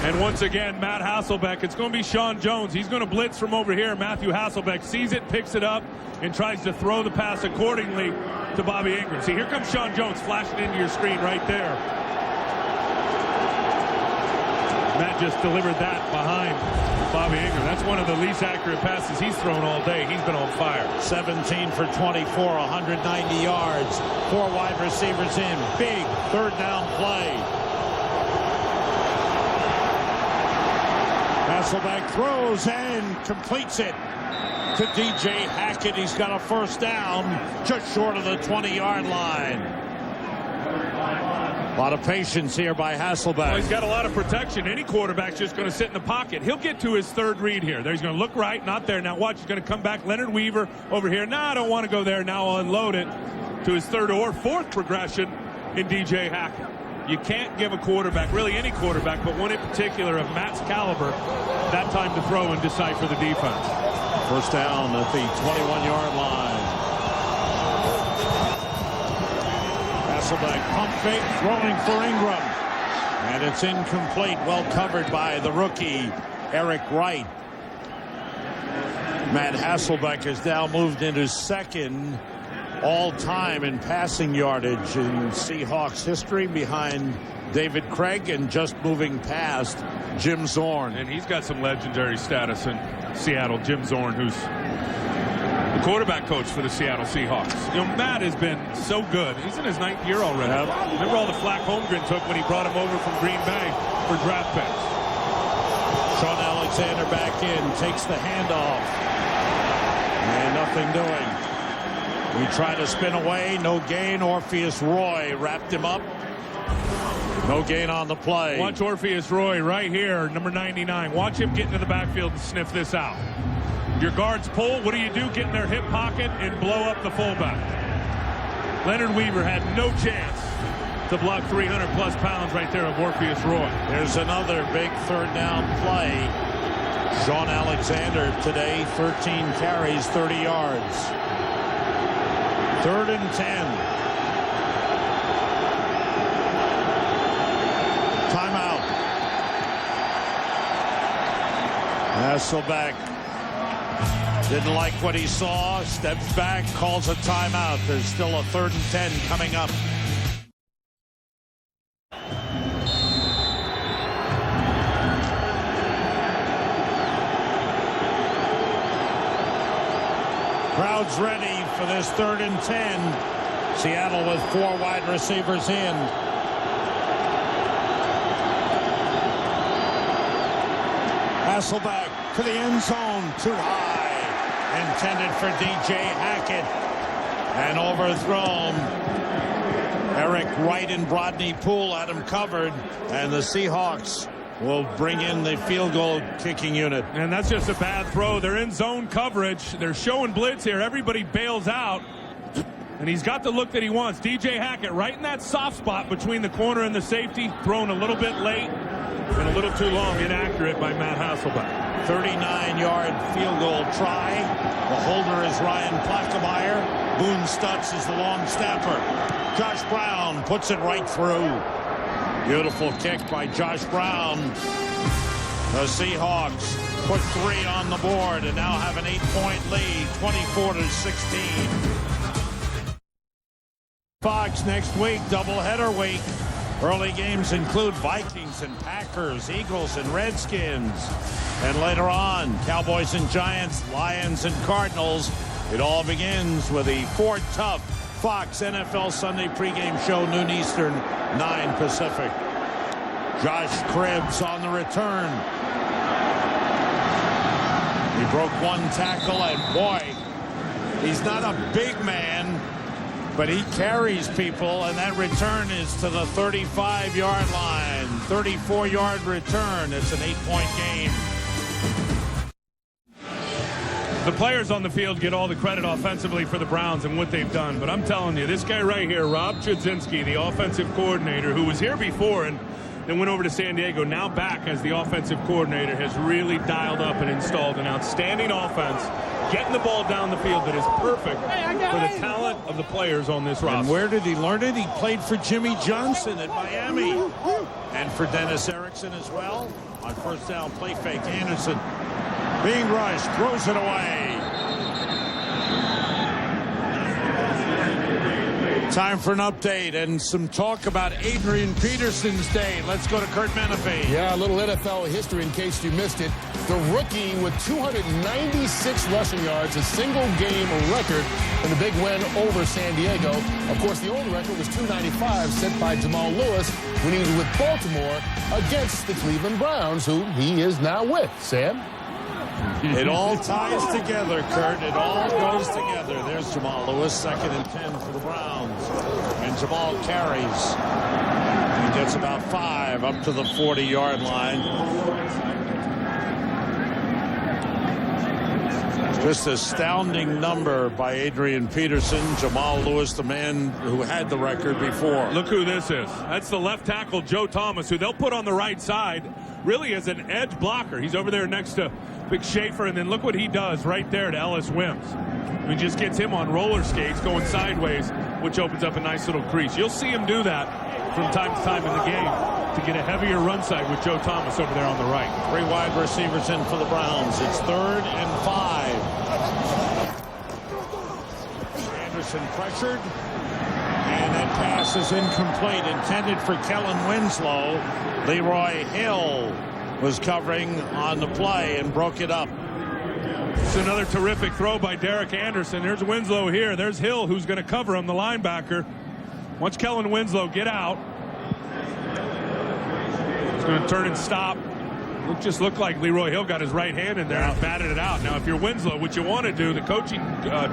And once again, Matt Hasselbeck, it's going to be Sean Jones. He's going to blitz from over here. Matthew Hasselbeck sees it, picks it up, and tries to throw the pass accordingly to Bobby Ingram. See, here comes Sean Jones flashing into your screen right there. Matt just delivered that behind Bobby Ingram. That's one of the least accurate passes he's thrown all day. He's been on fire. 17 for 24, 190 yards. 4 wide receivers in. Big third down play. Hasselbeck throws and completes it to DJ Hackett. He's got a first down just short of the 20-yard line. A lot of patience here by Hasselbeck. Well, he's got a lot of protection. Any quarterback's just going to sit in the pocket. He'll get to his third read here. There, he's going to look right, not there. Now watch, he's going to come back. Leonard Weaver over here. No, I don't want to go there. Now I'll unload it to his third or fourth progression in DJ Hackett. You can't give a quarterback, really any quarterback, but one in particular of Matt's caliber, that time to throw and decipher the defense. First down at the 21-yard line. Hasselbeck pump fake, throwing for Ingram. And it's incomplete, well covered by the rookie, Eric Wright. Matt Hasselbeck has now moved into second all-time in passing yardage in Seahawks history behind David Craig and just moving past Jim Zorn. And he's got some legendary status in Seattle. Jim Zorn, who's the quarterback coach for the Seattle Seahawks. You know, Matt has been so good. He's in his 9th year already. Yep. Remember all the flack Holmgren took when he brought him over from Green Bay for draft picks. Sean Alexander back in, takes the handoff. And nothing doing. We try to spin away, no gain. Orpheus Roy wrapped him up. No gain on the play. Watch Orpheus Roy right here, number 99. Watch him get into the backfield and sniff this out. Your guards pull. What do? Get in their hip pocket and blow up the fullback. Leonard Weaver had no chance to block 300-plus pounds right there of Orpheus Roy. There's another big third down play. Sean Alexander today, 13 carries, 30 yards. 3rd and 10. Timeout. Hasselbeck didn't like what he saw, steps back, calls a timeout. There's still a 3rd and 10 coming up. Crowd's ready for this 3rd and 10. Seattle with 4 wide receivers in. Hasselbeck to the end zone, too high. Intended for DJ Hackett. And overthrown. Eric Wright and Brodney Poole had him covered. And the Seahawks will bring in the field goal kicking unit. And that's just a bad throw. They're in zone coverage. They're showing blitz here. Everybody bails out. And he's got the look that he wants. DJ Hackett right in that soft spot between the corner and the safety. Thrown a little bit late and a little too long. Inaccurate by Matt Hasselbeck. 39-yard field goal try. The holder is Ryan Plackemeier. Boone Stutz is the long snapper. Josh Brown puts it right through. Beautiful kick by Josh Brown. The Seahawks put 3 on the board and now have an 8-point lead, 24-16. Fox next week, doubleheader week. Early games include Vikings and Packers, Eagles and Redskins. And later on, Cowboys and Giants, Lions and Cardinals. It all begins with a Ford Tough Fox NFL Sunday pregame show, noon Eastern, 9 Pacific. Josh Cribbs on the return. He broke 1 tackle, and boy, he's not a big man, but he carries people, and that return is to the 35-yard line. 34-yard return. It's an 8-point game. The players on the field get all the credit offensively for the Browns and what they've done. But I'm telling you, this guy right here, Rob Chudzinski, the offensive coordinator, who was here before and then went over to San Diego, now back as the offensive coordinator, has really dialed up and installed an outstanding offense, getting the ball down the field that is perfect for the talent of the players on this roster. And where did he learn it? He played for Jimmy Johnson at Miami. And for Dennis Erickson as well. On first down, play fake, Anderson being rushed, throws it away. Time for an update and some talk about Adrian Peterson's day. Let's go to Kurt Menefee. Yeah, a little NFL history in case you missed it. The rookie with 296 rushing yards, a single-game record in the big win over San Diego. Of course, the old record was 295, set by Jamal Lewis when he was with Baltimore against the Cleveland Browns, who he is now with. Sam? It all ties together, Kurt. It all goes together. There's Jamal Lewis, 2nd and 10 for the Browns. And Jamal carries. He gets about 5 up to the 40-yard line. Just astounding number by Adrian Peterson. Jamal Lewis, the man who had the record before. Look who this is. That's the left tackle, Joe Thomas, who they'll put on the right side, really as an edge blocker. He's over there next to Big Schaefer, and then look what he does right there to Ellis Wims. He just gets him on roller skates going sideways, which opens up a nice little crease. You'll see him do that from time to time in the game to get a heavier run side with Joe Thomas over there on the right. 3 wide receivers in for the Browns. It's 3rd and 5. Anderson pressured, and that pass is incomplete. Intended for Kellen Winslow. Leroy Hill was covering on the play and broke it up. It's another terrific throw by Derek Anderson. There's Winslow here. There's Hill, who's going to cover him, the linebacker. Once Kellen Winslow get out, he's going to turn and stop. It just looked like Leroy Hill got his right hand in there and batted it out. Now, if you're Winslow, what you want to do, the coaching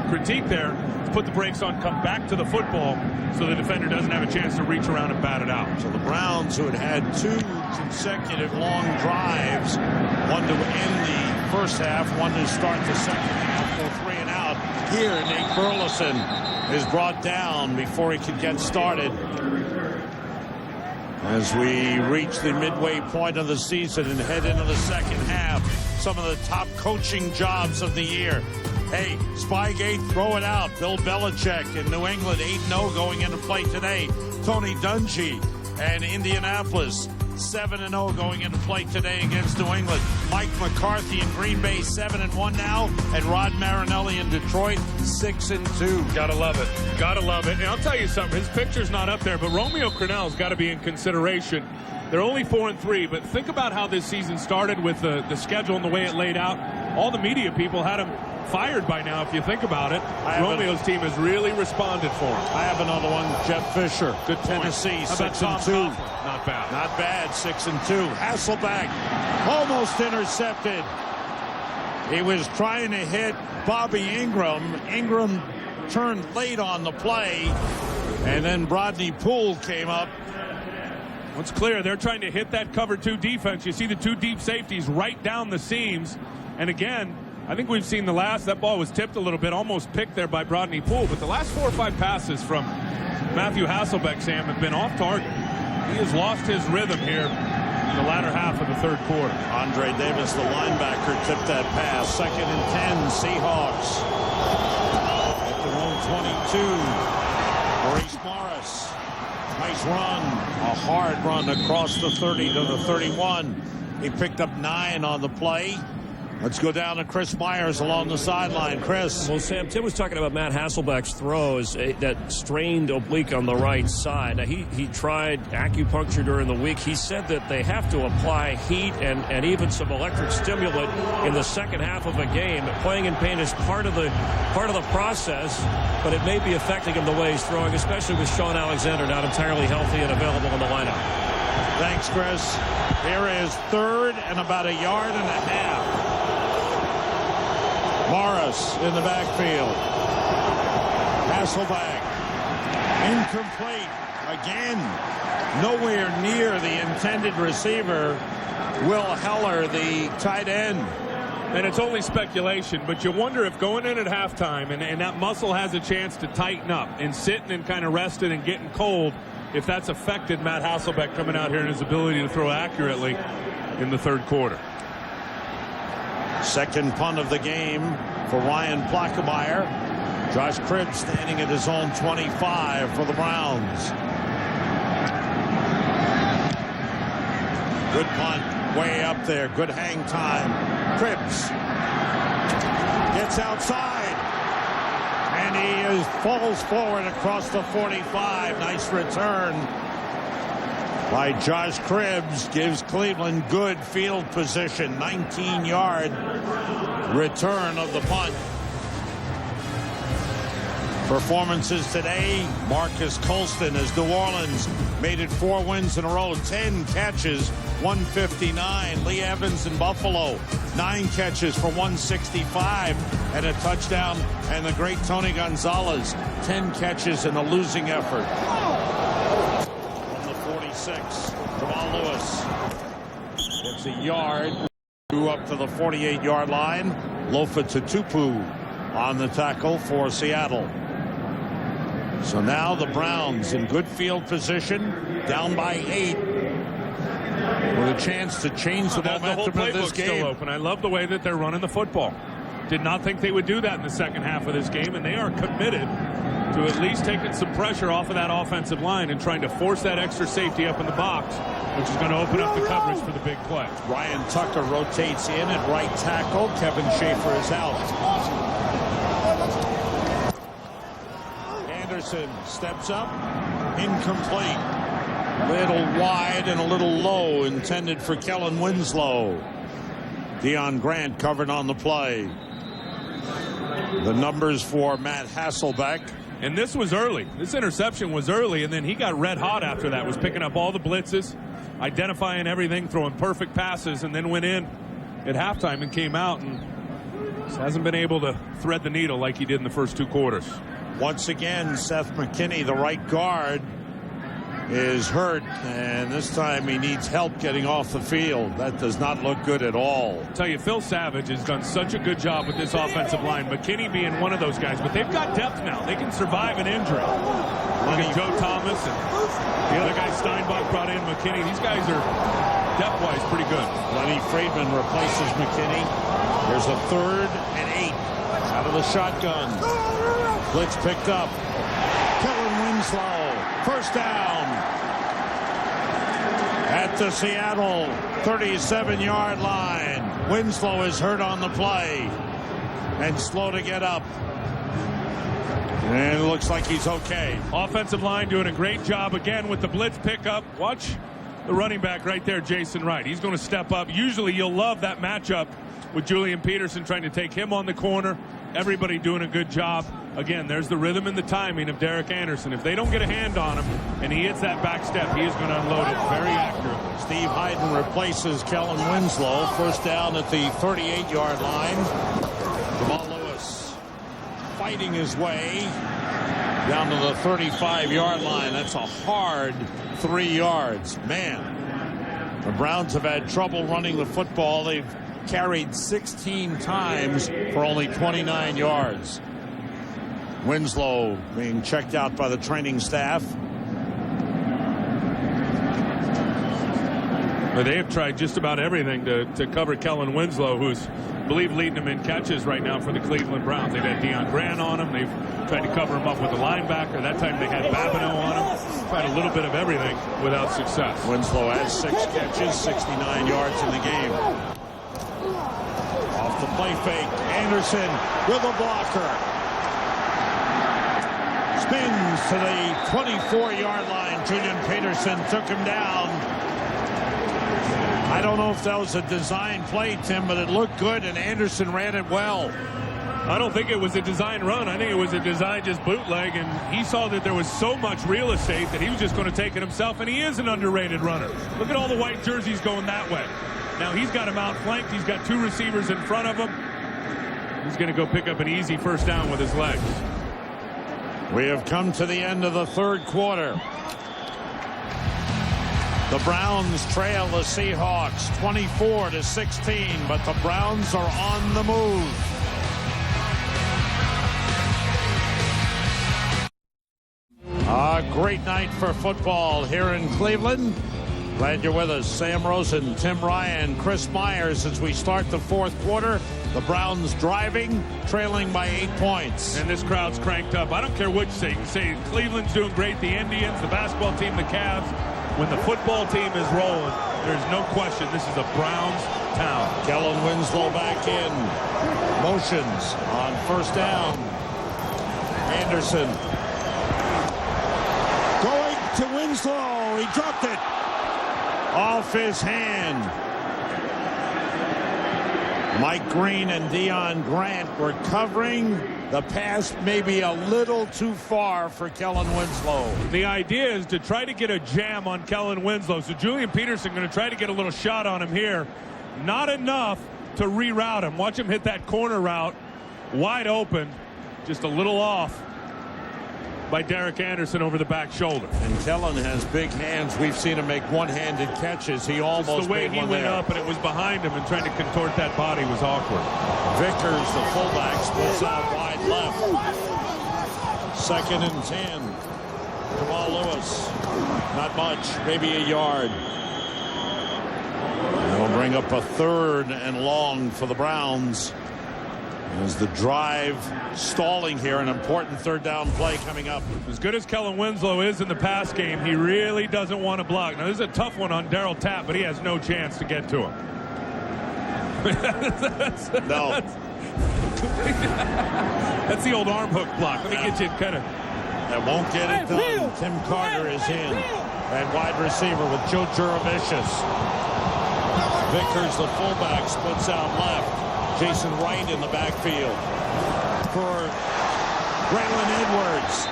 critique there, is put the brakes on, come back to the football so the defender doesn't have a chance to reach around and bat it out. So the Browns, who had 2 consecutive long drives, one to end the first half, one to start the second half, go 3 and out. Here, Nate Burleson is brought down before he could get started. As we reach the midway point of the season and head into the second half, some of the top coaching jobs of the year. Hey, Spygate, throw it out. Bill Belichick in New England, 8-0 going into play today. Tony Dungy and Indianapolis 7-0 going into play today against New England. Mike McCarthy in Green Bay 7-1 now, and Rod Marinelli in Detroit 6-2. Gotta love it. Gotta love it. And I'll tell you something, his picture's not up there, but Romeo Crennel's got to be in consideration. They're only 4-3, but think about how this season started with the schedule and the way it laid out. All the media people had him fired by now, if you think about it. Romeo's team has really responded for him. I have another one, Jeff Fisher. Good Tennessee, 6-2. Not bad. Not bad, 6-2. Hasselbeck almost intercepted. He was trying to hit Bobby Ingram. Ingram turned late on the play, and then Rodney Poole came up. It's clear they're trying to hit that cover 2 defense. You see the 2 deep safeties right down the seams. And again, I think we've seen that ball was tipped a little bit, almost picked there by Rodney Poole. But the last 4 or 5 passes from Matthew Hasselbeck, Sam, have been off target. He has lost his rhythm here in the latter half of the third quarter. Andre Davis, the linebacker, tipped that pass. 2nd and 10, Seahawks. At the 122, Maurice Morris. Nice run. A hard run across the 30 to the 31. He picked up 9 on the play. Let's go down to Chris Myers along the sideline. Chris. Well, Sam, Tim was talking about Matt Hasselbeck's throws, that strained oblique on the right side. Now, he tried acupuncture during the week. He said that they have to apply heat and even some electric stimulant in the second half of a game. Playing in pain is part of the process, but it may be affecting him the way he's throwing, especially with Sean Alexander not entirely healthy and available in the lineup. Thanks, Chris. Here is 3rd and about 1.5 yards. Morris in the backfield. Hasselbeck. Incomplete. Again, nowhere near the intended receiver. Will Heller, the tight end. And it's only speculation, but you wonder if going in at halftime and that muscle has a chance to tighten up and sitting and kind of resting and getting cold, if that's affected Matt Hasselbeck coming out here and his ability to throw accurately in the third quarter. Second punt of the game for Ryan Plackemeyer. Josh Cribbs standing at his own 25 for the Browns. Good punt, way up there. Good hang time. Cribbs gets outside, and he falls forward across the 45. Nice return by Josh Cribbs. Gives Cleveland good field position. 19-yard return of the punt. Performances today, Marcus Colston as New Orleans made it 4 wins in a row, 10 catches, 159. Lee Evans in Buffalo, 9 catches for 165 and a touchdown. And the great Tony Gonzalez, 10 catches in a losing effort. From the 46, Jamal Lewis gets a yard, up to the 48-yard line. Lofa Tutupu on the tackle for Seattle. So now the Browns in good field position, down by 8, with a chance to change the momentum of this game. Still open. I love the way that they're running the football. Did not think they would do that in the second half of this game, and they are committed to at least taking some pressure off of that offensive line and trying to force that extra safety up in the box, which is going to open up the coverage for the big play. Ryan Tucker rotates in at right tackle. Kevin Schaefer is out. Anderson steps up. Incomplete. Little wide and a little low, intended for Kellen Winslow. Deion Grant covered on the play. The numbers for Matt Hasselbeck. And this was early. This interception was early, and then he got red hot after that. Was picking up all the blitzes, identifying everything, throwing perfect passes, and then went in at halftime and came out and just hasn't been able to thread the needle like he did in the first 2 quarters. Once again, Seth McKinney, the right guard, is hurt, and this time he needs help getting off the field. That does not look good at all. I'll tell you, Phil Savage has done such a good job with this offensive line. McKinney being one of those guys, but they've got depth now. They can survive an injury. Look at Joe Thomas and the other guy Steinbach brought in McKinney. These guys are depth-wise pretty good. Lenny Friedman replaces McKinney. There's a 3rd and 8 out of the shotgun. Blitz picked up. Kellen Winslow, first down. At the Seattle 37-yard line. Winslow is hurt on the play and slow to get up. And it looks like he's okay. Offensive line doing a great job again with the blitz pickup. Watch the running back right there, Jason Wright. He's going to step up. Usually you'll love that matchup with Julian Peterson trying to take him on the corner. Everybody doing a good job. Again, there's the rhythm and the timing of Derek Anderson. If they don't get a hand on him and he hits that back step, he is going to unload it very accurately. Steve Hayden replaces Kellen Winslow. First down at the 38-yard line. Jamal Lewis fighting his way down to the 35-yard line. That's a hard 3 yards. Man, the Browns have had trouble running the football. They've carried 16 times for only 29 yards. Winslow being checked out by the training staff. But they have tried just about everything to cover Kellen Winslow, who's, I believe, leading them in catches right now for the Cleveland Browns. They've had Deion Grant on him. They've tried to cover him up with the linebacker. That time they had Babineau on him. Tried a little bit of everything without success. Winslow has 6 catches, 69 yards in the game. Off the play fake. Anderson with a blocker. Spins to the 24-yard line. Julian Peterson took him down. I don't know if that was a design play, Tim, but it looked good, and Anderson ran it well. I don't think it was a design run. I think it was a design just bootleg, and he saw that there was so much real estate that he was just going to take it himself, and he is an underrated runner. Look at all the white jerseys going that way. Now he's got him outflanked. He's got 2 receivers in front of him. He's going to go pick up an easy first down with his legs. We have come to the end of the third quarter. The Browns trail the Seahawks 24-16, but the Browns are on the move. A great night for football here in Cleveland. Glad you're with us. Sam Rosen, Tim Ryan, Chris Myers as we start the fourth quarter. The Browns driving, trailing by 8 points. And this crowd's cranked up. I don't care what you say. You can say Cleveland's doing great, the Indians, the basketball team, the Cavs. When the football team is rolling, there's no question this is a Browns town. Kellen Winslow back in. Motions on first down. Anderson. Going to Winslow. He dropped it. Off his hand. Mike Green and Deion Grant were covering. The pass maybe a little too far for Kellen Winslow. The idea is to try to get a jam on Kellen Winslow. So Julian Peterson going to try to get a little shot on him here. Not enough to reroute him. Watch him hit that corner route. Wide open. Just a little off by Derek Anderson over the back shoulder. And Kellen has big hands. We've seen him make one-handed catches. He almost just the way made he one went there. up and it was behind him and trying to contort that body was awkward. Vickers, the fullback, splits out wide left. 2nd and 10. Jamal Lewis. Not much, maybe a yard. That'll bring up a 3rd and long for the Browns. As the drive stalling here, an important 3rd down play coming up. As good as Kellen Winslow is in the pass game, he really doesn't want to block. Now, this is a tough one on Darryl Tapp, but he has no chance to get to him. That's the old arm hook block. Let me get you kind of. That won't get it done. Tim Carter is in at wide receiver with Joe Juravicius. Vickers, the fullback, splits out left. Jason Wright in the backfield for Braylon Edwards.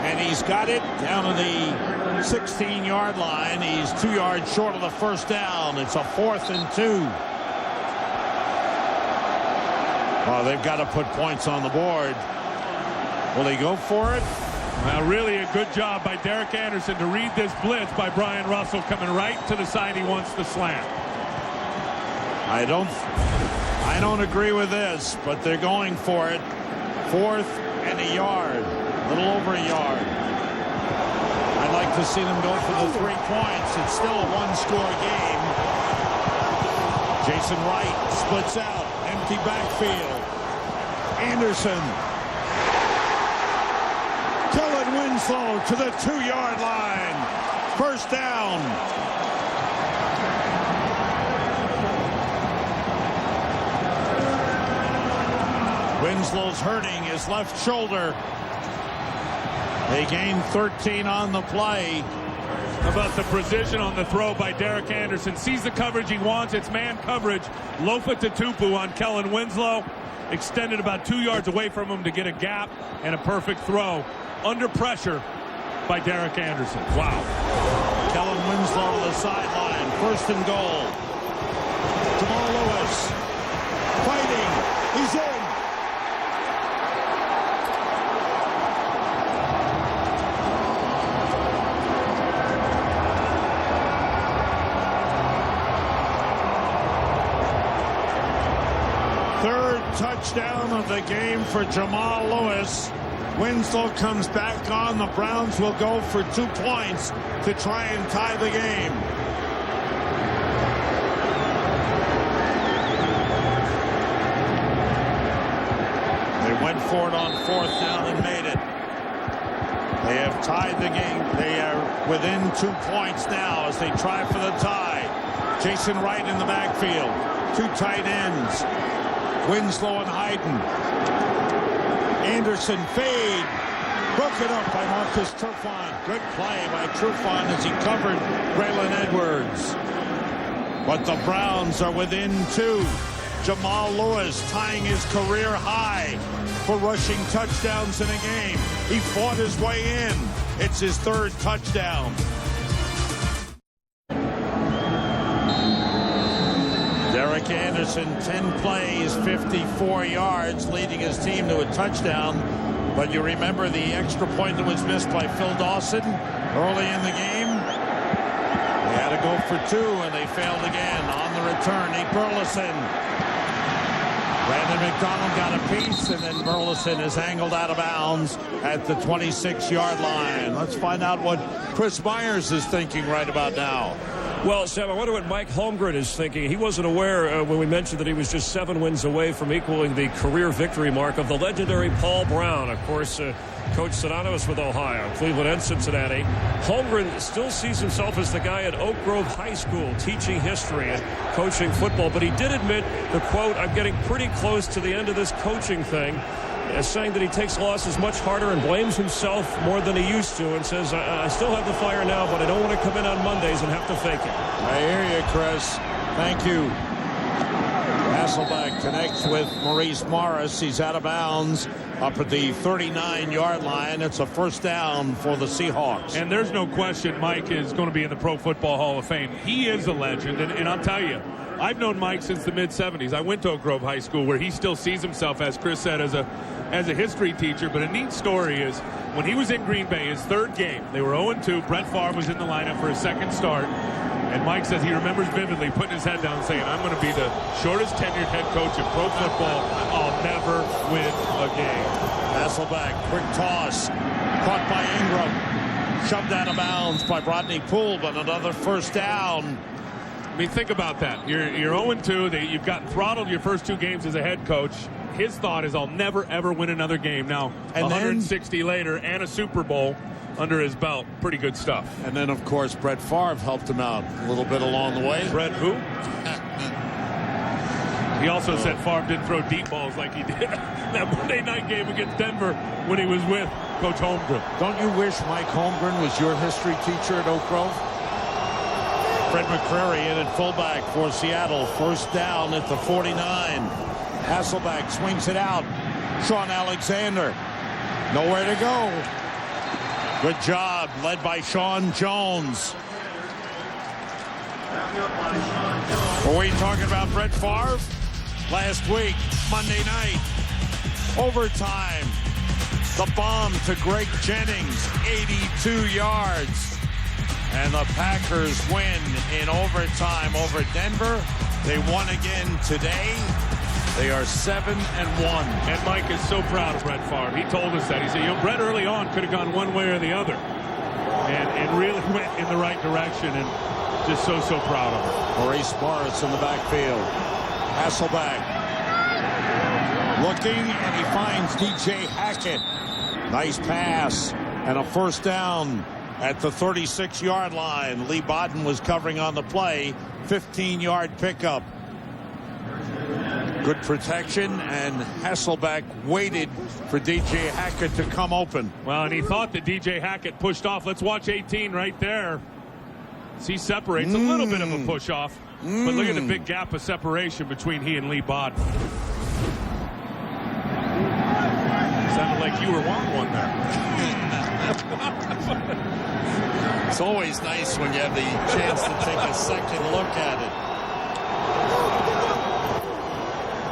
And he's got it down to the 16-yard line. He's 2 yards short of the first down. It's a 4th and 2. Oh, they've got to put points on the board. Will they go for it? Now, really a good job by Derek Anderson to read this blitz by Brian Russell coming right to the side he wants to slant. I don't agree with this, but they're going for it. 4th and a yard. A little over a yard. I'd like to see them go for the 3 points. It's still a 1-score game. Jason Wright splits out. Empty backfield. Anderson. Kellen Winslow to the 2-yard line. First down. Winslow's hurting his left shoulder. They gain 13 on the play. How about the precision on the throw by Derek Anderson? Sees the coverage he wants. It's man coverage. Lofa Tatupu on Kellen Winslow. Extended about 2 yards away from him to get a gap and a perfect throw. Under pressure by Derek Anderson. Wow. Kellen Winslow to the sideline. First and goal. Jamal Lewis fighting. He's in. Third touchdown of the game for Jamal Lewis. Winslow comes back on. The Browns will go for 2 points to try and tie the game. They went for it on 4th down and made it. They have tied the game. They are within 2 points now as they try for the tie. Jason Wright in the backfield. 2 tight ends. Winslow and Hayden. Anderson fade. Broken up by Marcus Trufant. Good play by Trufant as he covered Braylon Edwards. But the Browns are within 2. Jamal Lewis tying his career high for rushing touchdowns in a game. He fought his way in. It's his 3rd touchdown. Derek Anderson, 10 plays, 54 yards, leading his team to a touchdown. But you remember the extra point that was missed by Phil Dawson early in the game? They had to go for 2, and they failed again. On the return, Nate Burleson. Brandon McDonald got a piece, and then Burleson is angled out of bounds at the 26-yard line. Let's find out what Chris Myers is thinking right about now. Well, Sam, I wonder what Mike Holmgren is thinking. He wasn't aware when we mentioned that he was just 7 wins away from equaling the career victory mark of the legendary Paul Brown. Of course, Coach synonymous with Ohio, Cleveland and Cincinnati. Holmgren still sees himself as the guy at Oak Grove High School teaching history and coaching football, but he did admit the quote, "I'm getting pretty close to the end of this coaching thing," saying that he takes losses much harder and blames himself more than he used to, and says, I still have the fire now, but I don't want to come in on Mondays and have to fake it. I hear you, Chris. Thank you. Hasselbeck connects with Maurice Morris. He's out of bounds up at the 39-yard line. It's a 1st down for the Seahawks. And there's no question Mike is going to be in the Pro Football Hall of Fame. He is a legend, and I'll tell you, I've known Mike since the mid-'70s. I went to Oak Grove High School, where he still sees himself, as Chris said, as a history teacher. But a neat story is when he was in Green Bay, his 3rd game, they were 0-2. Brett Favre was in the lineup for his 2nd start. And Mike says he remembers vividly putting his head down saying, "I'm going to be the shortest tenured head coach in pro football. I'll never win a game." Hasselbeck, quick toss. Caught by Ingram. Shoved out of bounds by Rodney Poole, but another 1st down. I mean, think about that. You're 0-2. You've gotten throttled your first 2 games as a head coach. His thought is, I'll never, ever win another game. Now, and 160 later and a Super Bowl under his belt. Pretty good stuff. And then, of course, Brett Favre helped him out a little bit along the way. Brett who? He also said Favre didn't throw deep balls like he did that Monday night game against Denver when he was with Coach Holmgren. Don't you wish Mike Holmgren was your history teacher at Oak Grove? Fred McCrary in at fullback for Seattle. 1st down at the 49. Hasselbeck swings it out. Sean Alexander. Nowhere to go. Good job, led by Sean Jones. Were we talking about Brett Favre? Last week, Monday night, overtime. The bomb to Greg Jennings, 82 yards. And the Packers win in overtime over Denver. They won again today. They are 7-1. And Mike is so proud of Brett Favre. He told us that. He said, Brett early on could have gone one way or the other. And really went in the right direction. And just so proud of him. Maurice Morris in the backfield. Hasselbeck looking, and he finds DJ Hackett. Nice pass and a 1st down at the 36-yard line. Lee Bodden was covering on the play. 15-yard pickup. Good protection, and Hasselbeck waited for D.J. Hackett to come open. Well, and he thought that D.J. Hackett pushed off. Let's watch 18 right there. He separates a little bit of a push off, but look at the big gap of separation between he and Lee Bod. Sounded like you were one there. It's always nice when you have the chance to take a second look at it.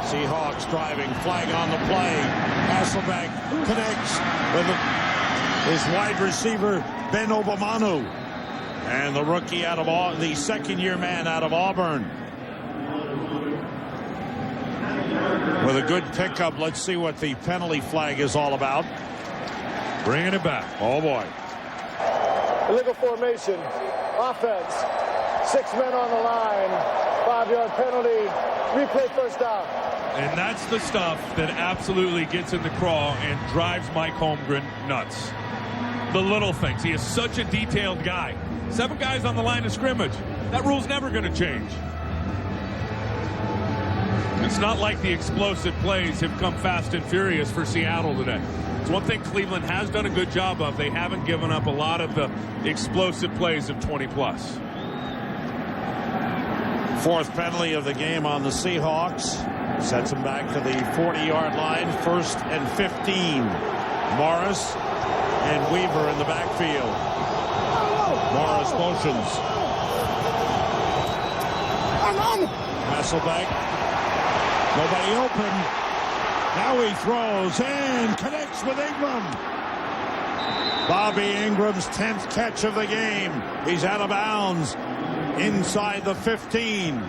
Seahawks driving, flag on the play. Hasselbeck connects with his wide receiver, Ben Obamanu. And the rookie out of the second-year man out of Auburn. With a good pickup, let's see what the penalty flag is all about. Bringing it back. Oh, boy. Illegal formation. Offense. 6 men on the line. 5-yard penalty. Replay first down. And that's the stuff that absolutely gets in the craw and drives Mike Holmgren nuts. The little things. He is such a detailed guy. 7 guys on the line of scrimmage. That rule's never going to change. It's not like the explosive plays have come fast and furious for Seattle today. It's one thing Cleveland has done a good job of. They haven't given up a lot of the explosive plays of 20-plus. 4th penalty of the game on the Seahawks. Sets them back to the 40-yard line. 1st and 15. Morris and Weaver in the backfield. Morris motions. Hasselbeck. Nobody open. Now he throws and connects with Ingram. Bobby Ingram's 10th catch of the game. He's out of bounds inside the 15.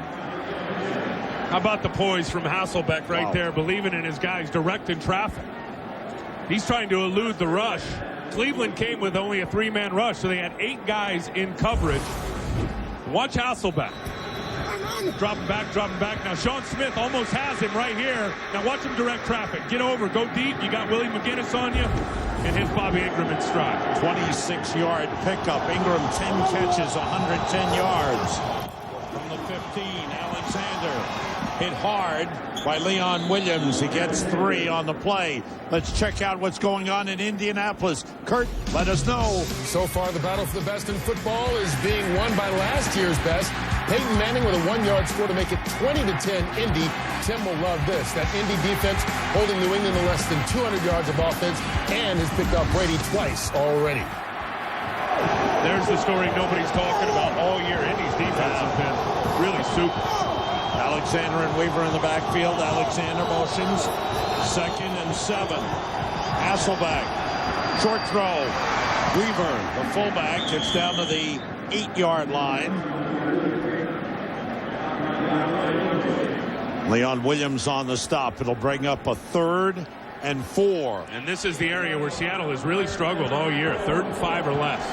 How about the poise from Hasselbeck right there, believing in his guys, directing traffic. He's trying to elude the rush. Cleveland came with only a 3-man rush, so they had 8 guys in coverage. Watch Hasselbeck. Dropping back. Now Sean Smith almost has him right here. Now watch him direct traffic. Get over, go deep. You got Willie McGinnis on you. And his Bobby Ingram in stride. 26-yard pickup. Ingram 10 catches, 110 yards. From the 15, Alexander hit hard by Leon Williams. He gets 3 on the play. Let's check out what's going on in Indianapolis. Kurt, let us know. So far, the battle for the best in football is being won by last year's best. Peyton Manning with a 1-yard score to make it 20-10 Indy. Tim will love this. That Indy defense holding New England to less than 200 yards of offense and has picked up Brady twice already. There's the story nobody's talking about all year. Indy's defense has been really super. Alexander and Weaver in the backfield. Alexander motions. 2nd and 7. Hasselbeck. Short throw. Weaver, the fullback, gets down to the 8-yard line. Leon Williams on the stop. It'll bring up a 3rd and 4. And this is the area where Seattle has really struggled all year. 3rd and 5 or less.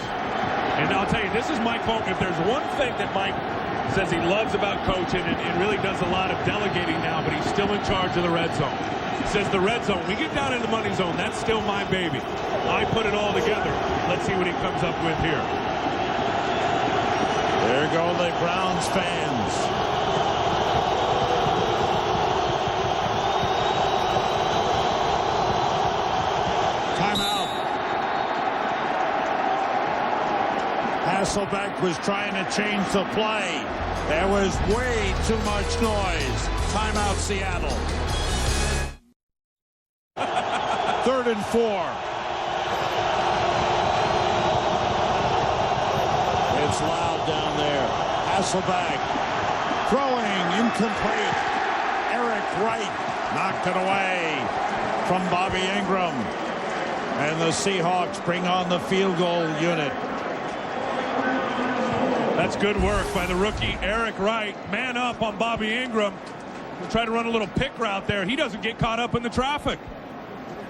And I'll tell you, this is Mike Holmgren. If there's one thing that Mike says he loves about coaching and really does a lot of delegating now, but he's still in charge of the red zone. He says the red zone, we get down in the money zone, that's still my baby. I put it all together. Let's see what he comes up with here. There go the Browns fans. Timeout. Hasselbeck was trying to change the play. There was way too much noise. Timeout, Seattle. 3rd and 4. It's loud down there. Hasselbeck throwing incomplete. Eric Wright knocked it away from Bobby Ingram. And the Seahawks bring on the field goal unit. That's good work by the rookie Eric Wright. Man up on Bobby Ingram. We'll try to run a little pick route there. He doesn't get caught up in the traffic.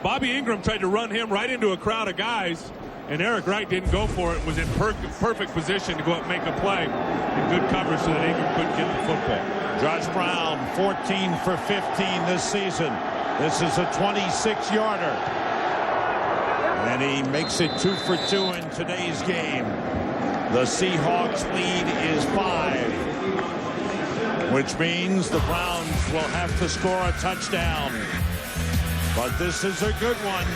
Bobby Ingram tried to run him right into a crowd of guys, and Eric Wright didn't go for it. Was in perfect position to go up and make a play. And good coverage so that Ingram couldn't get the football. Josh Brown, 14 for 15 this season. This is a 26-yarder. And he makes it 2 for 2 in today's game. The Seahawks lead is 5. which means the Browns will have to score a touchdown. But this is a good one.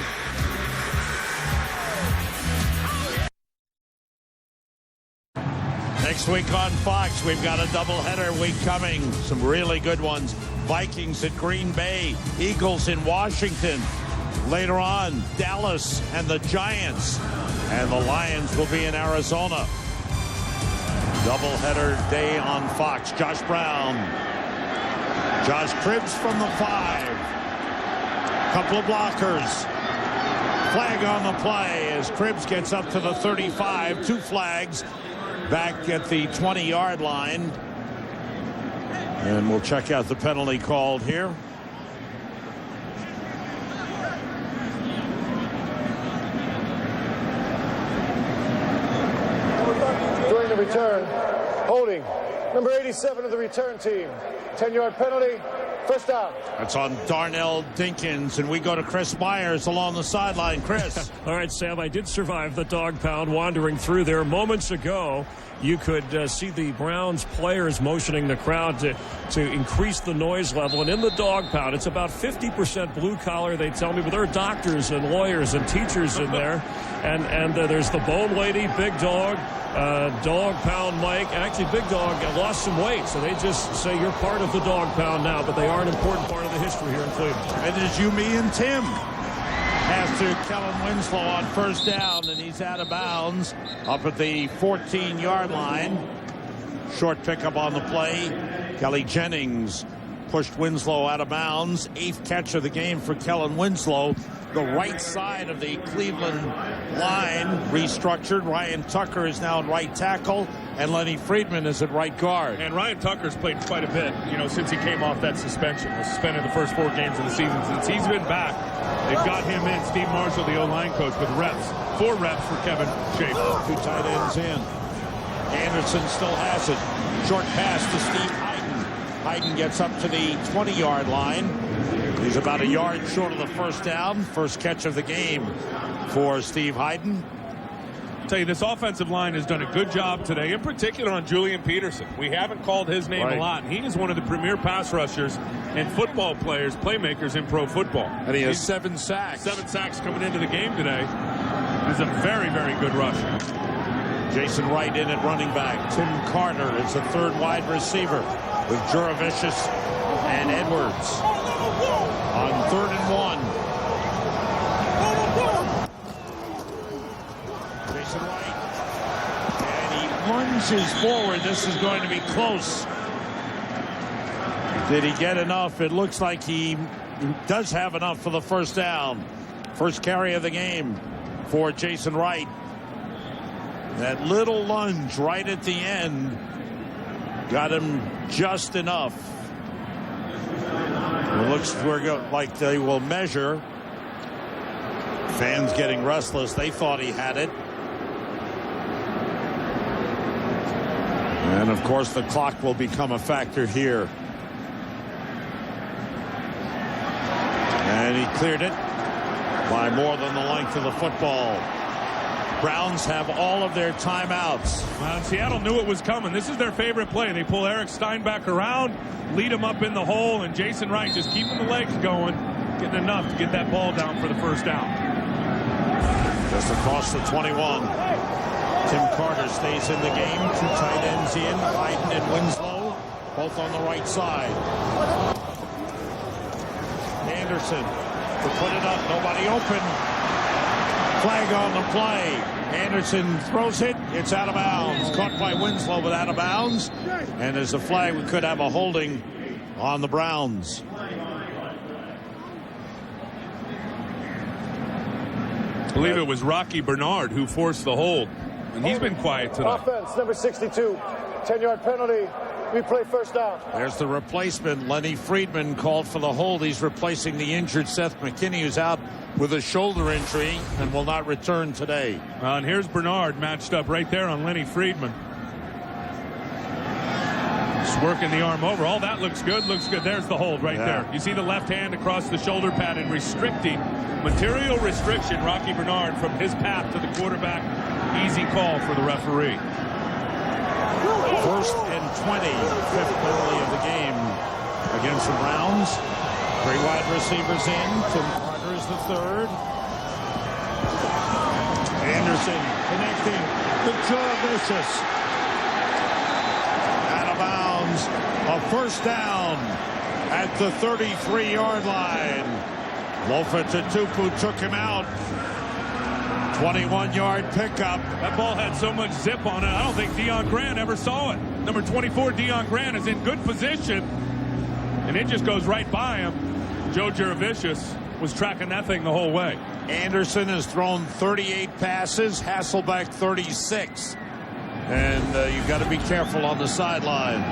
Next week on Fox, we've got a doubleheader week coming. Some really good ones. Vikings at Green Bay, Eagles in Washington. Later on, Dallas and the Giants. And the Lions will be in Arizona. Doubleheader day on Fox. Josh Brown. Josh Cribbs from the 5. Couple of blockers. Flag on the play as Cribbs gets up to the 35. 2 flags back at the 20-yard line. And we'll check out the penalty called here. During the return, holding number 87 of the return team. 10-yard penalty, first down. That's on Darnell Dinkins, and we go to Chris Myers along the sideline. Chris. All right, Sam, I did survive the dog pound wandering through there moments ago. You could see the Browns players motioning the crowd to increase the noise level. And in the dog pound, it's about 50% blue collar, they tell me, but there are doctors and lawyers and teachers in there. And there's the bone lady, Big Dog, Dog Pound Mike. Actually, Big Dog lost some weight, so they just say you're part of the dog pound now, but they are an important part of the history here in Cleveland. And it's you, me, and Tim. Pass to Kellen Winslow on first down, and he's out of bounds up at the 14-yard line. Short pickup on the play. Kelly Jennings pushed Winslow out of bounds. 8th catch of the game for Kellen Winslow. The right side of the Cleveland line restructured. Ryan Tucker is now at right tackle, and Lenny Friedman is at right guard. And Ryan Tucker's played quite a bit, since he came off that suspension. Was suspended the first 4 games of the season. Since he's been back, they've got him in, Steve Marshall, the O-line coach, with reps. 4 reps for Kevin Schaefer. 2 tight ends in. Anderson still has it. Short pass to Steve Hyden. Hyden gets up to the 20-yard line. He's about a yard short of the first down. First catch of the game for Steve Hyden. I'll tell you, this offensive line has done a good job today, in particular on Julian Peterson. We haven't called his name a lot, and he is one of the premier pass rushers and football players, playmakers in pro football. And he has 7 sacks. 7 sacks coming into the game today. He's a very, very good rusher. Jason Wright in at running back. Tim Carter is the 3rd wide receiver with Juravicius and Edwards. On 3rd and 1. Jason Wright. And he lunges forward. This is going to be close. Did he get enough? It looks like he does have enough for the first down. First carry of the game for Jason Wright. That little lunge right at the end got him just enough. It looks like they will measure. Fans getting restless. They thought he had it. And, of course, the clock will become a factor here. And he cleared it by more than the length of the football. Browns have all of their timeouts. Well, Seattle knew it was coming. This is their favorite play. They pull Eric Steinbach around, lead him up in the hole, and Jason Wright just keeping the legs going, getting enough to get that ball down for the first down. Just across the 21. Tim Carter stays in the game. 2 tight ends in, Hyden and Winslow, both on the right side. Anderson to put it up. Nobody open. Flag on the play. Anderson throws it. It's out of bounds. Caught by Winslow, but out of bounds. And there's a flag. We could have a holding on the Browns. I believe it was Rocky Bernard who forced the hold. And he's been quiet tonight. Offense, number 62. 10-yard penalty. Replay first down. There's the replacement. Lenny Friedman called for the hold. He's replacing the injured Seth McKinney, who's out with a shoulder injury and will not return today. And here's Bernard matched up right there on Lenny Friedman. Just working the arm over. All that looks good. Looks good. There's the hold right there. You see the left hand across the shoulder pad and restricting. Material restriction, Rocky Bernard, from his path to the quarterback. Easy call for the referee. 1st and 20. 5th penalty of the game. defensive rounds. 3 wide receivers in. Tim Carter is the third. Anderson connecting to Vicious. Out of bounds. A first down at the 33-yard line. Lofa Tatupu took him out. 21-yard pickup. That ball had so much zip on it, I don't think Deion Grant ever saw it. Number 24, Deion Grant, is in good position, and it just goes right by him. Joe Juravicius was tracking that thing the whole way. Anderson has thrown 38 passes, Hasselbeck 36. And you've got to be careful on the sideline.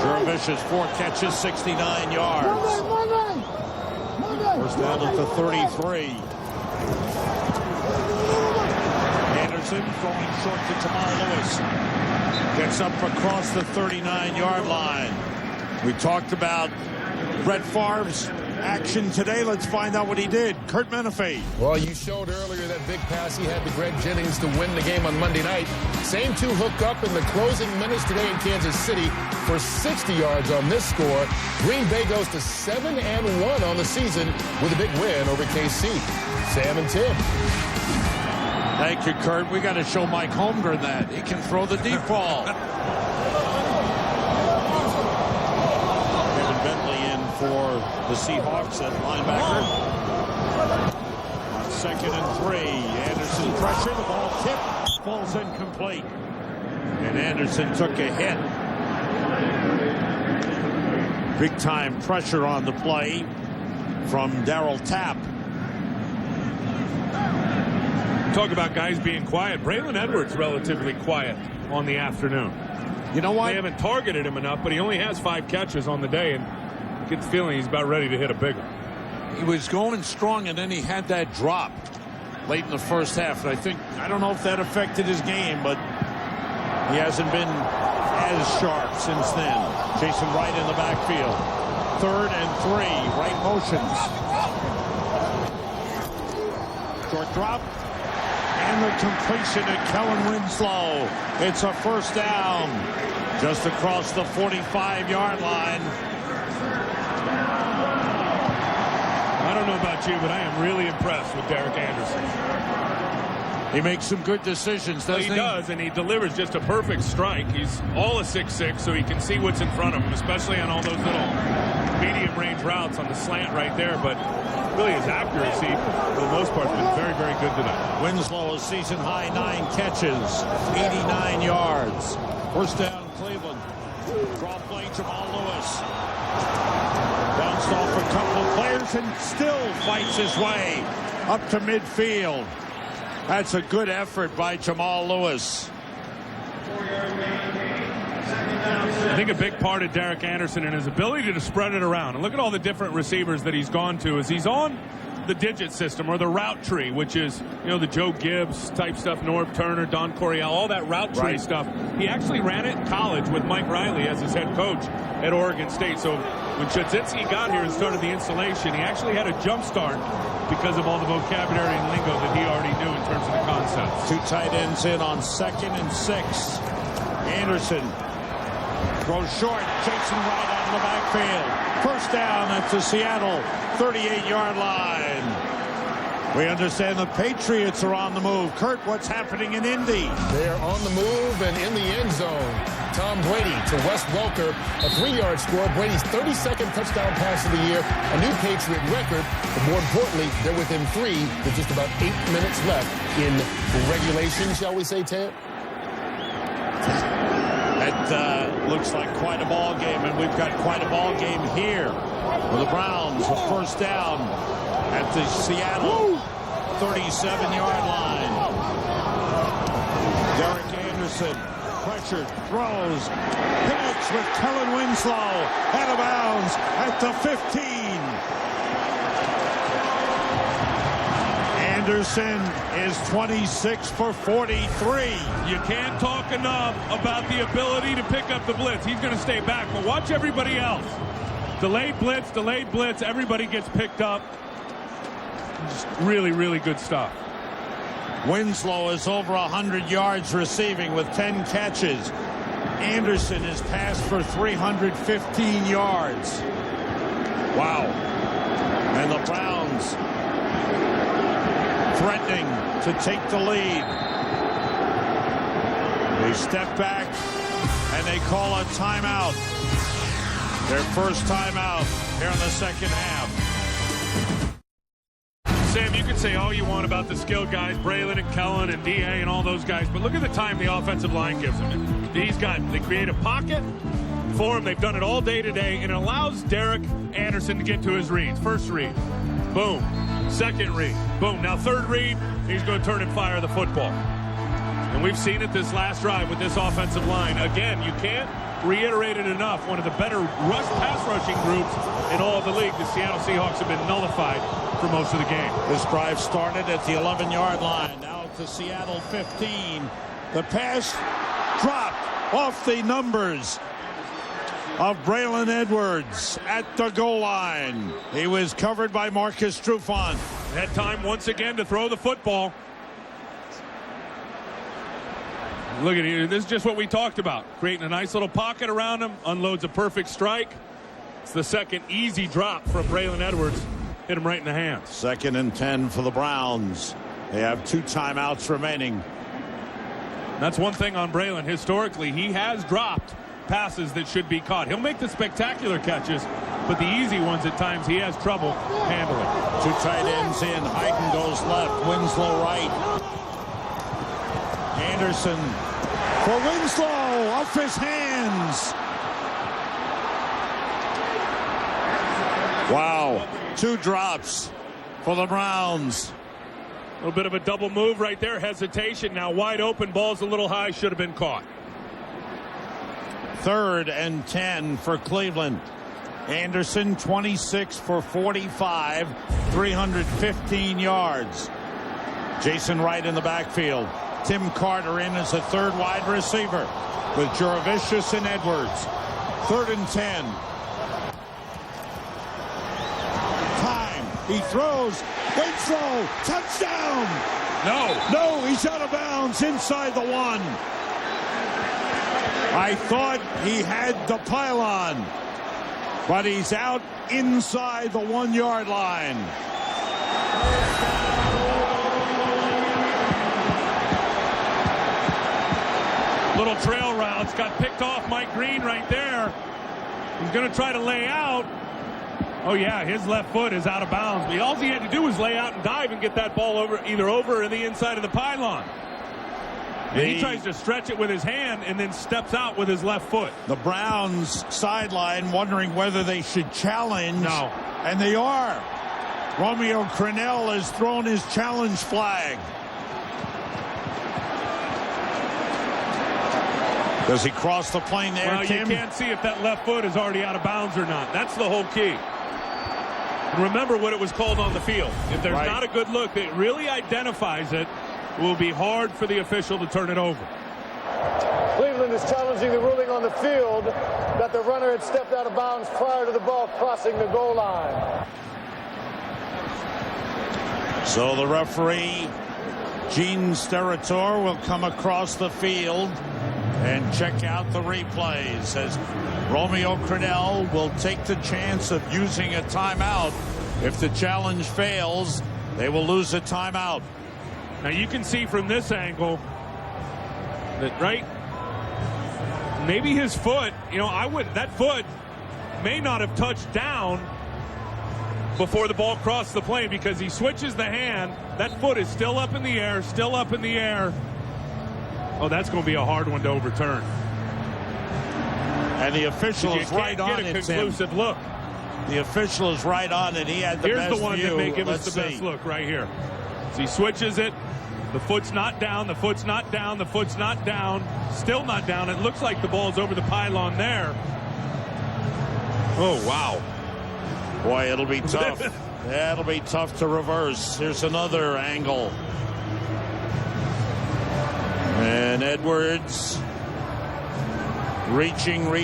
Juravicius, 4 catches, 69 yards. First down at the 33. Anderson throwing short to Jamal Lewis. Gets up across the 39-yard line. We talked about Brett Favre's action today. Let's find out what he did. Kurt Menefee. Well, you showed earlier that big pass he had to Greg Jennings to win the game on Monday night. Same 2 hook up in the closing minutes today in Kansas City for 60 yards on this score. Green Bay goes to 7-1 on the season with a big win over KC. Sam and Tim. Thank you, Kurt. We got to show Mike Holmgren that. He can throw the deep ball. Kevin Bentley in for the Seahawks at linebacker. On 2nd and 3. Anderson pressure. The ball tipped. Falls incomplete. And Anderson took a hit. Big time pressure on the play from Darryl Tapp. Talk about guys being quiet. Braylon Edwards relatively quiet on the afternoon. You know what? They haven't targeted him enough, but he only has 5 catches on the day, and get the feeling he's about ready to hit a big one. He was going strong, and then he had that drop late in the first half. And I don't know if that affected his game, but he hasn't been as sharp since then. Jason Wright in the backfield. 3rd and 3. Right motions. Short drop. And the completion to Kellen Winslow. It's a first down just across the 45-yard line. I don't know about you, but I am really impressed with Derek Anderson. He makes some good decisions, doesn't he? He does, and he delivers just a perfect strike. He's all a 6'6", so he can see what's in front of him, especially on all those little medium-range routes on the slant right there. But really, his accuracy, for the most part, has been very, very good today. Winslow, a season-high 9 catches, 89 yards. First down, Cleveland. Draw play, Jamal Lewis. Bounced off a couple of players and still fights his way up to midfield. That's a good effort by Jamal Lewis. I think a big part of Derek Anderson and his ability to spread it around. And look at all the different receivers that he's gone to as he's on the digit system or the route tree, which is, the Joe Gibbs type stuff, Norv Turner, Don Coryell, all that route tree stuff. He actually ran it in college with Mike Riley as his head coach at Oregon State. So when Chudzinski got here and started the installation, he actually had a jump start because of all the vocabulary and lingo that he already knew in terms of the concepts. 2 tight ends in on 2nd and 6. Anderson throws short. Jason Wright out of the backfield. First down at the Seattle 38-yard line. We understand the Patriots are on the move. Kurt, what's happening in Indy? They're on the move and in the end zone. Tom Brady to Wes Welker, a 3-yard score. Brady's 32nd touchdown pass of the year, a new Patriot record. But more importantly, they're within 3 with just about 8 minutes left in regulation, shall we say, Ted? That looks like quite a ball game, and we've got quite a ball game here with the Browns. A first down at the Seattle 37-yard line. Derek Anderson pressured, throws, connects with Kellen Winslow, out of bounds at the 15. Anderson is 26 for 43. You can't talk enough about the ability to pick up the blitz. He's going to stay back, but watch everybody else. Delayed blitz, everybody gets picked up. Just really, really good stuff. Winslow is over 100 yards receiving with 10 catches. Anderson has passed for 315 yards. Wow. And the Browns threatening to take the lead. They step back and they call a timeout. Their first timeout here in the second half. Sam, you can say all you want about the skilled guys, Braylon and Kellen and D.A. and all those guys, but look at the time the offensive line gives them. They create a pocket for him. They've done it all day today, and it allows Derek Anderson to get to his reads. First read, boom. Second read, boom. Now third read, he's going to turn and fire the football. And we've seen it this last drive with this offensive line. Again, you can't reiterate it enough. One of the better pass rushing groups in all of the league. The Seattle Seahawks have been nullified for most of the game. This drive started at the 11-yard line. Now at the Seattle 15. The pass dropped off the numbers of Braylon Edwards at the goal line. He was covered by Marcus Trufant. Had time once again to throw the football. Look at you. This is just what we talked about. Creating a nice little pocket around him. Unloads a perfect strike. It's the second easy drop from Braylon Edwards. Hit him right in the hands. 2nd and 10 for the Browns. They have 2 timeouts remaining. That's one thing on Braylon. Historically, he has dropped passes that should be caught. He'll make the spectacular catches, but the easy ones at times he has trouble handling. 2 tight ends in. Hayden goes left. Winslow right. Anderson for Winslow, off his hands. Wow, 2 drops for the Browns. A little bit of a double move right there. Hesitation. Now wide open. Ball's a little high. Should have been caught. 3rd and 10 for Cleveland. Anderson 26 for 45, 315 yards. Jason Wright in the backfield. Tim Carter in as a 3rd wide receiver with Jurevicius and Edwards. 3rd and 10. Time. He throws. Winslow. Touchdown. No, he's out of bounds inside the 1. I thought he had the pylon, but he's out inside the 1-yard line. Little trail routes. Got picked off Mike Green right there. He's going to try to lay out. Oh, yeah, his left foot is out of bounds. All he had to do was lay out and dive and get that ball either over or the inside of the pylon. And he tries to stretch it with his hand and then steps out with his left foot. The Browns sideline wondering whether they should challenge. No. And they are. Romeo Crennel has thrown his challenge flag. Does he cross the plane there, well, Tim? You can't see if that left foot is already out of bounds or not. That's the whole key. And remember what it was called on the field. If there's not a good look that really identifies it, it will be hard for the official to turn it over. Cleveland is challenging the ruling on the field that the runner had stepped out of bounds prior to the ball crossing the goal line. So the referee, Gene Steratore, will come across the field and check out the replays as Romeo Crennel will take the chance of using a timeout. If the challenge fails, they will lose a timeout. Now you can see from this angle that maybe his foot, that foot may not have touched down before the ball crossed the plane because he switches the hand. That foot is still up in the air, Oh, that's going to be a hard one to overturn. And the official is right on it. Get a conclusive look. The official is right on it. He had the best view. Here's the one that may give us the best look right here. So he switches it. The foot's not down. The foot's not down. The foot's not down. Still not down. It looks like the ball's over the pylon there. Oh, wow. Boy, it'll be tough. Yeah, it'll be tough to reverse. Here's another angle. And Edwards reaching. Boy.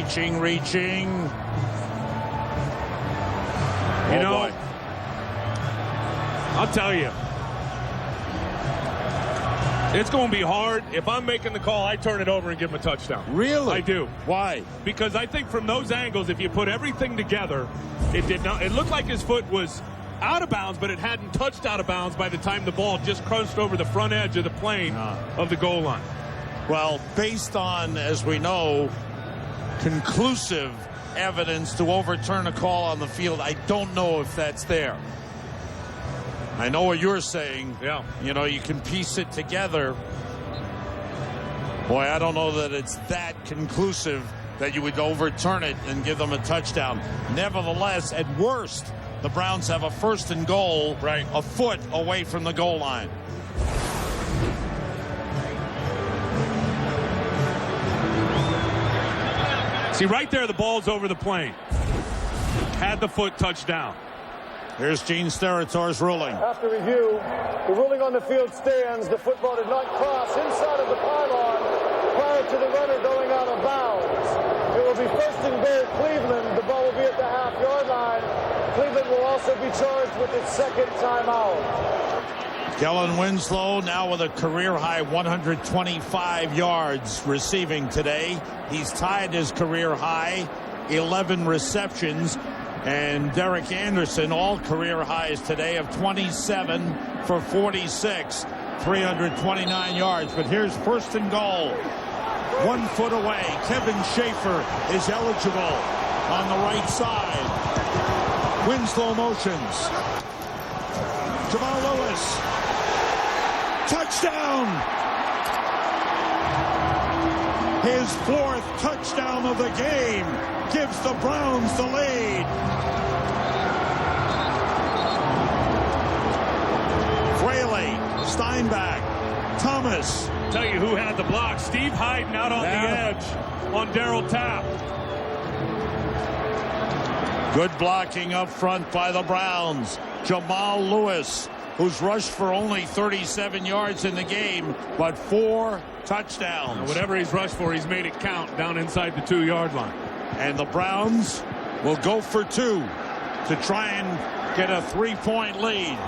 I'll tell you. It's going to be hard. If I'm making the call, I turn it over and give him a touchdown. Really? I do. Why? Because I think from those angles, if you put everything together, it did not. It looked like his foot was out of bounds, but it hadn't touched out of bounds by the time the ball just crunched over the front edge of the plane of the goal line. Well, based on, as we know, conclusive evidence to overturn a call on the field, I don't know if that's there. I know what you're saying. Yeah. You know, you can piece it together. Boy, I don't know that it's that conclusive that you would overturn it and give them a touchdown. Nevertheless, at worst, the Browns have a 1st and goal, right, a foot away from the goal line. See, right there, the ball's over the plane. Had the foot touched down. Here's Gene Sterator's ruling. After review, the ruling on the field stands. The football did not cross inside of the pylon prior to the runner going out of bounds. It will be 1st and goal Cleveland. The ball will be at the half-yard line. Cleveland will also be charged with its 2nd timeout. Kellen Winslow now with a career-high 125 yards receiving today. He's tied his career-high 11 receptions. And Derek Anderson, all career highs today of 27 for 46, 329 yards. But here's 1st and goal. 1 foot away. Kevin Schaefer is eligible on the right side. Winslow motions. Jamal Lewis. Touchdown! His 4th touchdown of the game gives the Browns the lead. Fraley, Steinbach, Thomas. Tell you who had the block. Steve Hyden out on the edge on Darryl Tapp. Good blocking up front by the Browns. Jamal Lewis, who's rushed for only 37 yards in the game, but 4 touchdowns. Now, whatever he's rushed for, he's made it count down inside the 2-yard line. And the Browns will go for 2 to try and get a 3-point lead.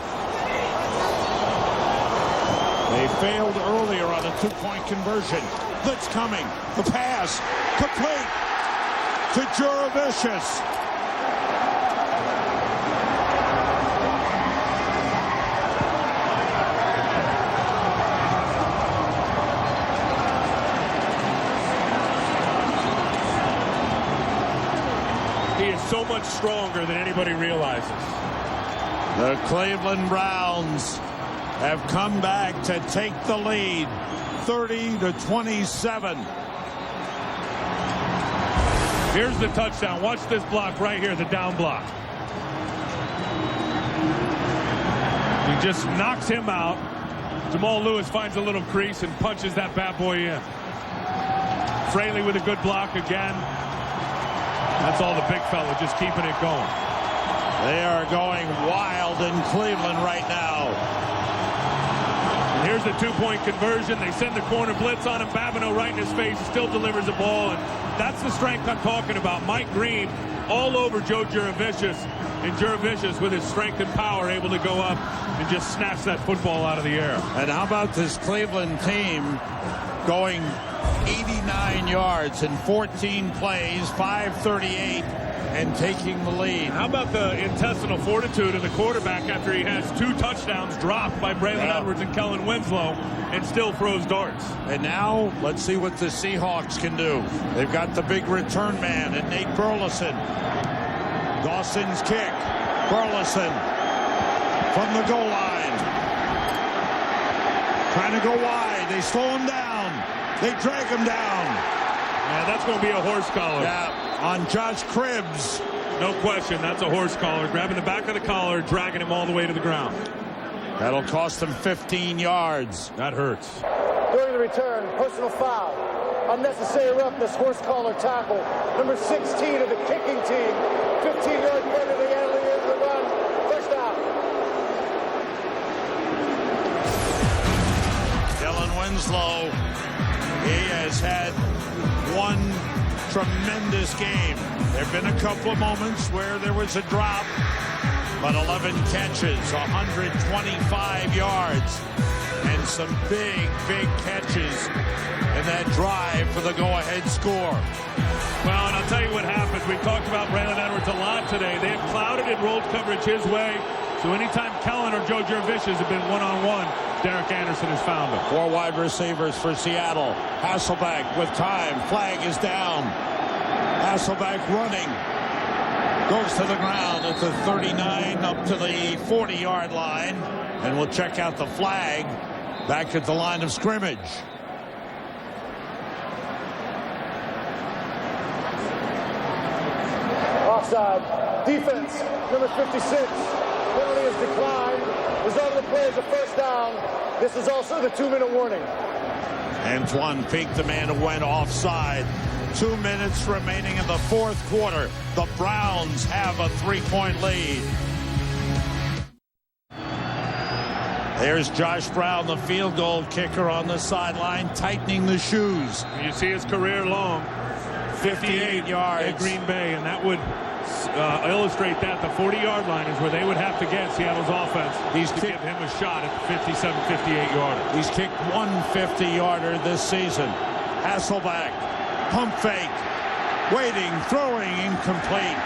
They failed earlier on a 2-point conversion. Blitz coming. The pass complete to Juravicius. So much stronger than anybody realizes. The Cleveland Browns have come back to take the lead, 30-27. Here's the touchdown. Watch this block right here, the down block. He just knocks him out. Jamal Lewis finds a little crease and punches that bad boy in. Fraley with a good block again. That's all the big fella, just keeping it going. They are going wild in Cleveland right now. And here's the 2-point conversion. They send the corner blitz on him. Babineau right in his face. He still delivers the ball. And that's the strength I'm talking about. Mike Green all over Joe Juravicius. And Juravicius, with his strength and power, able to go up and just snatch that football out of the air. And how about this Cleveland team going 89 yards in 14 plays, 538, and taking the lead. How about the intestinal fortitude of the quarterback after he has 2 touchdowns dropped by Braylon Edwards and Kellen Winslow and still throws darts? And now let's see what the Seahawks can do. They've got the big return man and Nate Burleson. Dawson's kick. Burleson from the goal line. Trying to go wide. They slow him down. They drag him down. Yeah, that's going to be a horse collar. Yeah, on Josh Cribbs. No question, that's a horse collar. Grabbing the back of the collar, dragging him all the way to the ground. That'll cost him 15 yards. That hurts. During the return, personal foul. Unnecessary roughness, horse collar tackle. Number 16 of the kicking team. 15-yard penalty, and the run. First down. Kellen Winslow, he has had one tremendous game. There have been a couple of moments where there was a drop, but 11 catches, 125 yards, and some big catches in that drive for the go-ahead score. Well, and I'll tell you what happened. We talked about Braylon Edwards a lot today. They have clouded and rolled coverage his way. So anytime Kellen or Joe Jurevicius have been one-on-one, Derek Anderson has found them. 4 wide receivers for Seattle. Hasselbeck with time. Flag is down. Hasselbeck running. Goes to the ground at the 39 up to the 40-yard line. And we'll check out the flag back at the line of scrimmage. Offside. Defense, number 56. Penalty is declined. Result of the play is a first down. This is also the 2-minute warning. Antoine Peak, the man who went offside. 2 minutes remaining in the fourth quarter. The Browns have a 3-point lead. There's Josh Brown, the field goal kicker on the sideline, tightening the shoes. You see his career long. 58 yards. At Green Bay, and that would illustrate that. The 40-yard line is where they would have to get Seattle's offense to give him a shot at the 57, 58-yarder. He's kicked one 50-yarder this season. Hasselbeck, pump fake, waiting, throwing, incomplete.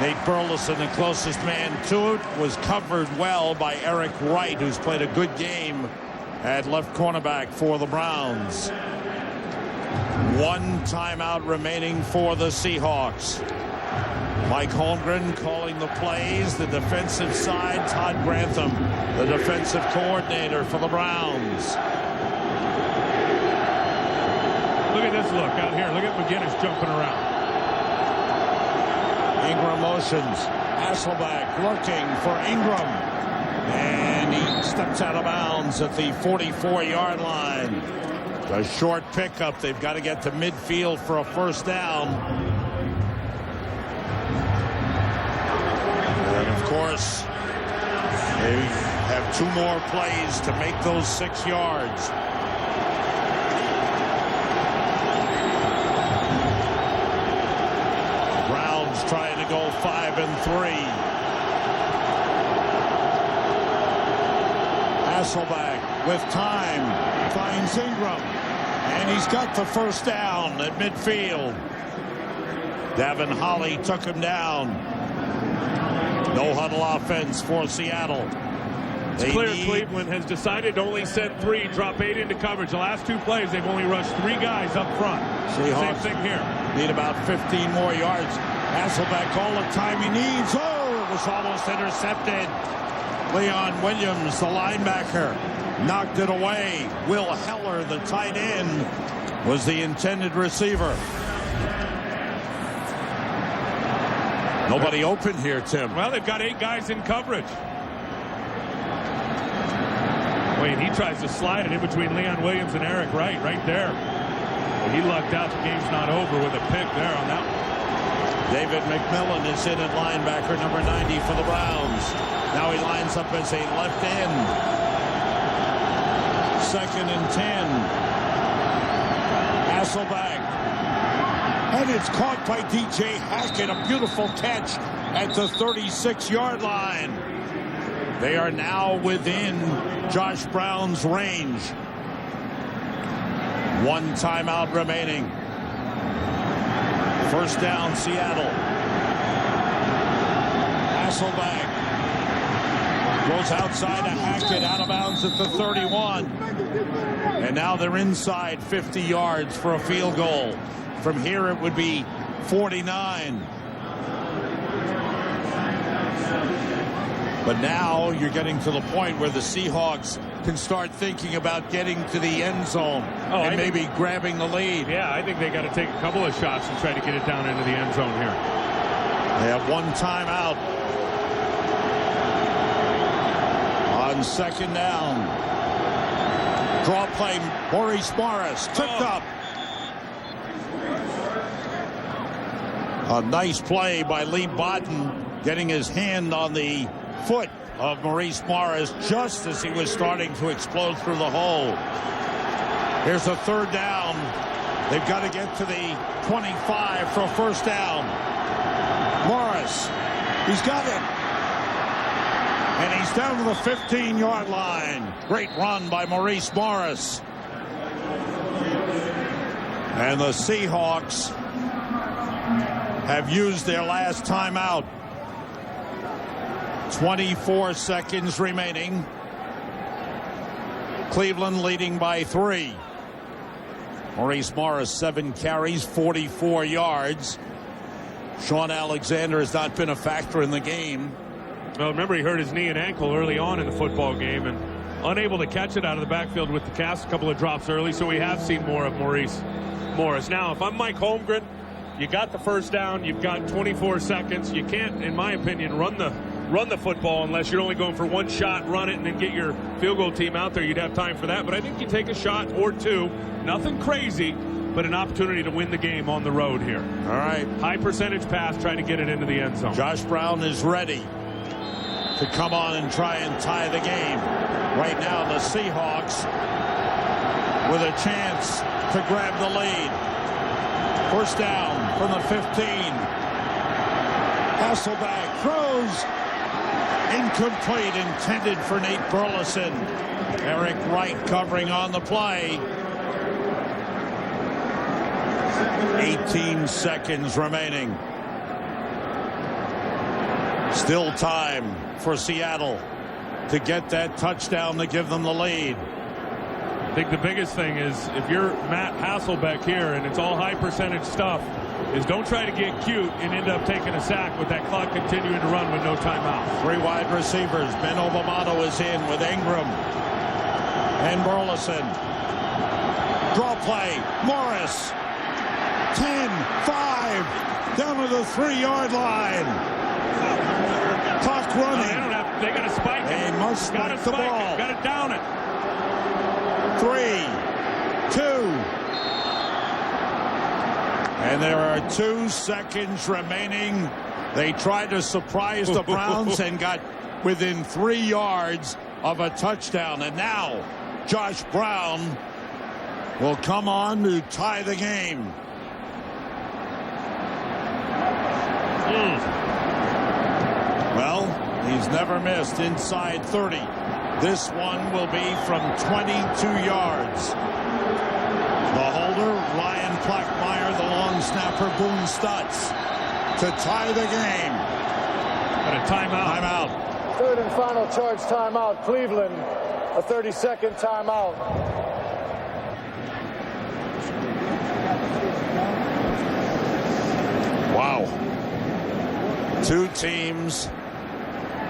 Nate Burleson, the closest man to it, was covered well by Eric Wright, who's played a good game at left cornerback for the Browns. 1 timeout remaining for the Seahawks. Mike Holmgren calling the plays. The defensive side, Todd Grantham, the defensive coordinator for the Browns. Look at this look out here. Look at McGinnis jumping around. Ingram motions. Hasselbeck looking for Ingram. And he steps out of bounds at the 44-yard line. A short pickup. They've got to get to midfield for a first down. And of course, they have 2 more plays to make those 6 yards. Browns trying to go 5-3. Hasselbeck with time finds Ingram, and he's got the first down at midfield. Davin Holly took him down. No huddle offense for Seattle. It's clear Cleveland has decided to only send 3, drop 8 into coverage. The last 2 plays, they've only rushed 3 guys up front. Seahawks same thing here. Need about 15 more yards. Hasselbeck all the time he needs. Oh, it was almost intercepted. Leon Williams, the linebacker, knocked it away. Will Heller, the tight end, was the intended receiver. Nobody open here, Tim. Well, they've got 8 guys in coverage. Wait, he tries to slide it in between Leon Williams and Eric Wright right there. He lucked out. The game's not over with a pick there on that one. David McMillan is in at linebacker, number 90 for the Browns. Now he lines up as a left end. 2nd and 10. Hasselbeck. And it's caught by DJ Hackett. A beautiful catch at the 36-yard line. They are now within Josh Brown's range. 1 timeout remaining. First down, Seattle. Hasselbeck goes outside of Hackett, out of bounds at the 31. And now they're inside 50 yards for a field goal. From here, it would be 49. But now you're getting to the point where the Seahawks can start thinking about getting to the end zone and maybe grabbing the lead. Yeah, I think they got to take a couple of shots and try to get it down into the end zone here. They have 1 timeout. On 2nd down. Draw play, Maurice Morris tipped up. A nice play by Lee Bodden, getting his hand on the foot of Maurice Morris just as he was starting to explode through the hole. Here's a 3rd down. They've got to get to the 25 for a first down. Morris, he's got it. And he's down to the 15-yard line. Great run by Maurice Morris. And the Seahawks have used their last timeout. 24 seconds remaining. Cleveland leading by 3. Maurice Morris, 7 carries, 44 yards. Sean Alexander has not been a factor in the game. Well, remember, he hurt his knee and ankle early on in the football game and unable to catch it out of the backfield with the cast, a couple of drops early, so we have seen more of Maurice Morris. Now, if I'm Mike Holmgren, you got the first down, you've got 24 seconds. You can't, in my opinion, run the football unless you're only going for one shot, run it, and then get your field goal team out there. You'd have time for that. But I think you take a shot or two. Nothing crazy, but an opportunity to win the game on the road here. All right. High percentage pass, trying to get it into the end zone. Josh Brown is ready to come on and try and tie the game. Right now, the Seahawks with a chance to grab the lead. First down from the 15. Hasselbeck throws. Incomplete, intended for Nate Burleson. Eric Wright covering on the play. 18 seconds remaining. Still time for Seattle to get that touchdown to give them the lead. I think the biggest thing is, if you're Matt Hasselbeck here, and it's all high percentage stuff, is don't try to get cute and end up taking a sack with that clock continuing to run with no timeout. 3 wide receivers. Ben Obamato is in with Ingram and Burleson. Draw play. Morris. 10, 5, down to the 3-yard line. Clock running. They got to spike it. They must spike the ball. Got to down it. 3, 2. And there are 2 seconds remaining. They tried to surprise the Browns and got within 3 yards of a touchdown. And now Josh Brown will come on to tie the game. Well, he's never missed inside 30. This one will be from 22 yards. The holder, Ryan Plackmeyer, the long snapper, Boone Stutz, to tie the game. But a timeout. Timeout. Third and final charge timeout. Cleveland, a 30-second timeout. Wow. 2 teams.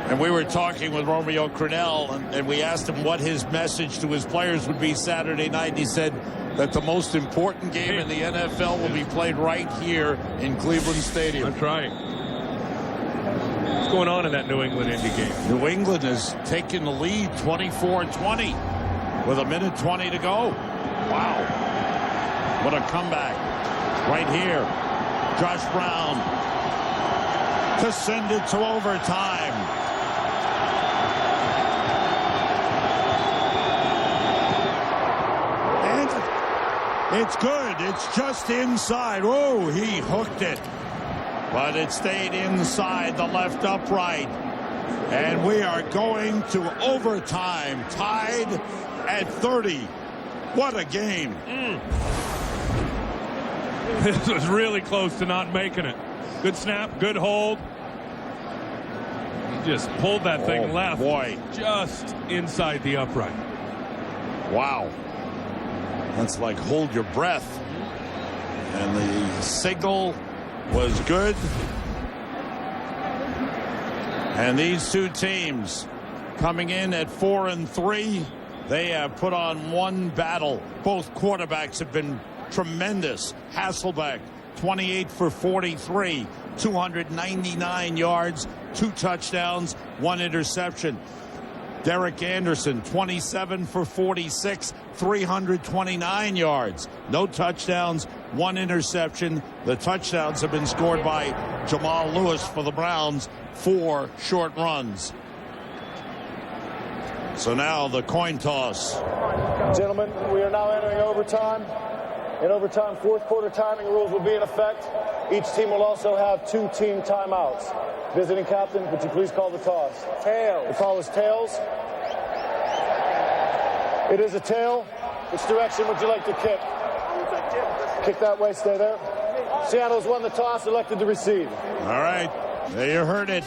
And we were talking with Romeo Crennel, and we asked him what his message to his players would be Saturday night. And he said that the most important game in the NFL will be played right here in Cleveland Stadium. That's right. What's going on in that New England-Indy game? New England has taken the lead 24-20 with 1:20 to go. Wow. What a comeback. Right here. Josh Brown to send it to overtime. It's good. It's just inside. Oh, he hooked it. But it stayed inside the left upright. And we are going to overtime. Tied at 30. What a game. This was really close to not making it. Good snap, good hold. He just pulled that thing left. Boy. Just inside the upright. Wow. That's like hold your breath. And the signal was good. And these 2 teams coming in at 4-3. They have put on one battle. Both quarterbacks have been tremendous. Hasselbeck, 28 for 43, 299 yards, 2 touchdowns, 1 interception. Derek Anderson, 27 for 46, 329 yards. No touchdowns, 1 interception. The touchdowns have been scored by Jamal Lewis for the Browns, 4 short runs. So now the coin toss. Gentlemen, we are now entering overtime. In overtime, fourth quarter timing rules will be in effect. Each team will also have 2 team timeouts. Visiting captain, would you please call the toss? Tails. The call is tails. It is a tail. Which direction would you like to kick? Kick that way, stay there. Seattle's won the toss, elected to receive. All right, there you heard it.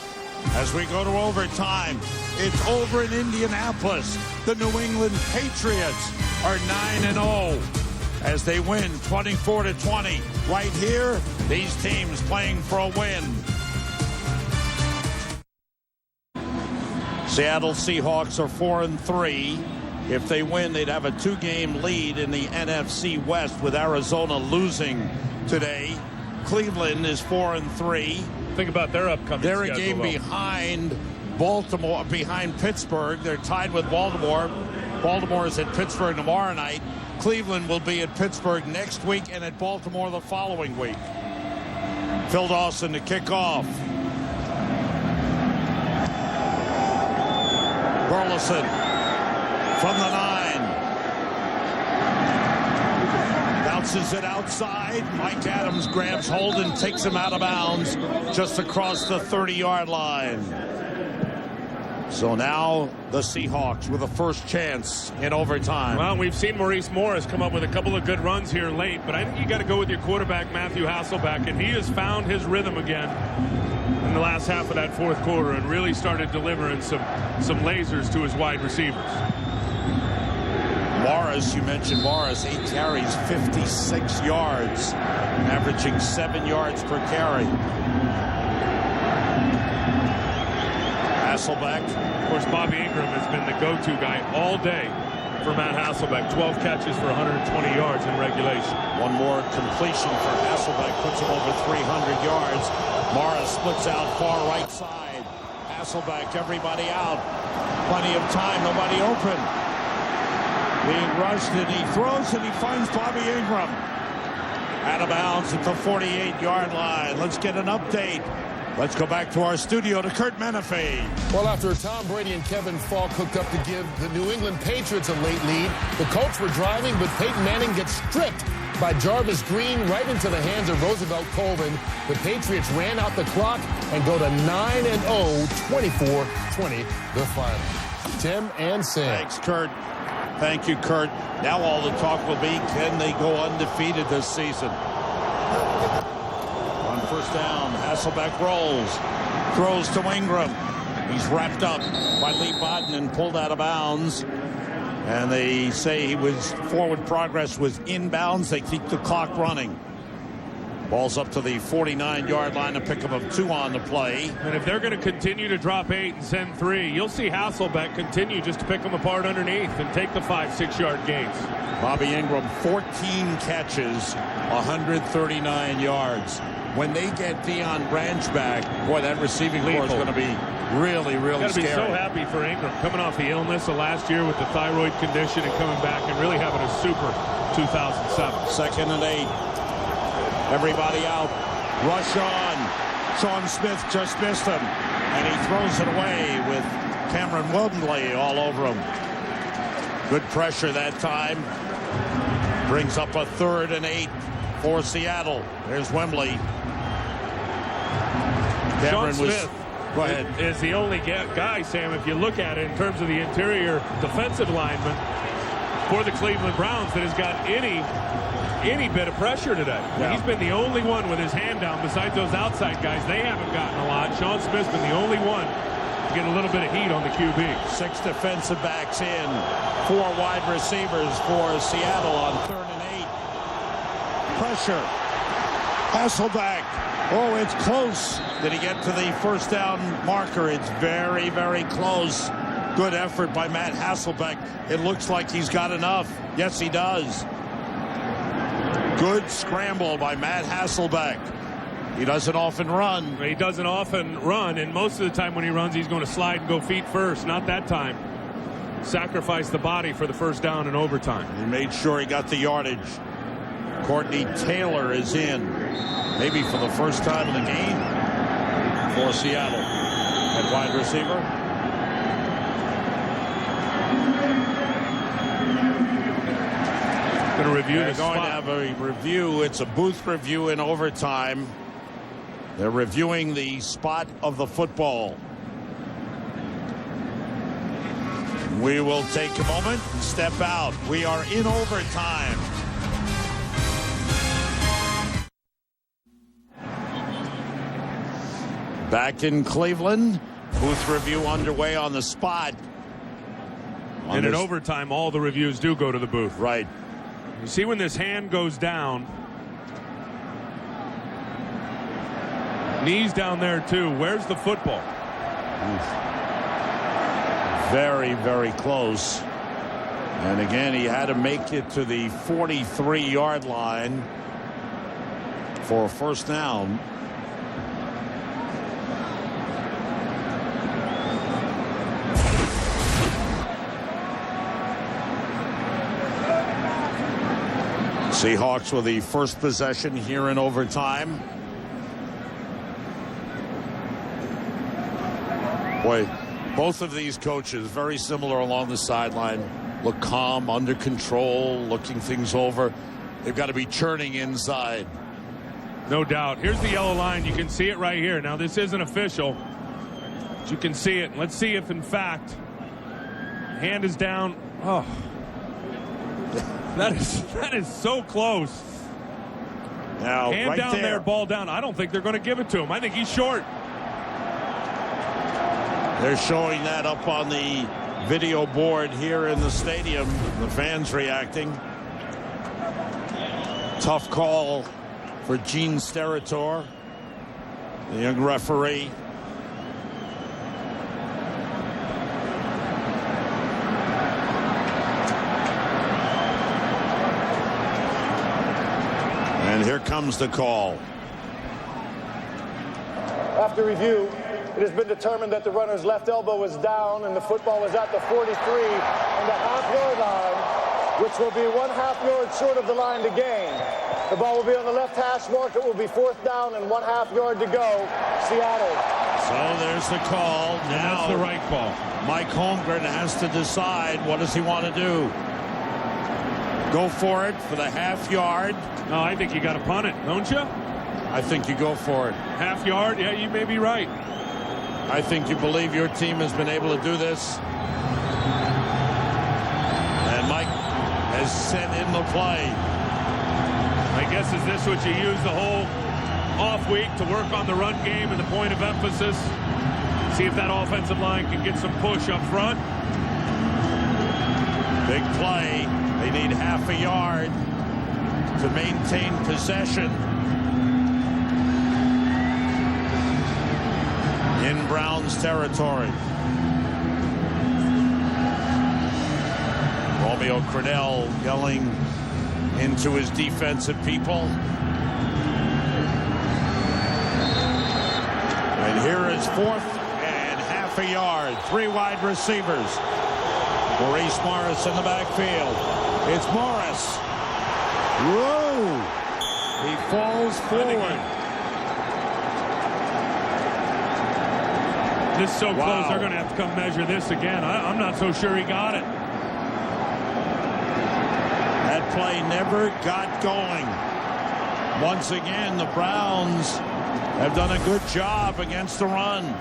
As we go to overtime, it's over in Indianapolis. The New England Patriots are 9-0 as they win 24-20. Right here, these teams playing for a win. Seattle Seahawks are 4-3. If they win, they'd have a 2-game lead in the NFC West with Arizona losing today. Cleveland is 4-3. Think about their upcoming They're a schedule, game behind Baltimore, behind Pittsburgh. They're tied with Baltimore. Baltimore is at Pittsburgh tomorrow night. Cleveland will be at Pittsburgh next week and at Baltimore the following week. Phil Dawson to kick off. Burleson from the 9. Bounces it outside. Mike Adams grabs hold and takes him out of bounds just across the 30-yard line. So now the Seahawks with a first chance in overtime. Well, we've seen Maurice Morris come up with a couple of good runs here late, but I think you got to go with your quarterback, Matthew Hasselbeck, and he has found his rhythm again in the last half of that fourth quarter and really started delivering some lasers to his wide receivers. Morris, you mentioned Morris, 8 carries, 56 yards, averaging 7 yards per carry. Hasselbeck. Of course, Bobby Ingram has been the go-to guy all day for Matt Hasselbeck. 12 catches for 120 yards in regulation. One more completion for Hasselbeck, puts him over 300 yards. Morris splits out far right side. Hasselbeck, everybody out. Plenty of time, nobody open. Being rushed, and he throws, and he finds Bobby Ingram. Out of bounds at the 48-yard line. Let's get an update. Let's go back to our studio to Kurt Menefee. Well, after Tom Brady and Kevin Falk hooked up to give the New England Patriots a late lead, the Colts were driving, but Peyton Manning gets stripped by Jarvis Green right into the hands of Roosevelt Colvin. The Patriots ran out the clock and go to 9-0, 24-20, the final. Tim and Sam. Thanks, Kurt. Thank you, Kurt. Now all the talk will be, can they go undefeated this season? On first down, Hasselbeck rolls, throws to Ingram. He's wrapped up by Lee Bodden and pulled out of bounds. And they say forward progress was inbounds. They keep the clock running. Ball's up to the 49-yard line, a pickup of 2 on the play. And if they're going to continue to drop 8 and send 3, you'll see Hasselbeck continue just to pick them apart underneath and take the 5-6-yard gains. Bobby Ingram, 14 catches, 139 yards. When they get Deion Branch back, boy, that receiving corps is going to be really, really scary. Got to be so happy for Ingram coming off the illness of last year with the thyroid condition and coming back and really having a super 2007. Second and 8. Everybody out. Rush on. Sean Smith just missed him. And he throws it away with Cameron Wembley all over him. Good pressure that time. Brings up a 3rd and 8 for Seattle. There's Wembley. Sean Smith go ahead. Is the only guy, Sam, if you look at it in terms of the interior defensive lineman for the Cleveland Browns that has got any bit of pressure today. Yeah. He's been the only one with his hand down besides those outside guys. They haven't gotten a lot. Sean Smith's been the only one to get a little bit of heat on the QB. 6 defensive backs in. 4 wide receivers for Seattle on 3rd and 8. Pressure. Hasselbeck. Oh, it's close. Did he get to the first down marker? It's very, very close. Good effort by Matt Hasselbeck. It looks like he's got enough. Yes, he does. Good scramble by Matt Hasselbeck. He doesn't often run. He doesn't often run, and most of the time when he runs, he's going to slide and go feet first. Not that time. Sacrifice the body for the first down in overtime. He made sure he got the yardage. Courtney Taylor is in. Maybe for the first time in the game for Seattle. At wide receiver. Going to review They're the going spot. to have a review. It's a booth review in overtime. They're reviewing the spot of the football. We will take a moment and step out. We are in overtime. Back in Cleveland, booth review underway on the spot. And in overtime, all the reviews do go to the booth. Right. You see when this hand goes down. Knees down there, too. Where's the football? Very, very close. And again, he had to make it to the 43-yard line for a first down. Seahawks with the first possession here in overtime. Boy, both of these coaches very similar along the sideline. Look calm, under control, looking things over. They've got to be churning inside. No doubt. Here's the yellow line. You can see it right here. Now, this isn't official, but you can see it. Let's see if, in fact, hand is down. Oh. That is so close. Now, hand right down there, ball down. I don't think they're going to give it to him. I think he's short. They're showing that up on the video board here in the stadium. The fans reacting. Tough call for Gene Steratore, the young referee. And here comes the call. After review, it has been determined that the runner's left elbow was down and the football was at the 43.5-yard line, which will be 1/2 yard short of the line to gain. The ball will be on the left hash mark. It will be 4th down and 1/2 yard to go. Seattle. So there's the call. Now that's the right call. Mike Holmgren has to decide what does he want to do. Go for it for the 1/2 yard. No, I think you got to punt it, don't you? I think you go for it. 1/2 yard? Yeah, you may be right. I think you believe your team has been able to do this. And Mike has sent in the play. I guess, is this what you use the whole off week to work on the run game and the point of emphasis? See if that offensive line can get some push up front. Big play. They need 1/2 yard to maintain possession. In Browns territory. Romeo Crennel yelling into his defensive people. And here is 4th and 1/2 yard. 3 wide receivers. Maurice Morris in the backfield. It's Morris. Whoa! He falls forward. This is so close, Wow. they're going to have to come measure this again. I'm not so sure he got it. That play never got going. Once again, the Browns have done a good job against the run.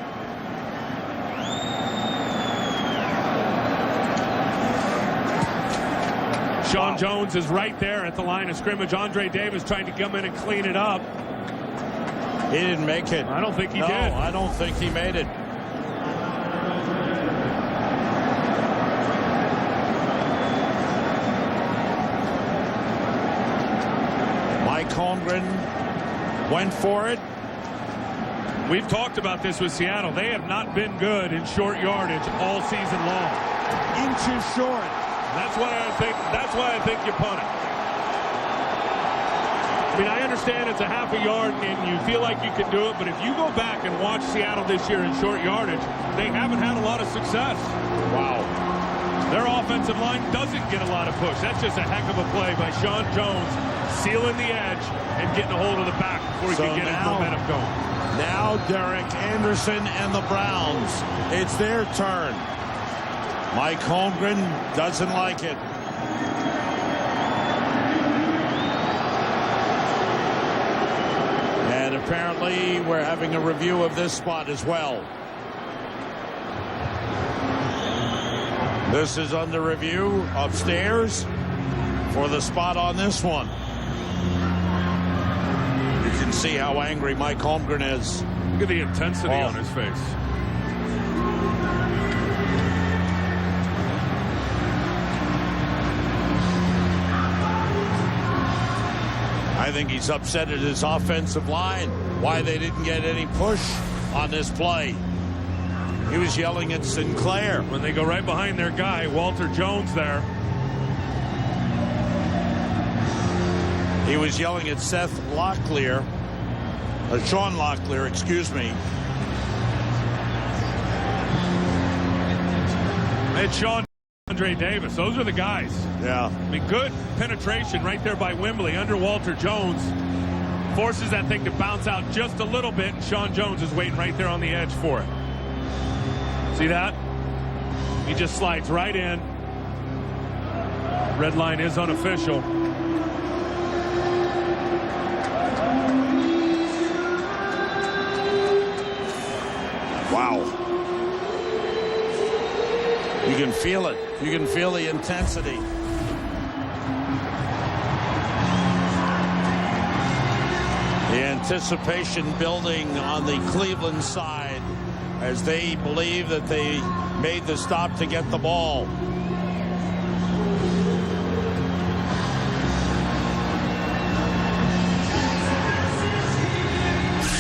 Sean Jones is right there at the line of scrimmage. Andre Davis trying to come in and clean it up. He didn't make it. I don't think he did. did. No, I don't think he made it. Mike Holmgren went for it. We've talked about this with Seattle. They have not been good in short yardage all season long. Inches short. That's why I think you punt it. I mean, I understand it's a 1/2 yard and you feel like you can do it, but if you go back and watch Seattle this year in short yardage, they haven't had a lot of success. Wow. Their offensive line doesn't get a lot of push. That's just a heck of a play by Sean Jones, sealing the edge and getting a hold of the back before he can get his momentum going. Now Derek Anderson and the Browns. It's their turn. Mike Holmgren doesn't like it. And a apparently we're having a review of this spot as well. This is under review upstairs for the spot on this one. You can see how angry Mike Holmgren is. Look at the intensity on his face. I think he's upset at his offensive line, why they didn't get any push on this play. He was yelling at Sinclair. When they go right behind their guy, Walter Jones there. He was yelling at Sean Locklear, excuse me. It's Sean Andre Davis. Those are the guys. Yeah. I mean, good penetration right there by Wembley under Walter Jones. Forces that thing to bounce out just a little bit. Sean Jones is waiting right there on the edge for it. See that? He just slides right in. Red line is unofficial. Wow. You can feel it. You can feel the intensity. The anticipation building on the Cleveland side as they believe that they made the stop to get the ball.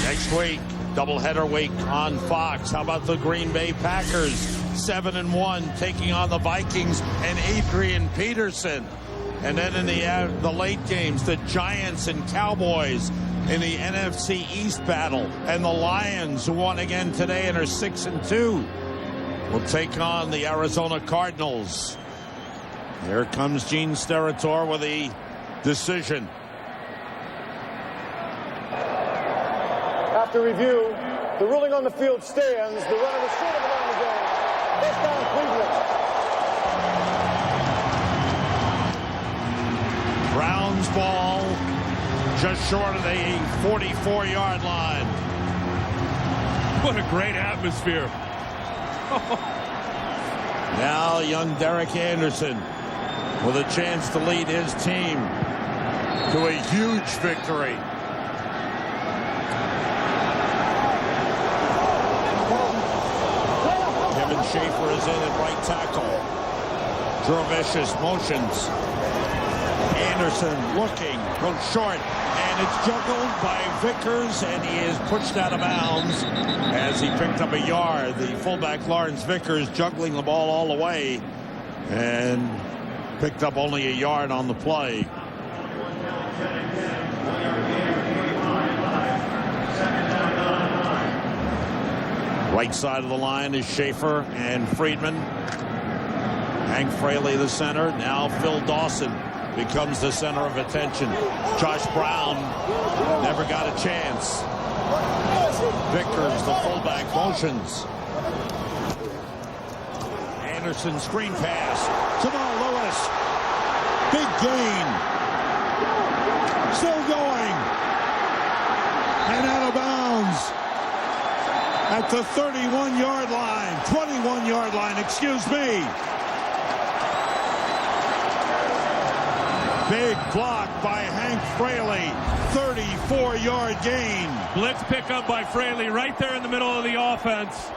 Next week, doubleheader week on Fox. How about the Green Bay Packers? 7-1, taking on the Vikings and Adrian Peterson. And then in the late games, the Giants and Cowboys in the NFC East battle. And the Lions, who won again today and are 6-2, will take on the Arizona Cardinals. Here comes Gene Steratore with a decision. After review, the ruling on the field stands. The runner was short of it on the game. First down, Cleveland. Browns ball just short of the 44-yard line. What a great atmosphere. Now young Derek Anderson with a chance to lead his team to a huge victory. Kevin Schaefer is in at right tackle. Drovicius motions. Anderson looking, goes short, and it's juggled by Vickers, and he is pushed out of bounds as he picked up a yard. The fullback Lawrence Vickers juggling the ball all the way and picked up only a yard on the play. Right side of the line is Schaefer and Friedman. Hank Fraley the center. Now Phil Dawson becomes the center of attention. Josh Brown never got a chance. Vickers, the fullback, motions. Anderson screen pass. Jamal Lewis. Big gain. Still going. And out of bounds. At the 31-yard line. 21-yard line, excuse me. Big block by Hank Fraley. 34-yard gain. Blitz pickup by Fraley right there in the middle of the offense.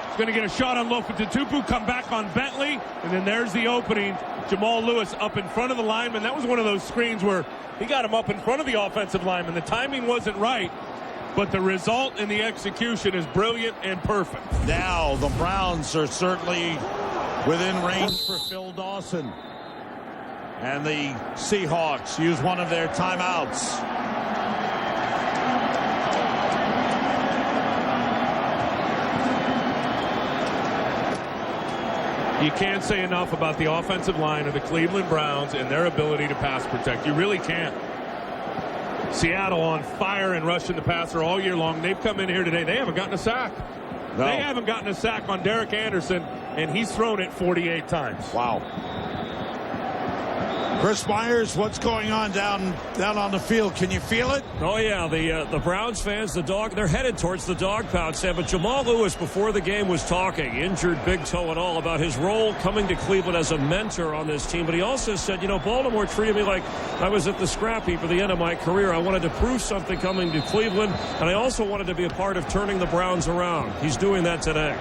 He's going to get a shot on Lofa-Tatupu, come back on Bentley, and then there's the opening. Jamal Lewis up in front of the lineman. That was one of those screens where he got him up in front of the offensive lineman. The timing wasn't right, but the result and the execution is brilliant and perfect. Now the Browns are certainly within range for Phil Dawson. And the Seahawks use one of their timeouts. You can't say enough about the offensive line of the Cleveland Browns and their ability to pass protect. You really can't. Seattle on fire and rushing the passer all year long. They've come in here today. They haven't gotten a sack. No. They haven't gotten a sack on Derek Anderson, and he's thrown it 48 times. Wow. Chris Myers, what's going on down on the field? Can you feel it? Oh, yeah. The Browns fans, they're headed towards the dog pound, Sam. But Jamal Lewis, before the game, was talking, injured big toe and all, about his role coming to Cleveland as a mentor on this team. But he also said, Baltimore treated me like I was at the scrap heap at the end of my career. I wanted to prove something coming to Cleveland, and I also wanted to be a part of turning the Browns around. He's doing that today.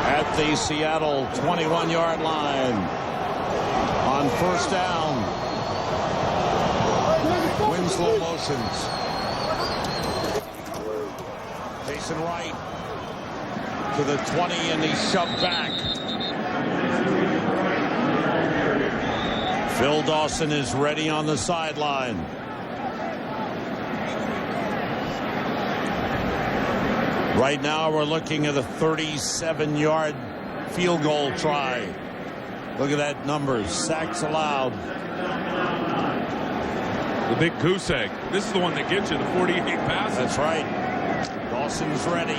At the Seattle 21-yard line. On first down, Winslow motions. Jason Wright to the 20, and he's shoved back. Phil Dawson is ready on the sideline. Right now we're looking at a 37-yard field goal try. Look at that number. Sacks allowed. The big goose egg. This is the one that gets you, the 48 passes. That's right. Dawson's ready.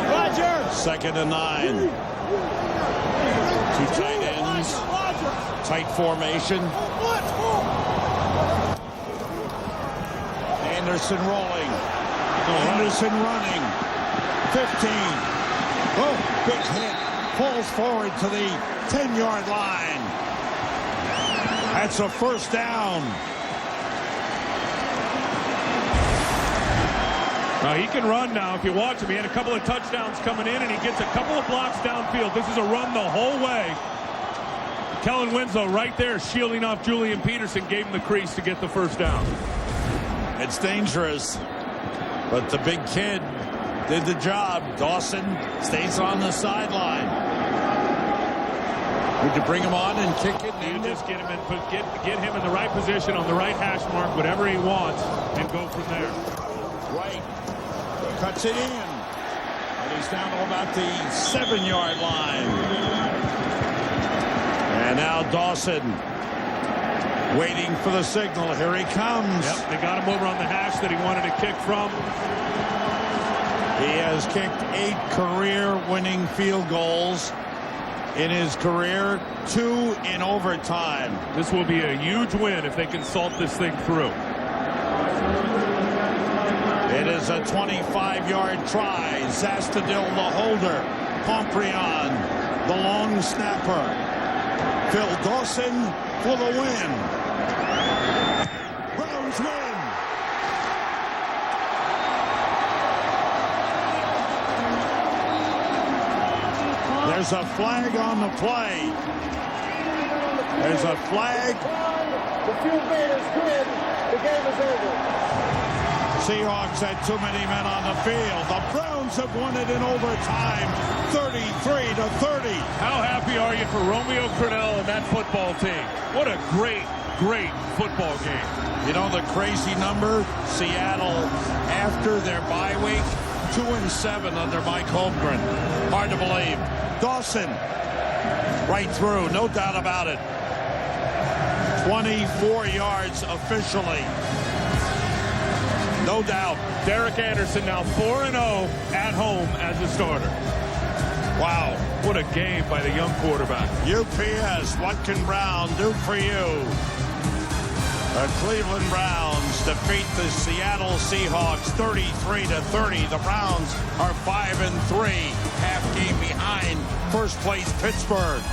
Roger. 2nd and 9. Two tight ends. Tight formation. Anderson rolling. Anderson running. 15. Oh, big hit. Falls forward to the 10-yard line. That's a first down. Now he can run now. If you watch him, he had a couple of touchdowns coming in, and he gets a couple of blocks downfield. This is a run the whole way. Kellen Winslow right there shielding off Julian Peterson, gave him the crease to get the first down. It's dangerous, but the big kid did the job. Dawson stays on the sideline. Would you bring him on and kick it? You just get him in the right position on the right hash mark, whatever he wants, and go from there. Right. Cuts it in. And he's down to about the 7-yard line. And now Dawson waiting for the signal. Here he comes. Yep, they got him over on the hash that he wanted to kick from. He has kicked 8 career-winning field goals in his career, 2 in overtime. This will be a huge win if they can salt this thing through. It is a 25-yard try. Zastadil, the holder. Pomprion, the long snapper. Phil Dawson for the win. Browns win. There's a flag on the play. There's a flag. The field goal is good. The game is over. Seahawks had too many men on the field. The Browns have won it in overtime, 33-30. How happy are you for Romeo Crennel and that football team? What a great, great football game. You know the crazy number? Seattle, after their bye week, 2-7 under Mike Holmgren. Hard to believe. Dawson, right through, no doubt about it. 24 yards officially. No doubt. Derek Anderson now 4-0 at home as a starter. Wow. What a game by the young quarterback. UPS, what can Brown do for you? The Cleveland Browns defeat the Seattle Seahawks 33-30. The Browns are 5-3, half game behind first place Pittsburgh.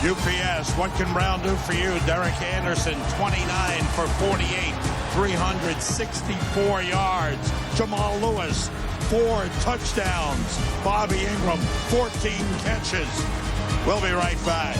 UPS, what can Brown do for you? Derek Anderson, 29 for 48, 364 yards. Jamal Lewis, 4 touchdowns. Bobby Ingram, 14 catches. We'll be right back.